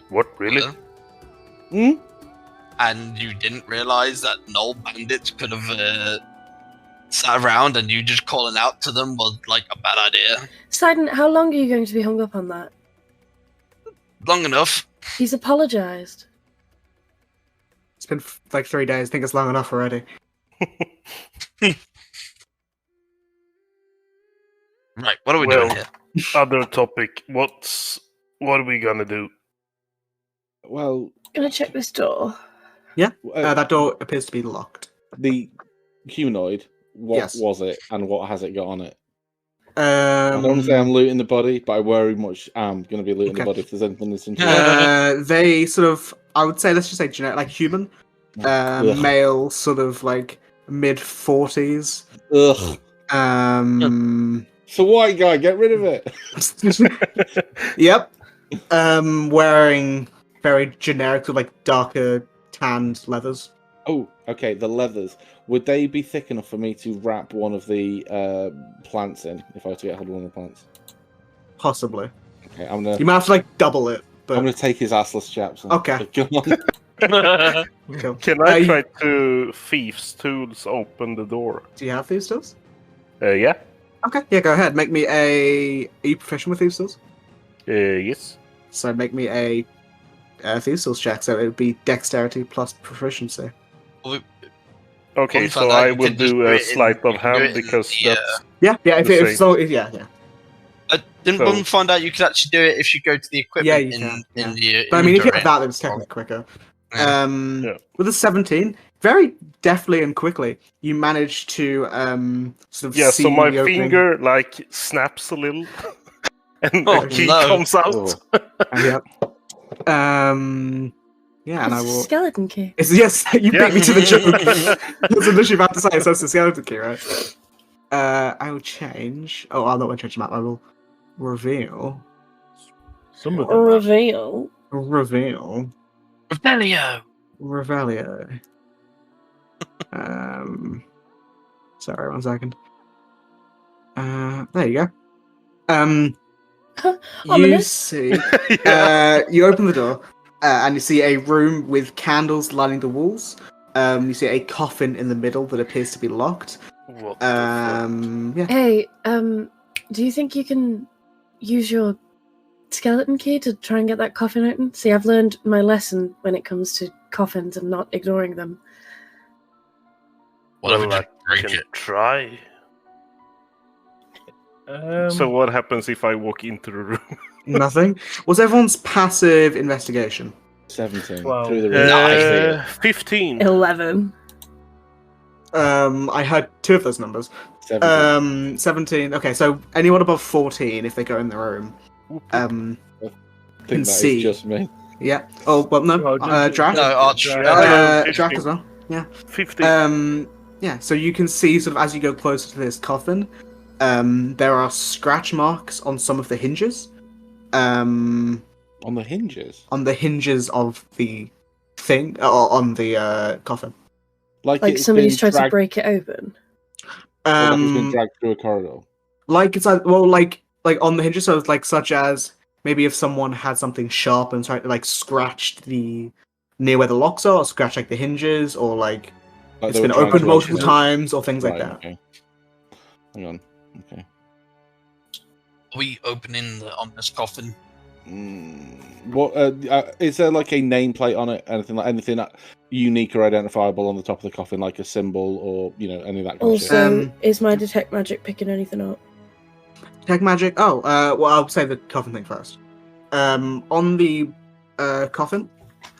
What, really? Hmm? And you didn't realize that no bandits could have sat around and you just calling out to them was like a bad idea. Sidon, how long are you going to be hung up on that? Long enough. He's apologised. It's been like 3 days. I think it's long enough already. Right, what are we Well, doing here? Other topic. What are we gonna do? Well, Gonna check this door. That door appears to be locked. the humanoid, what Yes. was it and what has it got on it? I don't want to say I'm looting the body, but I very much am going to be looting the Okay. body if there's anything that's interesting. they sort of, I would say, let's just say generic, like human, Ugh. male, sort of like mid-40s. Ugh. So white guy, get rid of it. Yep. Wearing very generic, sort of like darker tanned leathers. Oh, okay. The leathers, would they be thick enough for me to wrap one of the plants in if I were to get hold of one of the plants? Possibly. Okay, You might have to like double it. But I'm gonna take his assless chaps. And Okay. Go on. cool. Can I try to thieves' tools open the door? Do you have thieves' tools? Yeah. Okay, yeah, go ahead. Make me a. Are you proficient with thieves' tools? Yes. So make me a thieves' tools check. So it would be dexterity plus proficiency. Okay, One so found out I you will can just do do a it in- sleight of you can do it hand in because the, that's Yeah, if The it's so, yeah. Didn't So- one find out you could actually do it if you go to the equipment Yeah, you in, can, yeah. in the But I mean, if you inventory? have that, then it's technically quicker. Yeah. Yeah. With a 17, very deftly and quickly, you manage to sort of yeah. see So my the opening. finger like snaps a little, and Oh, the key no. comes out. Oh. Yep. Yeah, and I It's a will. skeleton key. Yes, you Yeah. beat me to the joke. That's what literally about to say. So it's the skeleton key, right? I will change. Oh, I'm not going to change the map. I will reveal. Some of them. Reveal. Reveal. Rebellio! Revelio. Sorry, 1 second. There you go. You Ominous. see. Yeah. You open the door, and you see a room with candles lining the walls. You see a coffin in the middle that appears to be locked. What the fuck? Yeah. Hey, do you think you can use your skeleton key to try and get that coffin open? See, I've learned my lesson when it comes to coffins and not ignoring them. What if we Well, just I break can it? try. So what happens if I walk into the room? Nothing. What's everyone's passive investigation? 17 Well, through the roof. 15. 11. I heard 2 of those numbers. 17. 17. Okay, so anyone above 14, if they go in the room, I can think that is see. just me. Yeah. Oh, well, no. Oh, Drac. No, Arch. Drac as well. 15. Yeah. So you can see, sort of, as you go closer to this coffin, there are scratch marks on some of the hinges. On the hinges? On the hinges of the thing, or on the coffin. Like it's somebody's been tried to dragged- break it open. or like it's been Um, dragged through a corridor. like it's like on the hinges, so it's like such as maybe if someone had something sharp and tried to like scratched the near where the locks are, or scratch like the hinges, or like Like it's they were been trying opened to multiple open it. times, or things like Right, that. Okay. Hang on. Okay. Are we opening the ominous coffin? What is there like a nameplate on it? Anything unique or identifiable on the top of the coffin, like a symbol or any of that kind of shit? Also, is my detect magic picking anything up? Tech magic. Oh, well, I'll say the coffin thing first. On the coffin,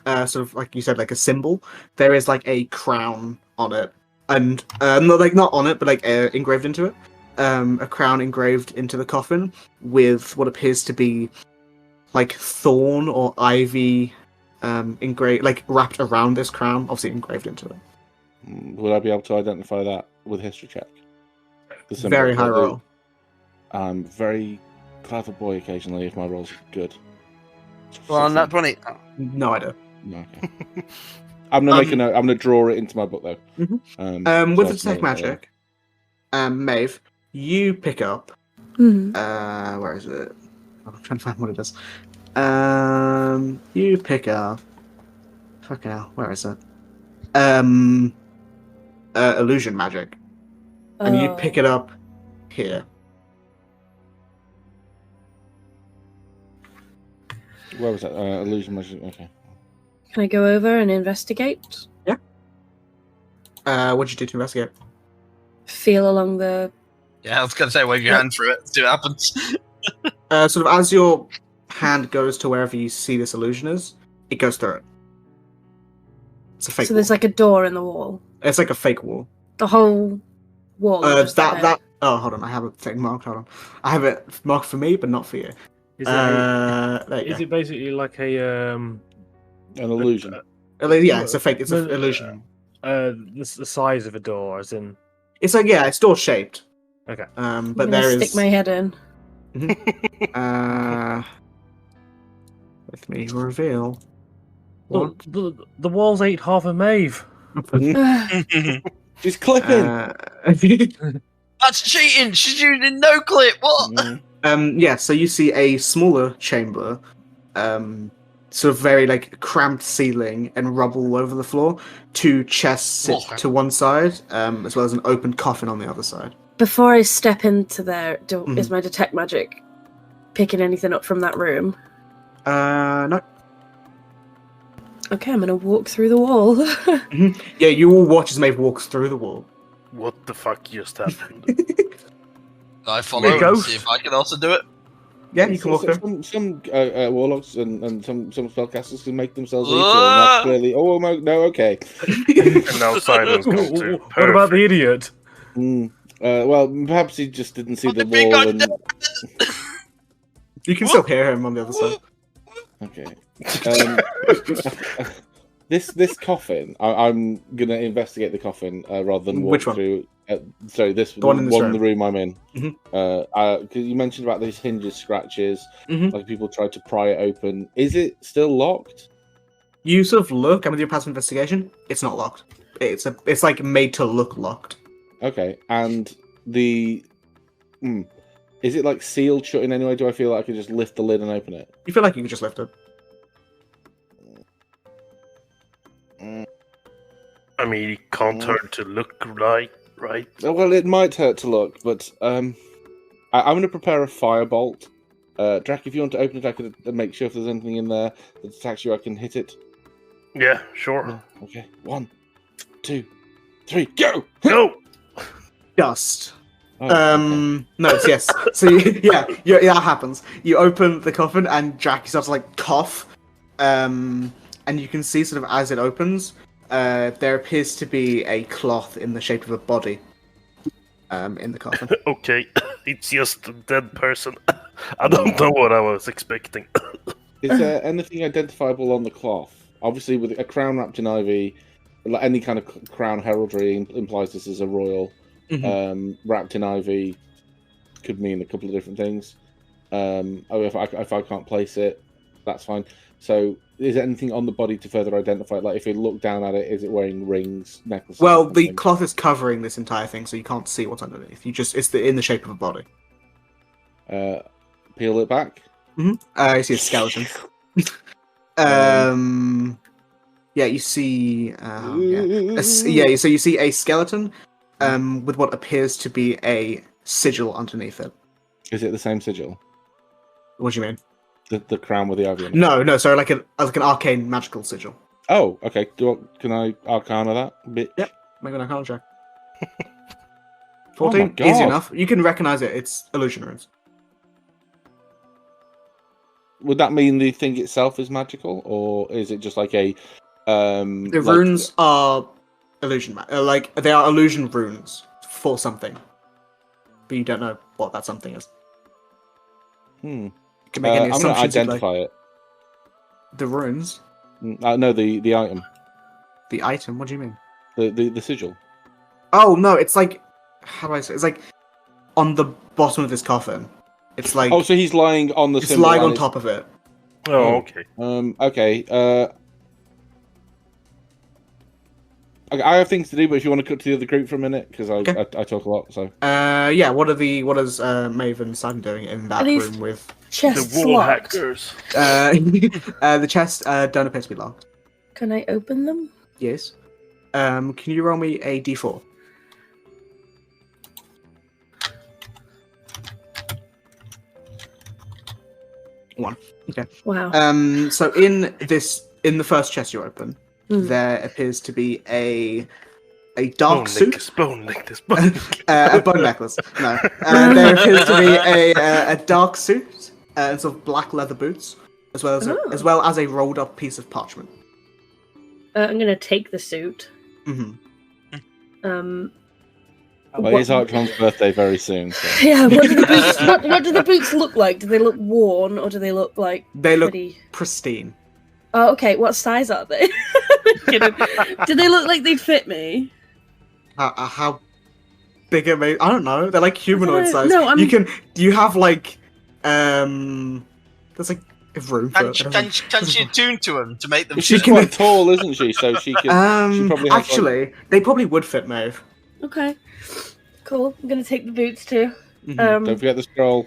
sort of like you said, like a symbol. There is like a crown on it, and not on it, but like engraved into it. a crown engraved into the coffin with what appears to be like thorn or ivy engraved, like wrapped around this crown, obviously engraved into it. Would I be able to identify that with a history check? The symbol, Very high roll. I'm very clever boy occasionally if my rolls are good. Well, on that 20. No idea. No, okay. I'm gonna make a note. I'm gonna draw it into my book though. Mhm. With the detect magic, Maeve, you pick up. Where is it? I'm trying to find what it is. You pick up. Fucking hell, where is it? Illusion magic, and you pick it up here. Where was that? Illusion magic. Okay. Can I go over and investigate? Yeah. What'd you do to investigate? Feel along the. Yeah, I was going to say, wave your hand through it, see what happens. Sort of as your hand goes to wherever you see this illusion is, it goes through it. It's a fake So there's wall. like a door in the wall. It's like a fake wall. The whole wall. is just like That. Oh, hold on. I have a thing marked. Hold on. I have it marked for me, but not for you. Is There you Is go. it basically like An illusion. Yeah, it's a fake. It's an No, illusion. the size of a door, as in. It's like it's door shaped. Okay. But I'm gonna there is. stick my head in. Let me reveal. Look, the walls ain't half a Maeve. She's clipping. That's cheating! She's using no clip! What? Yeah, so you see a smaller chamber, sort of very like cramped ceiling and rubble over the floor. 2 chests sit to one side, as well as an open coffin on the other side. Before I step into there, is my detect magic picking anything up from that room? No. Okay, I'm gonna walk through the wall. Yeah, you all watch as Maeve walks through the wall. What the fuck just happened? I follow and ghost. see if I can also do it. Yeah, you can walk through. Some warlocks and some spellcasters can make themselves equal. And that's clearly. Oh no, okay. And now silence comes too. What about the idiot? Well, perhaps he just didn't see the big wall. guy And... You can still hear him on the other side. Okay. This coffin. I'm gonna investigate the coffin rather than walk Which one? through. Sorry, the one in this in the room I'm in. Mhm. Because you mentioned about these hinges scratches, Mhm. like people tried to pry it open. Is it still locked? You sort of look, and with your passive investigation, it's not locked. It's like made to look locked. Okay, and the is it like sealed shut in any way? Do I feel like I could just lift the lid and open it? You feel like you can just lift it. I mean, it can't hurt to look right? Well, it might hurt to look, but I'm going to prepare a firebolt. Drac, if you want to open it, I could make sure if there's anything in there that attacks you, I can hit it. Yeah, sure. Okay, 1, 2, 3, go! Go! Dust. Oh, No, yes. So yeah, that happens. You open the coffin, and Jack starts to like cough. And you can see sort of as it opens, there appears to be a cloth in the shape of a body. In the coffin. Okay, it's just a dead person. I don't know what I was expecting. Is there anything identifiable on the cloth? Obviously, with a crown wrapped in ivy, like any kind of crown heraldry implies this is a royal. Wrapped in ivy could mean a couple of different things. If I can't place it, that's fine. So, is there anything on the body to further identify it? Like, if you look down at it, is it wearing rings, necklaces? Well, the cloth is covering this entire thing, so you can't see what's underneath. It's in the shape of a body. Peel it back. You see a skeleton. Yeah, you see. So you see a skeleton, with what appears to be a sigil underneath it. Is it the same sigil? What do you mean? The crown with the ivy on it? No. Sorry, like an arcane magical sigil. Oh, okay. Can I arcana that a bit? Yep. Make an arcana check. Oh my 14, God. easy enough. You can recognize it. It's illusion runes. Would that mean the thing itself is magical, or is it just like a? The runes are illusion, like they are illusion runes for something. but you don't know what that something is. Hmm. You can make any I'm going to assumptions you'd identify it. The runes, No, the item, the item. What do you mean? the sigil. Oh no, it's like, how do I say? It's like on the bottom of his coffin. It's like Oh, so he's lying on the it's symbol. lying and on top of it. Oh, okay. Okay. I have things to do, but if you want to cut to the other group for a minute, because I talk a lot. So. Yeah. What is Maeve and Simon doing in that these- room with Chests The wall locked. hackers. the chest? Don't appear to be locked. Can I open them? Yes. Can you roll me a d4? One. Okay. Wow. So in the first chest you open, Hmm. there appears to be a dark suit. Bone necklace, bone necklace. A bone necklace. No. There appears to be a dark suit and sort of black leather boots, as well as a rolled up piece of parchment. I'm gonna take the suit. Mm-hmm. Well, it's Archon's birthday very soon. So. Yeah. What do the boots? What do the boots look like? Do they look worn, or do they look like They look pretty? pristine. Oh, okay. What size are they? Kidding. Do they look like they'd fit me? How big are they? I don't know. They're like humanoid know. size. No, You have like there's like a room for Can she attune to them to make them? She's can- quite tall, isn't she? So she can. She probably has, actually, they probably would fit Maeve. Okay. Cool. I'm gonna take the boots too. Don't forget the scroll.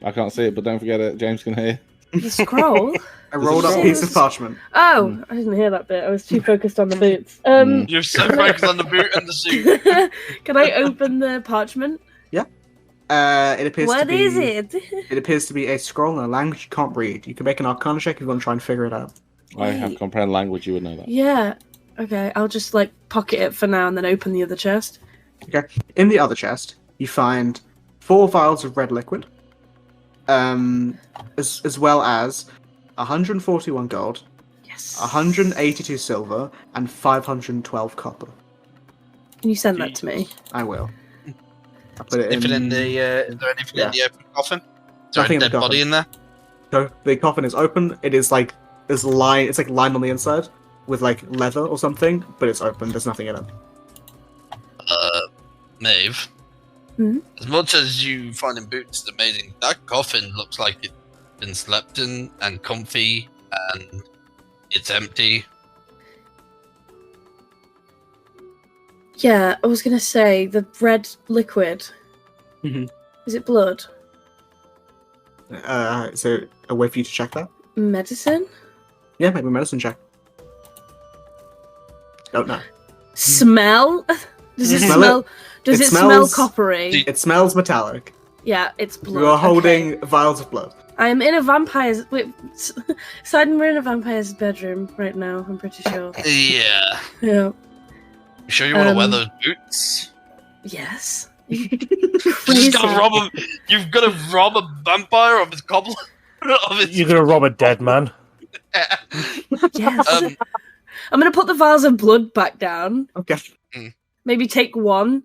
I can't see it, but don't forget it. James can hear. The scroll. A rolled up piece of parchment. Oh, I didn't hear that bit. I was too focused on the boots. You're so focused on the boot and the suit. Can I open the parchment? Yeah. It appears to What be. is it? It appears to be a scroll in a language you can't read. You can make an Arcana check if you want to try and figure it out. I have comprehend language. You would know that. Yeah. Okay, I'll just like pocket it for now and then open the other chest. Okay. In the other chest, you find 4 vials of red liquid, as well as 141 gold, Yes. 182 silver, and 512 copper. Can you send that to me? I will. I'll put it Anything in. in the? Is there anything in the open coffin? Is there Nothing a in the dead body coffin. in there? So the coffin is open. It is like there's line. It's like lined on the inside with like leather or something, but it's open. There's nothing in it. Maeve. Hmm? As much as you finding boots is amazing, that coffin looks like it's been slept in and comfy, and it's empty. Yeah, I was gonna say the red liquid. Mhm. Is it blood? Is there a way for you to check that? Medicine? Yeah, maybe a medicine check. Don't know. Smell? Does it Smell smell? it? Does It it smell smells- coppery? It smells metallic. Yeah, it's blood. You are okay. holding vials of blood. I'm in a vampire's. Wait, Sidon, we're in a vampire's bedroom right now. I'm pretty sure. Yeah. Yeah. You sure you want to wear Um, those boots? Yes. You've got to rob a vampire of his goblet. Of his... You're gonna rob a dead man. Yes. Um, I'm gonna put the vials of blood back down. Okay. Maybe take one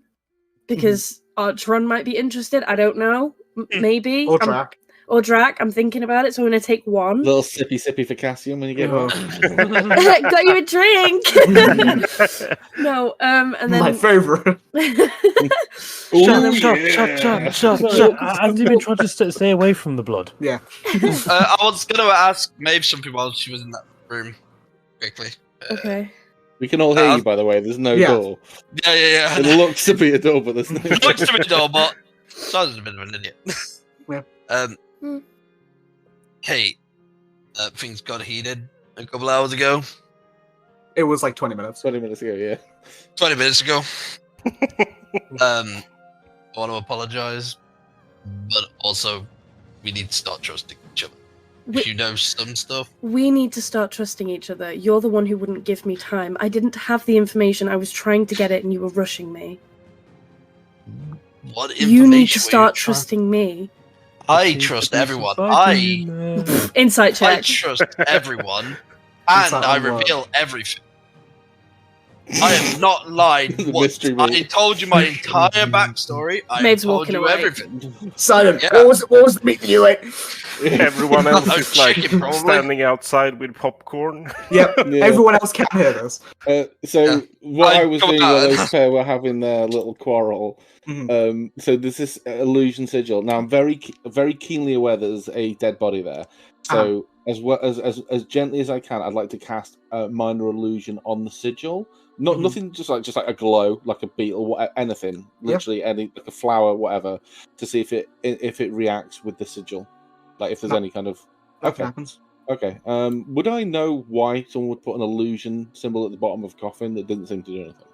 because Archron might be interested. I don't know. Maybe. Or Drac. Or Drac. I'm thinking about it, so I'm gonna take one. Little sippy for Cassian when you get home. Got you a drink. No. And then My favourite. Shut. I've been trying to stay away from the blood. Yeah. I was going to ask Maeve something while she was in that room. Quickly. Okay. We can all hear you, by the way. There's no Yeah. door. Yeah. It looks to be a door, but there's no It looks to be a door, but Simon's a bit of an idiot. Yeah. Hey, things got heated a couple hours ago. It was like 20 minutes. 20 minutes ago, yeah. 20 minutes ago. I want to apologize, but also we need to start trusting each other. If you know some stuff. We need to start trusting each other. You're the one who wouldn't give me time. I didn't have the information. I was trying to get it, and you were rushing me. What information You need to were you start trying- trusting me. I trust everyone. Insight I check. trust everyone, and Insight I on what? reveal everything. I am not lying. The What? mystery I meat. told you my entire backstory. I Maid's told walking you away. everything. Silent. Yeah. What was the meat that you ate? Everyone else Oh, is like chicken, probably. standing outside with popcorn. Yep. Yeah. Everyone else can hear this. So Yeah. what I was Come doing while on. those pair were having their little quarrel. Mhm. So there's this illusion sigil. Now I'm very keenly aware that there's a dead body there. So as well as gently as I can, I'd like to cast a minor illusion on the sigil. Not Mhm. nothing, just like a glow, like a beetle, anything, literally any, like a flower, whatever, to see if it reacts with the sigil, like if there's No. any kind of. Nothing Okay. happens. Okay. Would I know why someone would put an illusion symbol at the bottom of a coffin that didn't seem to do anything?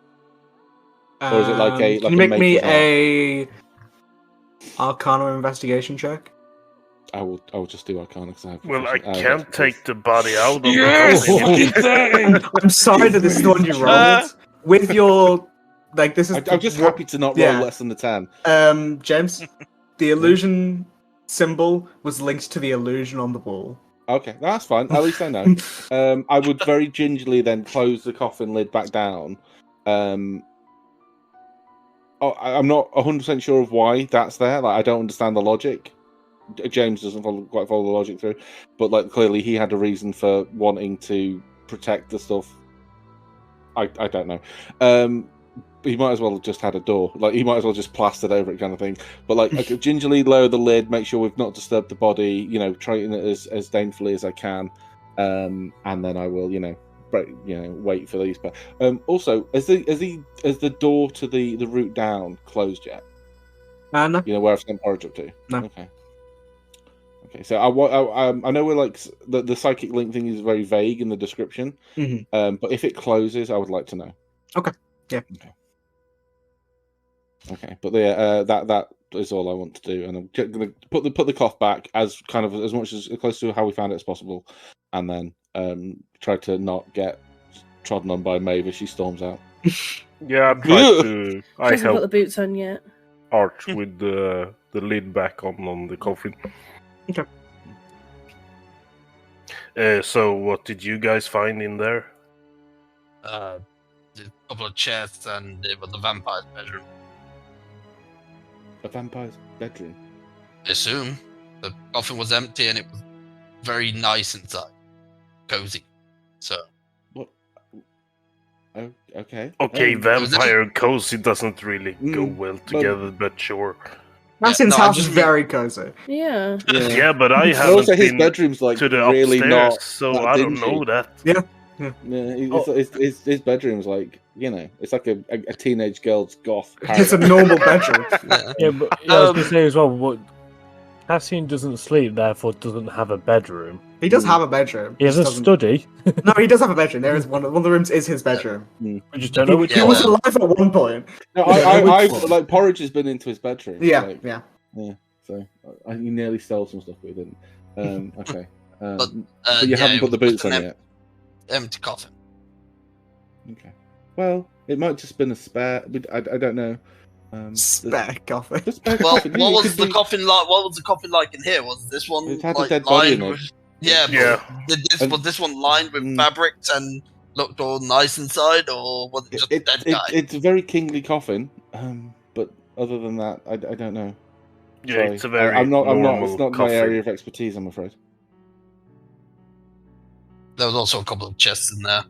Or is it like a Can you make me maker's mark? a Arcana investigation check? I will just do Arcana because I have. Well, I proficient- can't that's- take the body out of Yes! the coffin. Fucking I'm sorry that this is the one you rolled. With your this is. I'm just happy to not roll yeah. less than the 10. James, the illusion symbol was linked to the illusion on the wall. Okay, that's fine. At least I know. I would very gingerly then close the coffin lid back down. I'm not 100% sure of why that's there. Like, I don't understand the logic. James doesn't quite follow the logic through, but like clearly he had a reason for wanting to protect the stuff. I don't know. He might as well have just had a door. Like he might as well just plastered over it, kind of thing. But like, I could gingerly lower the lid, make sure we've not disturbed the body. Treating it as disdainfully as I can, and then I will, wait for these. But also, has the door to the route down closed yet? No. Where I've sent porridge up to. No. Okay. So I know we're like the psychic link thing is very vague in the description. Mhm. But if it closes, I would like to know. Okay. Yeah. Okay. But yeah, that is all I want to do, and I'm going to put the cloth back as much as close to how we found it as possible, and then try to not get trodden on by Maeve as she storms out. Yeah, I tried to. She I hasn't got the helped boots on yet. Arch with the lid back on the coffin. Okay. So, what did you guys find in there? A couple of chests and it was the vampire's bedroom. A vampire's bedroom. I assume the coffin was empty and it was very nice inside, cozy. So What? Oh, okay. Okay, Um, vampire and cozy doesn't really go well together, but sure. Massin's no, I house is just mean- very cozy. Yeah. Yeah. Yeah, but I And haven't also, his been bedroom's like to the really upstairs, not. so that I don't dingy. know that. Yeah, his bedroom's like it's like a teenage girl's goth. It's a paradise. normal bedroom. Yeah, but I was going to say as well, what Cassian doesn't sleep, therefore doesn't have a bedroom. He does have a bedroom. He has a just doesn't- study. No, he does have a bedroom. There is one of the rooms is his bedroom. We just don't know which He Yeah. was one. alive at one point. No, Yeah, I which one? like Porridge has been into his bedroom. Yeah, like, yeah. So he nearly stole some stuff, but he didn't. Okay. But, But you yeah, haven't it put the was boots an on yet. empty coffin. Okay. Well, it might just been a spare. I don't know. Spare coffee. The spare Well, coffin, yeah, what it was could the be- coffin like? What was the coffin like in here? Was this one It had a like, dead body lined in it. with? Yeah, but Yeah. was this one lined with Mm. fabrics and looked all nice inside, or was it just a dead guy? It's a very kingly coffin, but other than that, I don't know. Yeah, Sorry. it's a very I'm not. normal It's not coffin. my area of expertise, I'm afraid. There was also a couple of chests in there.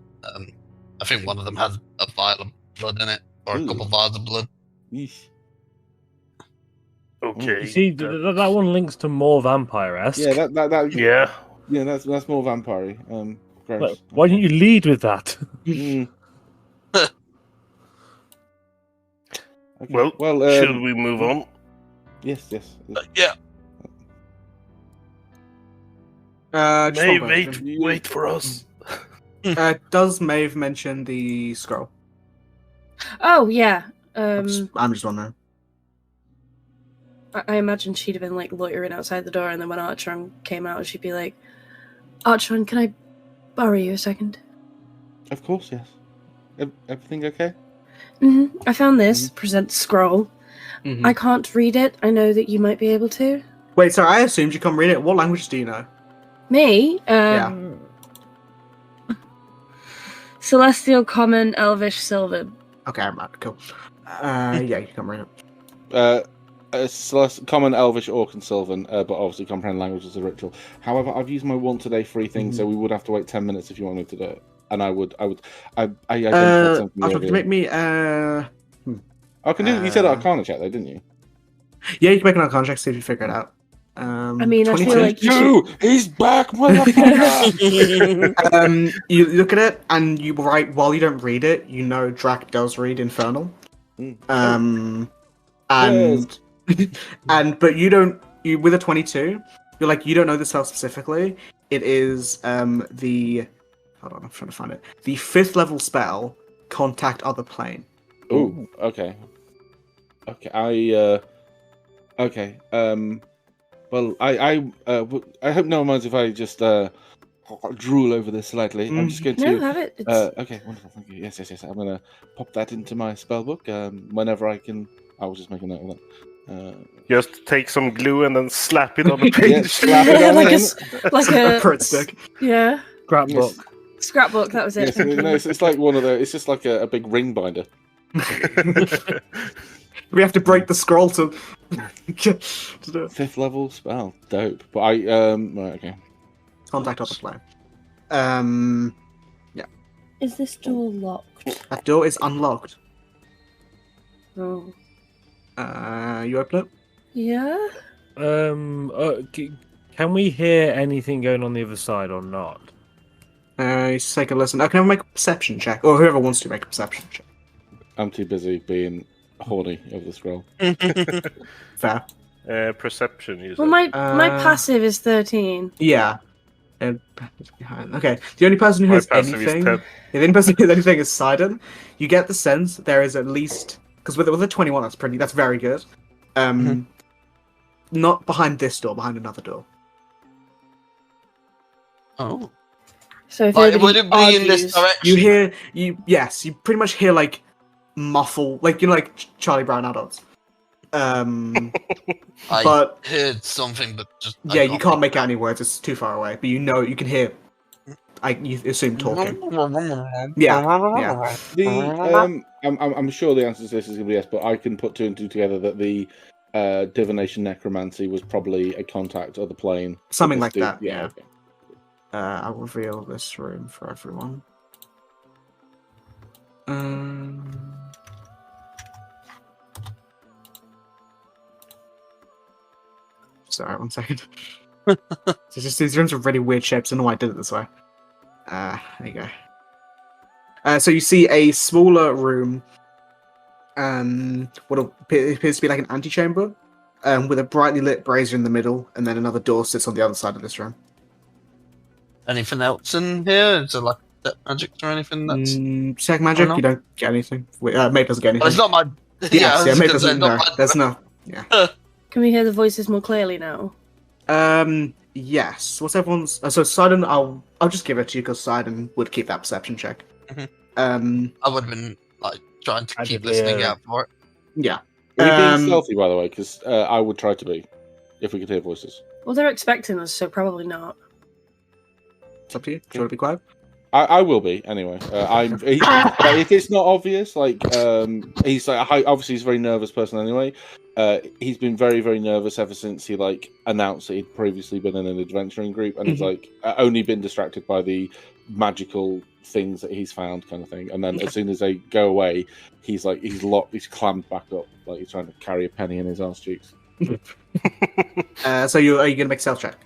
I think one of them had a vial of blood in it, or a Ooh. couple of vials of blood. Yeesh. Okay. You see, that one links to more vampire-esque. Yeah, that. Yeah. Yeah, that's more vampire. Gross. Like, why didn't you lead with that? Mm. Okay. Well, well, should we move on? Yes. Yeah, Just Maeve, one question. wait for us. Does Maeve mention the scroll? Oh yeah. I'm just wondering. I imagine she'd have been like loitering outside the door, and then when Archon came out, she'd be like, "Archon, can I borrow you a second?" Of course, yes. Everything okay? I found this. Present scroll. Mhm. I can't read it. I know that you might be able to. Wait, sorry, I assumed you can't read it. What language do you know? Me? Yeah. Celestial, Common, Elvish, Sylvan. Okay, I'm right. Cool. Yeah, you can come right up. Common, Elvish, Orc, and Sylvan, but obviously comprehend language is a ritual. However, I've used my once a day free thing, so we would have to wait 10 minutes if you want me to do it. And I identified something. Can you make me I can do. You said Arcana check though, didn't you? Yeah, you can make an Arcana check, see if you figure it out. I mean, I 22? feel like you should... He's back, motherfucker! You look at it, and you write, while you don't read it, you know Drac does read Infernal. But you don't, with a 22, you're like, you don't know the spell specifically. It is, hold on, I'm trying to find it. The 5th level spell, Contact Other Plane. Ooh, okay. Okay, well, I hope no one minds if I just drool over this slightly. I'm just going to. No, have it. Okay, wonderful. Thank you. Yes. I'm going to pop that into my spellbook whenever I can. I will just make a note of that. Just take some glue and then slap it on the page. Yeah, slap it on like a Print stick. Yeah. Scrapbook. Scrapbook. That was it. Yes, no, it's like one of the. It's just like a big ring binder. We have to break the scroll to do it. 5th level spell, dope. But right, okay. Contact Other Plane. Yeah. Is this door locked? That door is unlocked. Oh. You open it? Yeah. Can we hear anything going on the other side or not? Just take a listen. I can everyone make a perception check, or whoever wants to make a perception check. I'm too busy being horny over the scroll. Fair. Perception, you said. Well, my passive is 13. Yeah. Okay. The only person who My hears passive is anything, 10. the only person who hears anything is Sidon. You get the sense there is at least, because with a 21, that's very good. Not behind this door, behind another door. Oh. So if Like, nobody would it be in this argues- direction? You pretty much hear like muffle, like like Charlie Brown adults. I But heard something, but just yeah, you can't make out any words. It's too far away, but you can hear. You assume talking. Yeah. I'm sure the answer to this is going to be yes, but I can put 2 and 2 together that the divination necromancy was probably a contact of the plane. Something like that. Yeah. Yeah. Okay. I'll reveal this room for everyone. Sorry, 1 second. These rooms are really weird shapes. I don't know why I did it this way. There you go. So you see a smaller room. What appears to be like an antechamber, with a brightly lit brazier in the middle, and then another door sits on the other side of this room. Anything else in here? Is there like that magic or anything that's? Check magic. know. You don't get anything. Mape doesn't get anything. Oh, it's not my. Yes, I was Mape gonna say, doesn't. No, not my- there's no. Yeah. Can we hear the voices more clearly now? Yes. What's everyone's? So Sidon, I'll just give it to you because Sidon would keep that perception check. Mhm. Um. I would have been like trying to I keep did, listening yeah. out for it. Yeah. Are you being stealthy, by the way? Because I would try to be, if we could hear voices. Well, they're expecting us, so probably not. It's up to you. Do you want to be quiet? I will be anyway. If it's not obvious, like he's like obviously he's a very nervous person anyway. He's been very, very nervous ever since he like announced that he'd previously been in an adventuring group, and he's like only been distracted by the magical things that he's found, kind of thing. And then as soon as they go away, he's locked, he's clammed back up, like he's trying to carry a penny in his arse cheeks. So are you gonna make a stealth check?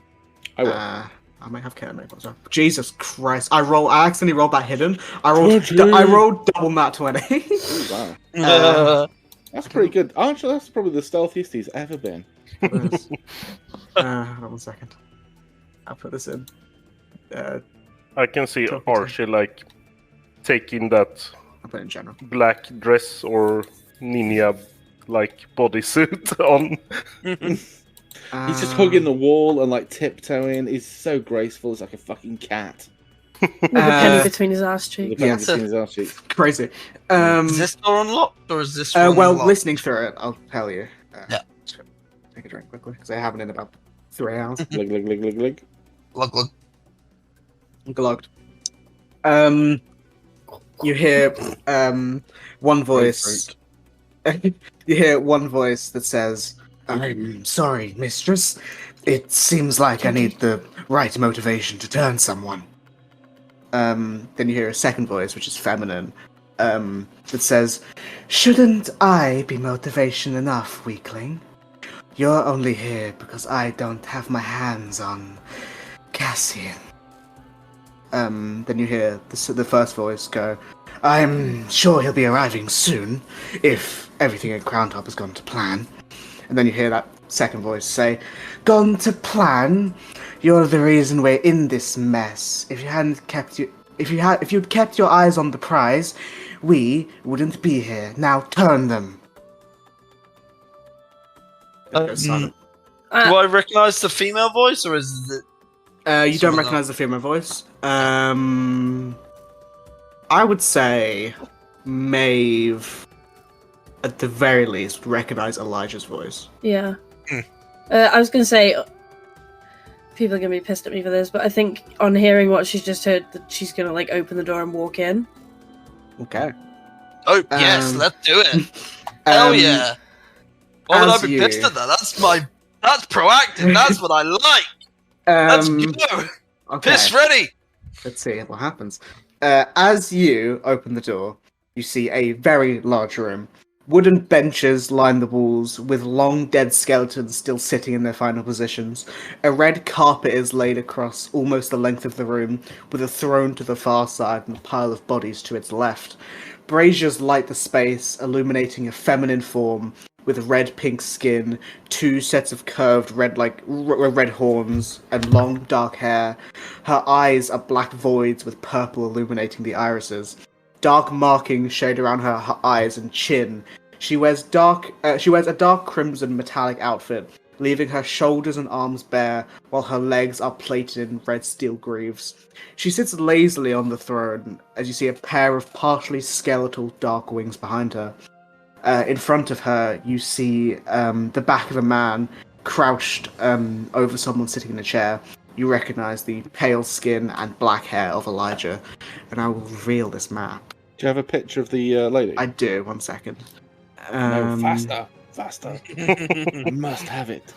I will. I might have Karen make one. So. Jesus Christ! I accidentally rolled that hidden. I rolled double nat 20. Ooh, wow. That's pretty good. Actually, that's probably the stealthiest he's ever been. Hold on 1 second. I'll put this in. I can see Trophy Archie like taking that I'll put it in general. black dress or ninja like bodysuit on. He's just hugging the wall and like tiptoeing. He's so graceful. He's like a fucking cat. With a penny between his ass With a cheeks. penny Yes. between his arse cheeks. Crazy. Is this door unlocked or is this? One Well, locked? listening through it, I'll tell you. Yeah. Just take a drink quickly because I haven't in about 3 hours. Glug, glug, glug, glug, glug. Look. Glogged. You hear one voice. You hear one voice that says, "I'm sorry, mistress. It seems like I need the right motivation to turn someone." Then you hear a second voice, which is feminine, that says, "Shouldn't I be motivation enough, weakling? You're only here because I don't have my hands on Cassian." Then you hear the first voice go, "I'm sure he'll be arriving soon, if everything at Crown Top has gone to plan." And then you hear that second voice say, "Gone to plan? You're the reason we're in this mess. If you'd kept your eyes on the prize, we wouldn't be here. Now turn them." Do I recognise the female voice, or is it? You don't recognise the female voice. I would say Maeve, at the very least, recognise Elijah's voice. Yeah. I was going to say, people are going to be pissed at me for this, but I think on hearing what she's just heard, that she's going to like open the door and walk in. Okay. Oh yes, let's do it. Hell yeah! Why would I be pissed at that? That's proactive. That's what I like. Let's go. Okay. Piss ready. Let's see what happens. As you open the door, you see a very large room. Wooden benches line the walls, with long dead skeletons still sitting in their final positions. A red carpet is laid across almost the length of the room, with a throne to the far side and a pile of bodies to its left. Braziers light the space, illuminating a feminine form with red-pink skin, two sets of curved red horns, and long dark hair. Her eyes are black voids with purple illuminating the irises. Dark markings shade around her eyes and chin. She wears a dark crimson metallic outfit, leaving her shoulders and arms bare, while her legs are plated in red steel grooves. She sits lazily on the throne, as you see a pair of partially skeletal dark wings behind her. In front of her, you see the back of a man crouched over someone sitting in a chair. You recognise the pale skin and black hair of Elijah, and I will reveal this map. Do you have a picture of the lady? I do, 1 second. No, faster. I must have it.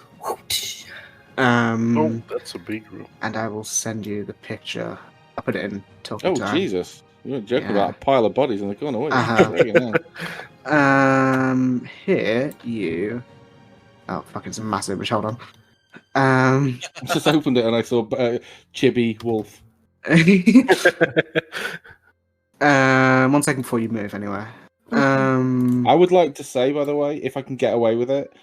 Oh, that's a big room. And I will send you the picture. I'll put it in talking time. Jesus. You weren't joking about a pile of bodies in the corner, were you? Here you... Oh, fuck, it's a massive image, hold on. I just opened it and I saw Chibi Wolf. 1 second before you move, anyway. I would like to say, by the way, if I can get away with it,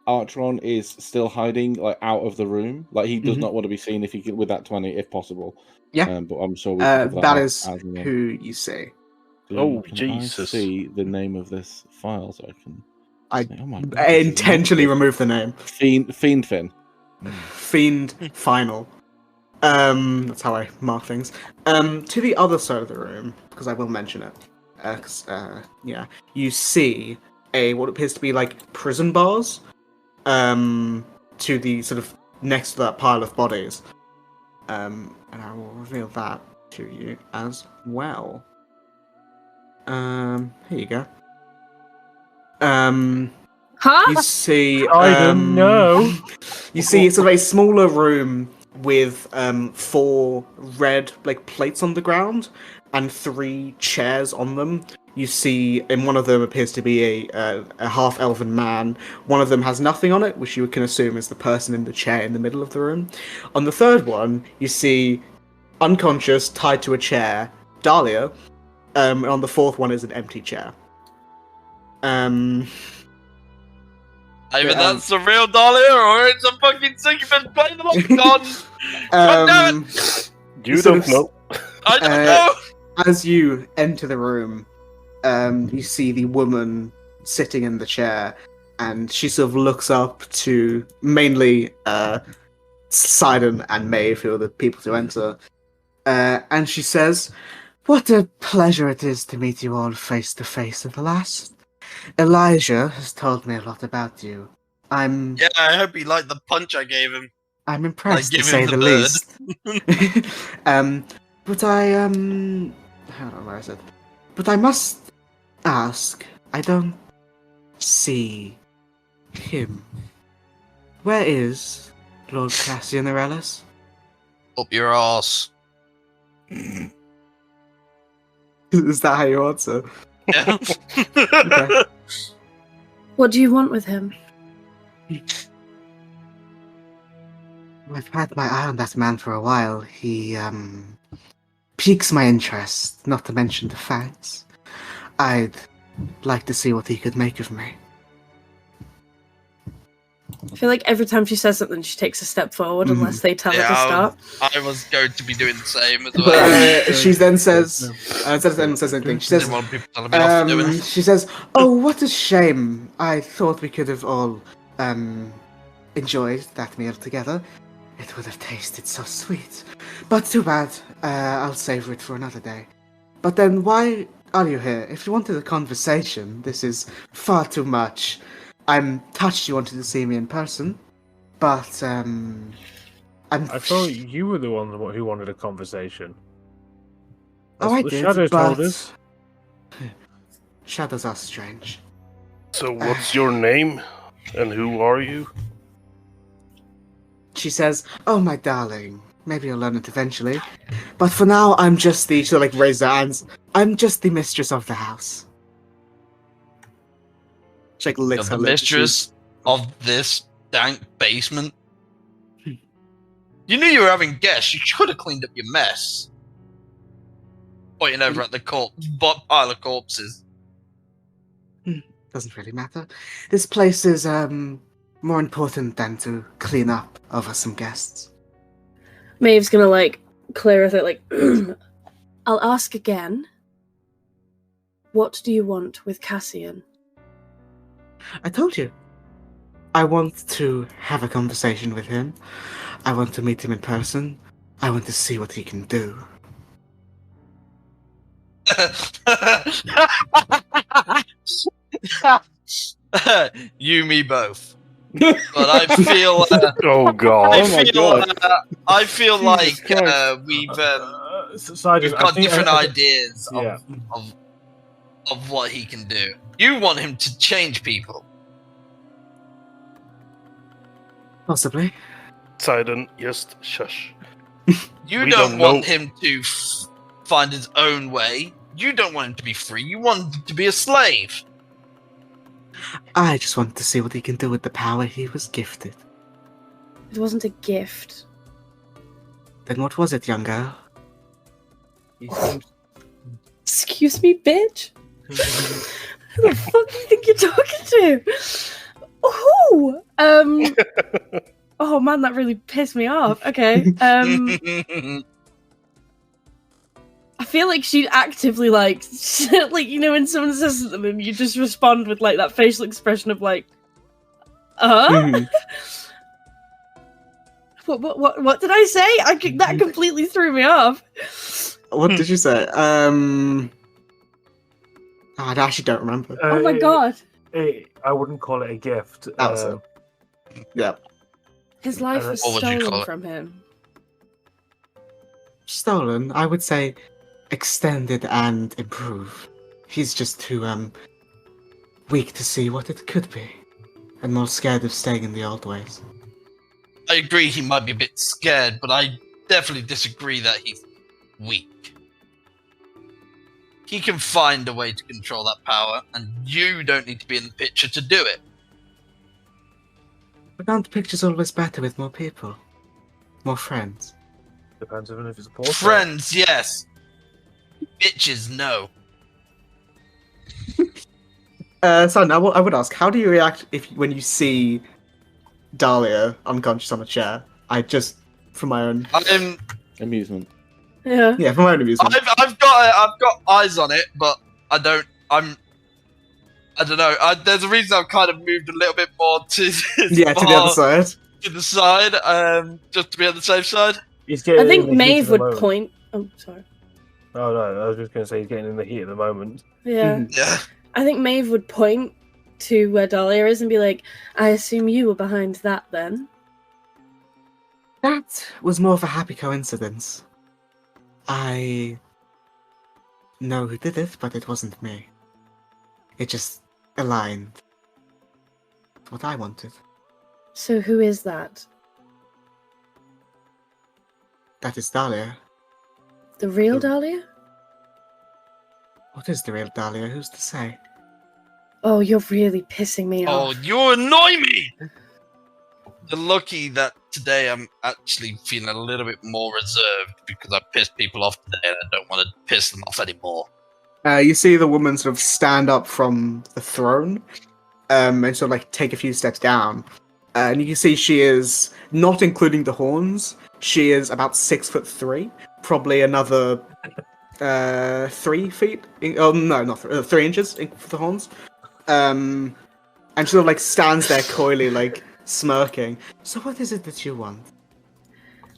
Archeron is still hiding, like, out of the room. Like, he does not want to be seen if he can, with that 20, if possible. Yeah. But I'm sure we can that is who you see. Oh, Jesus. I see the name of this file so I can... I intentionally removed the name. Fiend Fin. Fiend Final. That's how I mark things. To the other side of the room, because I will mention it. You see what appears to be like prison bars. To the sort of next to that pile of bodies. And I will reveal that to you as well. Here you go. You see, I don't know. You see, it's a smaller room with 4 red plates on the ground and 3 chairs on them. You see, in one of them appears to be a half-elven man. One of them has nothing on it, which you can assume is the person in the chair in the middle of the room. On the third one, you see, unconscious, tied to a chair, Dahlia. And on the fourth one is an empty chair. Either that's the real Dahlia or it's a fucking Silverman playing them off. God damn it! You don't know. I don't know! As you enter the room, you see the woman sitting in the chair, and she sort of looks up to mainly Sidon and Maeve, who are the people to enter, and she says, "What a pleasure it is to meet you all face to face at the last. Elijah has told me a lot about you. Yeah, I hope he liked the punch I gave him. I'm impressed, to give say him the the bird. least. But I, hold on, where is it? But I must ask, I don't see him. Where is Lord Cassian Aurelius? Up your arse. Is that how you answer? Yeah. Okay. What do you want with him? I've had my eye on that man for a while. He, piques my interest, not to mention the facts. I'd like to see what he could make of me. I feel like every time she says something, she takes a step forward unless they tell her to stop. I was going to be doing the same as But well. she then says, instead of anyone says anything, she says, Didn't want people telling me off for doing it. she says, "Oh, what a shame! I thought we could have all enjoyed that meal together. It would have tasted so sweet. But too bad. I'll savour it for another day. But then why are you here? If you wanted a conversation, this is far too much. I'm touched you wanted to see me in person, but I thought you were the one who wanted a conversation. Oh, I the did, Shadow but told us. Shadows are strange. So, what's your name, and who are you? She says, "Oh, my darling, maybe you'll learn it eventually. But for now, I'm just the..." She'll, like, raise her hands. "I'm just the mistress of the house." She, like, You're licks the her lips. mistress of this dank basement. You knew you were having guests. You should have cleaned up your mess. Pointing over at the pile of corpses. Doesn't really matter. This place is, more important than to clean up over some guests. Maeve's gonna, like, clear with it, like, I'll ask again. What do you want with Cassian? I told you. I want to have a conversation with him. I want to meet him in person. I want to see what he can do. You, me both. But I feel. Oh God! I feel Jesus like Christ. we've Sergeant, got different ideas Yeah. of what he can do. You want him to change people. Possibly. Sidon, just shush. You We don't don't want know. him to find his own way. You don't want him to be free. You want him to be a slave. I just want to see what he can do with the power he was gifted. It wasn't a gift. Then what was it, young girl? Excuse me, bitch? Who the fuck do you think you're talking to? Oh, oh man, that really pissed me off. Okay, I feel like she'd actively like, like, you know, when someone says something and you just respond with like that facial expression of like, Mhm. What did I say? That completely threw me off. What did you say? I actually don't remember. Oh my god, I wouldn't call it a gift. That was it. Yeah. his life was What would you call stolen it? from him. Stolen, I would say extended and improve. He's just too, weak to see what it could be. And more scared of staying in the old ways. I agree he might be a bit scared, but I definitely disagree that he's weak. He can find a way to control that power, and you don't need to be in the picture to do it. But aren't pictures always better with more people? More friends? Depends even if it's a portrait. Friends, yes. Bitches, no. Son, I would ask, how do you react when you see Dahlia unconscious on a chair? For my own... Amusement. Yeah. Yeah, for my own amusement. I've got eyes on it, but I don't know. There's a reason I've kind of moved a little bit more to Yeah, to the other side. to the side, just to be on the safe side. I think Maeve would point. Oh, sorry. Oh no, I was just going to say he's getting in the heat at the moment. Yeah. Mhm. Yeah. I think Maeve would point to where Dahlia is and be like, I assume you were behind that then. That was more of a happy coincidence. I know who did it, but it wasn't me. It just aligned with what I wanted. So who is that? That is Dahlia. The real Oh. Dahlia? What is the real Dahlia? Who's to say? Oh, you're really pissing me Oh, off. you annoy me! You're lucky that today I'm actually feeling a little bit more reserved because I pissed people off today and I don't want to piss them off anymore. You see the woman sort of stand up from the throne, and sort of like take a few steps down. And you can see she is, not including the horns, she is about 6'3", probably another 3 feet. Oh no, not 3 inches for the horns. And she sort of like stands there coyly, like smirking. So what is it that you want?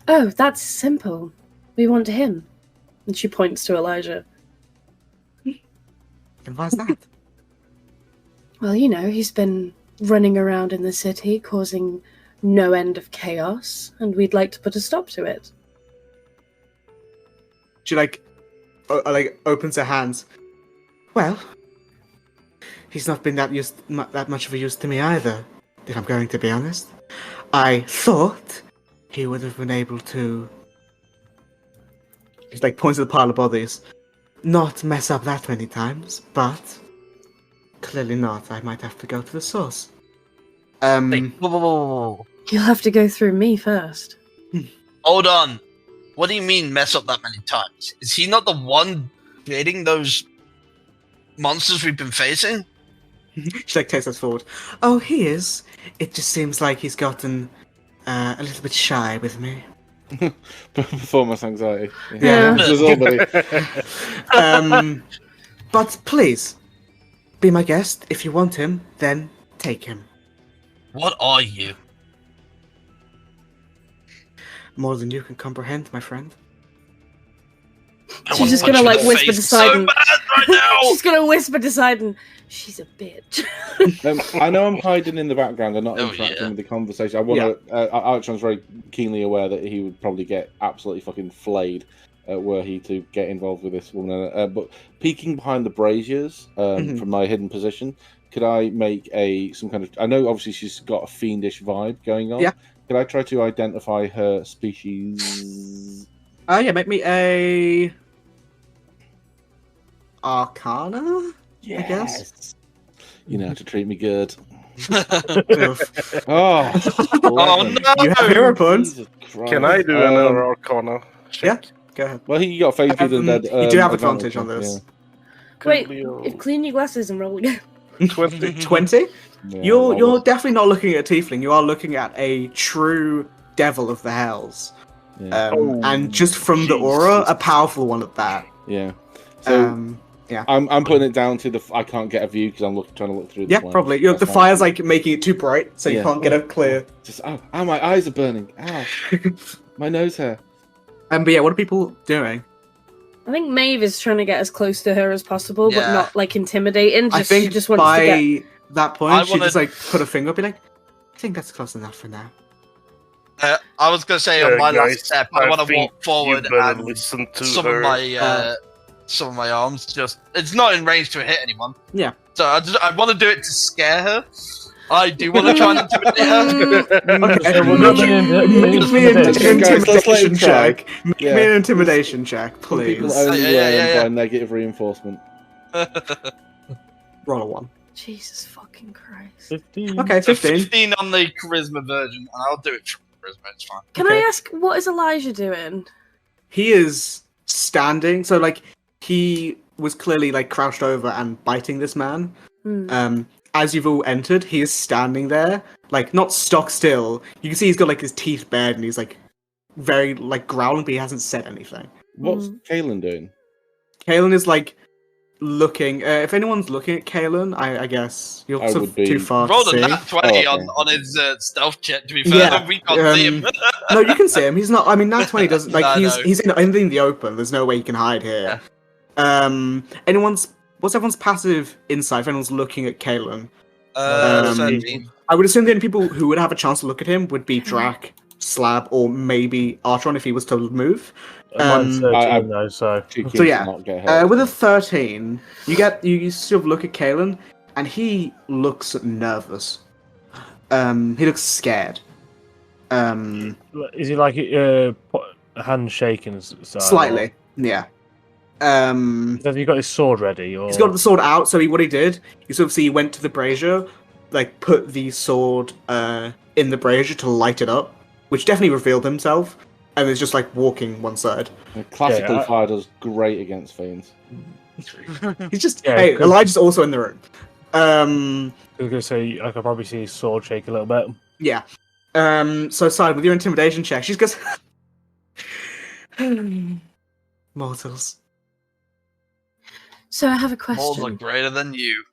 Oh, that's simple. We want him. And she points to Elijah. And why's that? Well, you know, he's been running around in the city, causing no end of chaos, and we'd like to put a stop to it. She like opens her hands. Well, he's not been that much of a use to me either, if I'm going to be honest. I thought he would have been able to. He like points to the pile of bodies. Not mess up that many times, but clearly not. I might have to go to the source. Wait, whoa. You'll have to go through me first. Hold on. What do you mean mess up that many times? Is he not the one creating those monsters we've been facing? She like takes us forward. Oh, he is. It just seems like he's gotten a little bit shy with me. Performance anxiety. Yeah. This is all, buddy. But please, be my guest. If you want him, then take him. What are you? More than you can comprehend, my friend. I She's wanna just punch gonna you in like the whisper face to so Sidon. bad right now! She's gonna whisper to Sidon. She's a bitch. I know I'm hiding in the background and not Oh, interacting yeah. with the conversation. I want to. Archon's very keenly aware that he would probably get absolutely fucking flayed were he to get involved with this woman. But peeking behind the braziers from my hidden position, could I make some kind of? I know obviously she's got a fiendish vibe going on. Yeah. Could I try to identify her species? Yeah, make me a Arcana. Yes. I guess. You know how to treat me good. Oof. Oh, Oh 11. no! You have hero points. Jesus Christ. Can I do another Arcana check? Go ahead. Well, you got Fate Feed and Dead. You do have advantage on this. Wait, Coolio. clean your glasses and roll again. 20. 20. Yeah, You're definitely not looking at a tiefling. You are looking at a true devil of the hells. Yeah. And just from the aura, a powerful one at that. Yeah. So yeah. I'm putting it down to I can't get a view because I'm trying to look through the Yeah, flame. probably. That's The fine. fire's like making it too bright, so you Yeah. can't get a clear. Just my eyes are burning. My nose hair. But yeah, what are people doing? I think Maeve is trying to get as close to her as possible, but Yeah. not like intimidating. I She think just wants by to get. that point, I she wanna- just like put a finger up, be like, I think that's close enough for now. I was gonna say on my guys, last step, I want to think walk forward you better and listen to some her. of my arms just—it's not in range to hit anyone. Yeah. So I want to do it to scare her. I do want to try and intimidate her. Okay, we'll make do me an intimidation. Guys, let's let him intimidation try. check. Make Yeah. me an intimidation check, Some people please. only Yeah, learn yeah. by negative reinforcement. Roll a 1. Jesus fucking Christ. 15. Okay, So 15. 15 on the charisma version, and I'll do it for charisma. It's fine. Can Okay. I ask, what is Elijah doing? He is standing, so like he was clearly like crouched over and biting this man. As you've all entered, he is standing there, like not stock still. You can see he's got like his teeth bared and he's like very like growling, but he hasn't said anything. What's Kaelin doing? Kaelin is like looking. If anyone's looking at Kaelin, I guess you're I sort would of be- too far Rolled to a see. nat 20 Oh, okay. on his stealth check, to be fair. Yeah, We can't see him. No, you can see him. He's not. I mean, Nat 20 doesn't like. No, he's in the open. There's no way he can hide here. What's everyone's passive insight? If anyone's looking at Kaelin, 13. I would assume the only people who would have a chance to look at him would be Drac, Slab, or maybe Artron if he was to move. Mine's 13 I- though, so Too keen So yeah, to not get hurt. with a 13, you sort of look at Kalen, and he looks nervous. He looks scared. is he like hand shaking style? Slightly, yeah. Have you got his sword ready? Or He's got the sword out, so what he did, you sort of see he went to the brazier, like put the sword in the brazier to light it up, which definitely revealed himself, and is just like walking one side. Classical Yeah, fire does great against fiends. He's just Yeah, hey, good. Elijah's also in the room. I was gonna say I could probably see his sword shake a little bit. Yeah. So Side, with your intimidation check, she goes mortals. So I have a Moles are question. greater than you.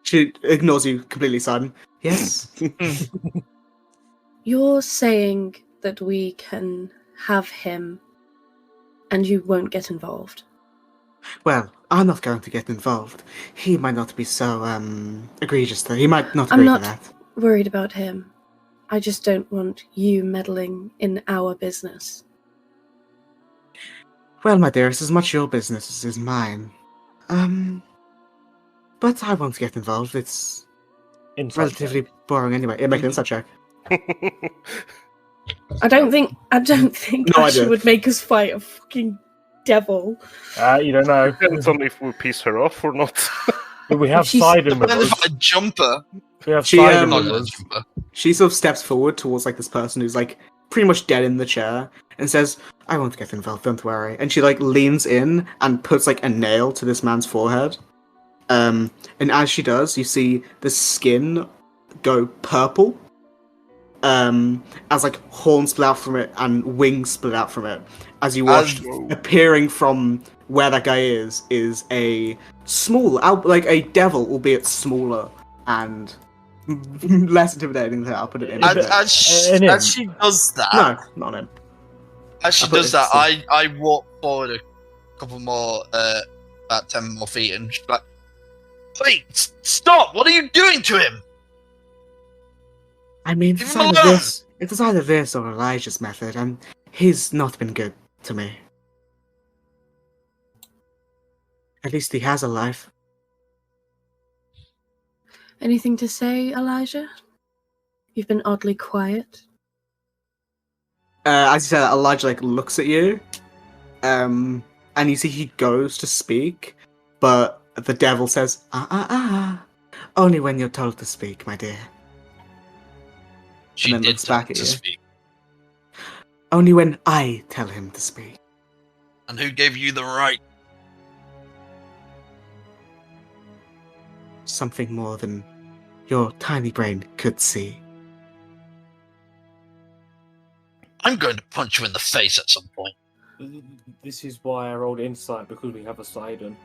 She ignores you completely, Simon. Yes. You're saying that we can have him and you won't get involved. Well, I'm not going to get involved. He might not be so egregious though. He might not I'm agree not to that. worried about him. I just don't want you meddling in our business. Well, my dear, it's as much your business as is mine. But I won't get involved. It's Insight relatively check. boring anyway. Yeah, make an insight check. I don't think No Asher idea. would make us fight a fucking devil. You don't know. Depends on if we piss her off or not. But we have She's- Sidon with Depends us. if I jumper. We have She, Sidon Not with gonna us. jumper. She sort of steps forward towards like this person who's like pretty much dead in the chair and says, "I won't get involved, don't worry." And she like leans in and puts like a nail to this man's forehead. And as she does, you see the skin go purple. As like horns split out from it and wings split out from it. As you watch, appearing from where that guy is a small, like a devil, albeit smaller and less intimidating than I'll put it in. As an imp. she does that, No, not him. as she I put does it that, to- I walk forward a couple more, about 10 more feet, and just like, wait, stop! What are you doing to him? I mean, Leave him alone! it was either this or Elijah's method, and he's not been good to me. At least he has a life. Anything to say, Elijah? You've been oddly quiet. As you say that, Elijah like looks at you, and you see he goes to speak, but the devil says, only when you're told to speak, my dear. She then did looks tell back him at to you. speak. Only when I tell him to speak. And who gave you the right? Something more than your tiny brain could see. I'm going to punch you in the face at some point. This is why I rolled insight, because we have a Sidon.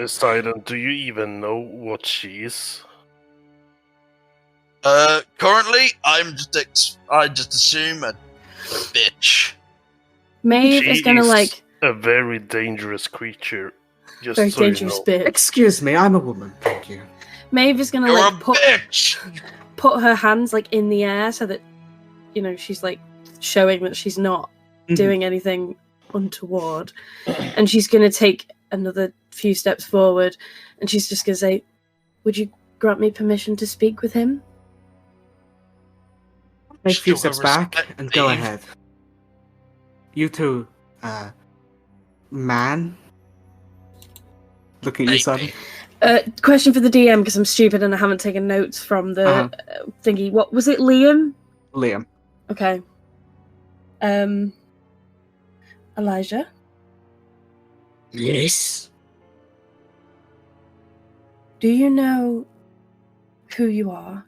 Sidon, do you even know what she is? Currently, I just assume a bitch. Maeve She is gonna is like a very dangerous creature. Just very so you dangerous know. bitch. Excuse me, I'm a woman, thank you. Maeve is gonna You're like a bitch! put her hands like in the air so that she's like showing that she's not doing anything untoward, and she's gonna take another few steps forward, and she's just gonna say, "Would you grant me permission to speak with him?" Take a few Show her steps back respect, and go Maeve. ahead. You two, man? Looking at you, Simon. Maybe. Question for the DM, because I'm stupid and I haven't taken notes from the thingy. What was it, Liam? Liam. Okay. Elijah? Yes? Do you know who you are?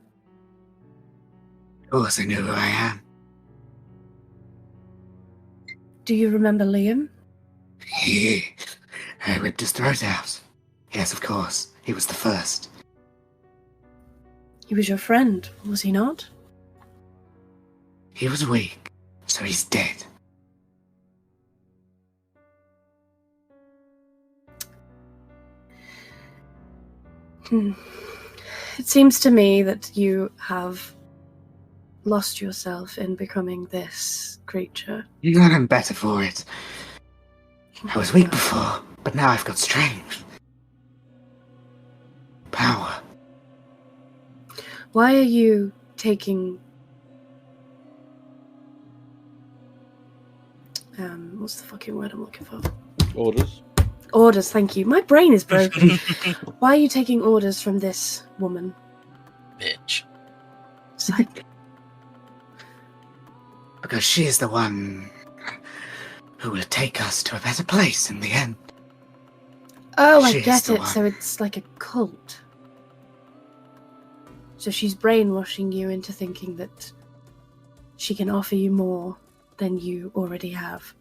Of course I know who I am. Do you remember Liam? I ripped his throat out. Yes, of course. He was the first. He was your friend, was he not? He was weak, so he's dead. It seems to me that you have lost yourself in becoming this creature. I'm better for it. I was weak before, but now I've got strength. Power. Why are you taking... what's the fucking word I'm looking for? Orders. Orders, thank you. My brain is broken. Why are you taking orders from this woman? Bitch. It's like, Because she is the one who will take us to a better place in the end. oh, I She's get the it. one. So it's like a cult. So she's brainwashing you into thinking that she can offer you more than you already have.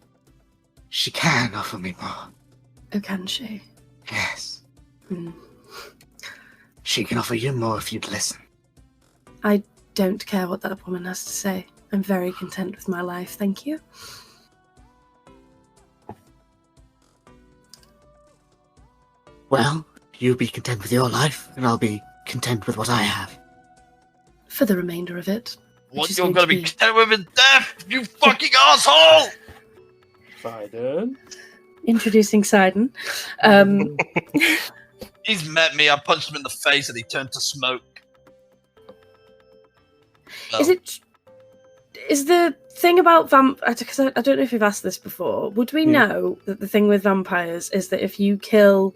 She can offer me more. Oh, can she? Yes. Hmm. She can offer you more if you'd listen. I don't care what that woman has to say. I'm very content with my life, thank you. Well, you be content with your life, and I'll be content with what I have. For the remainder of it. What is you're going gonna to be be- content with is death, you fucking asshole! Sidon. Introducing Sidon. He's met me, I punched him in the face and he turned to smoke. Is the thing about because I don't know if you've asked this before, would we know that the thing with vampires is that if you kill...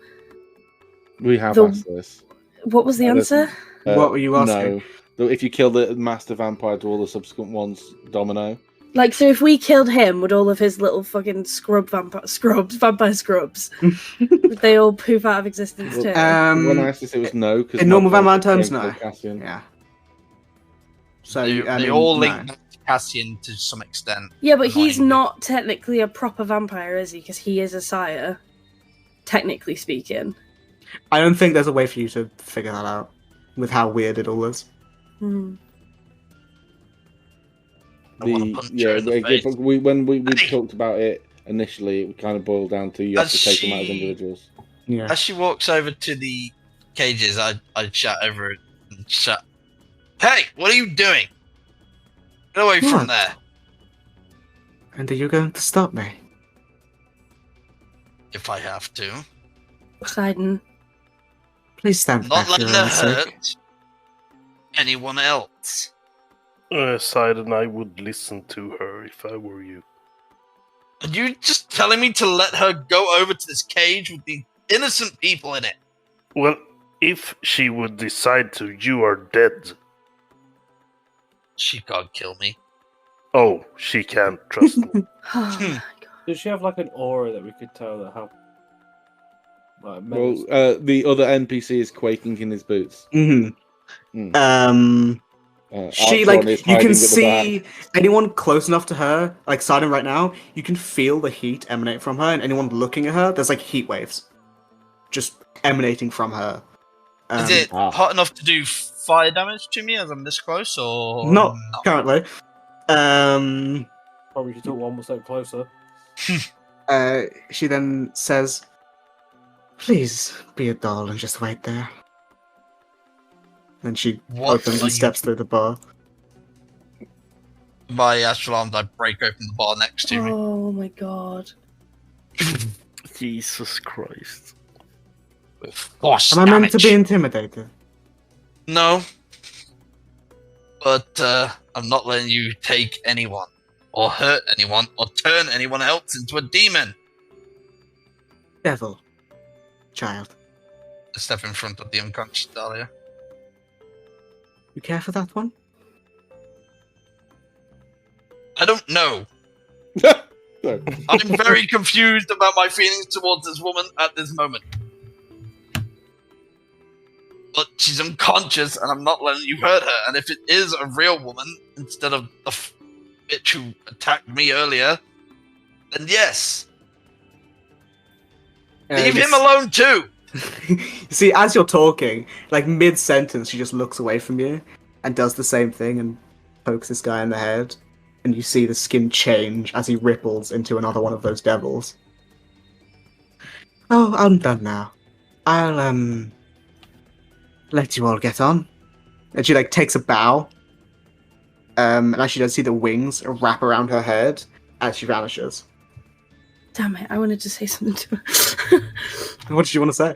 We have The- asked this. What was the answer? What were you asking? No. If you kill the master vampire, do all the subsequent ones domino? Like, so if we killed him, would all of his little fucking vampire scrubs, would they all poof out of existence too? When I asked this, it was no. Cause in normal vampire terms, came no. from Cassian. Yeah. So They all link back to Cassian to some extent. Yeah, but he's annoyingly. not technically a proper vampire, is he? Because he is a sire, technically speaking. I don't think there's a way for you to figure that out with how weird it all is. Hmm. I wanna punch her in the face. When we Hey! talked about it initially, it kind of boiled down to you have As to take them out as she- individuals. Yeah. As she walks over to the cages, I shout over it and shout, "Hey, what are you doing? Get away from What? there!" And are you going to stop me? If I have to. Sidon. Please stand Not back for letting your her own sake. hurt anyone else. Sidon, I would listen to her if I were you. Are you just telling me to let her go over to this cage with the innocent people in it? Well, if she would decide to, you are dead. She can't kill me. Oh, she can't, trust me. Oh my god. Does she have like an aura that we could tell that how? Like, Well, the other NPC is quaking in his boots. Mm-hmm. Mm. She Artron is you hiding can at the see back. anyone close enough to her, like Sidon right now, you can feel the heat emanate from her, and anyone looking at her, there's like heat waves just emanating from her. Is it ah. hot enough to do fire damage to me as I'm this close, or Not currently. Probably should talk one more step closer. She then says, "Please be a doll and just wait there." Then she What opens are and you- steps through the bar. My astral arms, I break open the bar next to me. Oh my god. Jesus Christ. With force Am I meant to damage. be intimidated? No. But I'm not letting you take anyone, or hurt anyone, or turn anyone else into a demon. Devil. Child. I step in front of the unconscious Dahlia. You care for that one? I don't know. No. I'm very confused about my feelings towards this woman at this moment. But she's unconscious, and I'm not letting you hurt her. And if it is a real woman, instead of the bitch who attacked me earlier, then yes. Leave him alone too! See, as you're talking, like mid-sentence, she just looks away from you and does the same thing and pokes this guy in the head. And you see the skin change as he ripples into another one of those devils. Oh, I'm done now. I'll, let you all get on. And she, like, takes a bow And as she does, see the wings wrap around her head as she vanishes. Damn it! I wanted to say something to her. What did you want to say?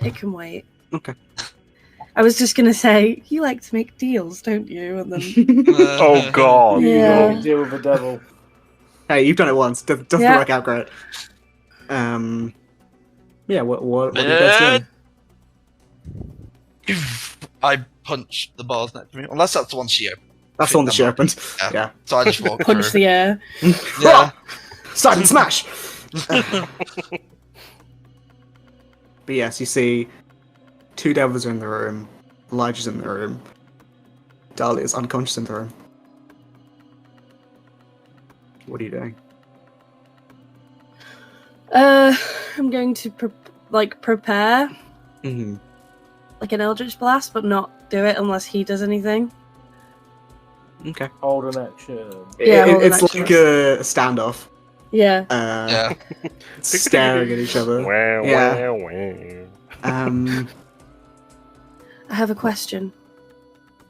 It can wait. Okay. I was just gonna say, you like to make deals, don't you? And then Oh God! Yeah. You deal with the devil. Hey, you've done it once. Doesn't Yeah. work out great. Yeah. What are you guys doing? I punch the bars next to me, unless that's the one she opened. That's the one that she opened. Yeah. Yeah. So I just walk punch through. the air. Yeah. Silent smash. But yes, you see, 2 devils are in the room. Elijah's in the room. Dahlia's unconscious in the room. What are you doing? I'm going to prepare Mm-hmm. like an Eldritch Blast, but not do it unless he does anything. Okay. Hold an action. Yeah, hold an It's action. like a standoff. Yeah. Yeah. Staring at each other. Wow, Yeah. wow, wow. I have a question.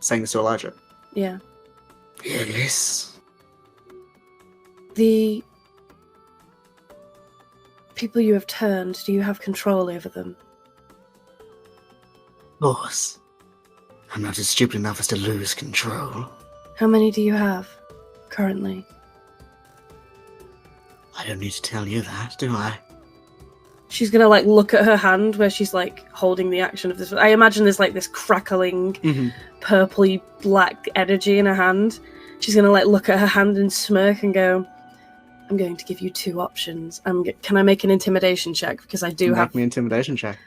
Saying this to Elijah. Yeah. Yes. The people you have turned, do you have control over them? Of course. I'm not as stupid enough as to lose control. How many do you have currently? I don't need to tell you that, do I? She's gonna look at her hand where she's holding the action of this. I imagine there's this crackling, purpley black energy in her hand. She's gonna look at her hand and smirk and go, "I'm going to give you 2 options. Can I make an intimidation check? Because I do Make have. me an intimidation check.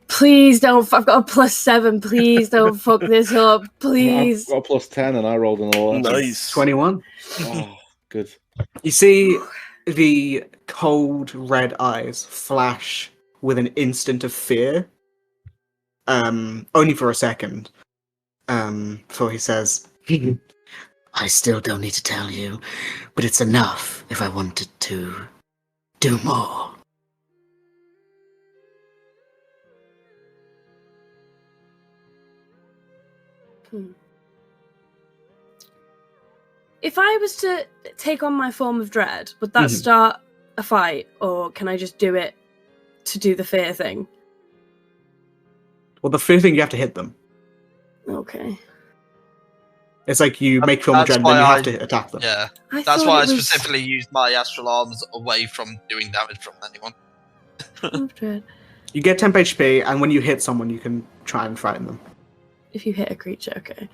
Please don't. I've got a +7. Please don't fuck this up. Please." I've got a +10 and I rolled an 11. Nice. 21. Oh, good. You see the cold red eyes flash with an instant of fear. Only for a second. Before he says, I still don't need to tell you, but it's enough if I wanted to do more. If I was to take on my form of dread, would that start a fight, or can I just do it to do the fear thing? Well, the fear thing, you have to hit them. Okay. It's like you make form of That's dread, and then you why have to attack them. Yeah. I That's thought why I it was specifically used my astral arms away from doing damage from anyone. form of dread. You get temp HP, and when you hit someone, you can try and frighten them. If you hit a creature, okay.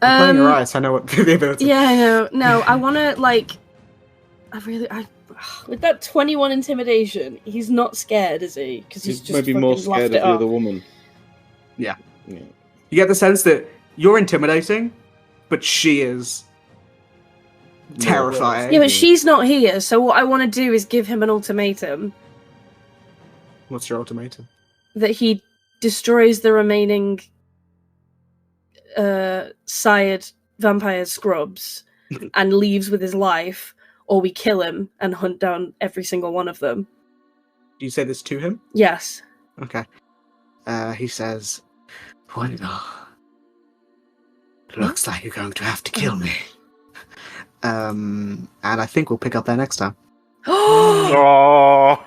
I'm playing your eyes, I know what the ability. Yeah, I know. No, I want to with that 21 intimidation, he's not scared, is he? Because he's just maybe more fucking laughed scared it of the off. other woman. Yeah. Yeah. You get the sense that you're intimidating, but she is terrifying. Yeah, but she's not here, so what I want to do is give him an ultimatum What's your ultimatum? that he destroys the remaining sired vampire scrubs and leaves with his life, or we kill him and hunt down every single one of them. Do you say this to him? Yes. Okay. He says, Bueno, looks like you're going to have to kill me. And I think we'll pick up there next time. Oh.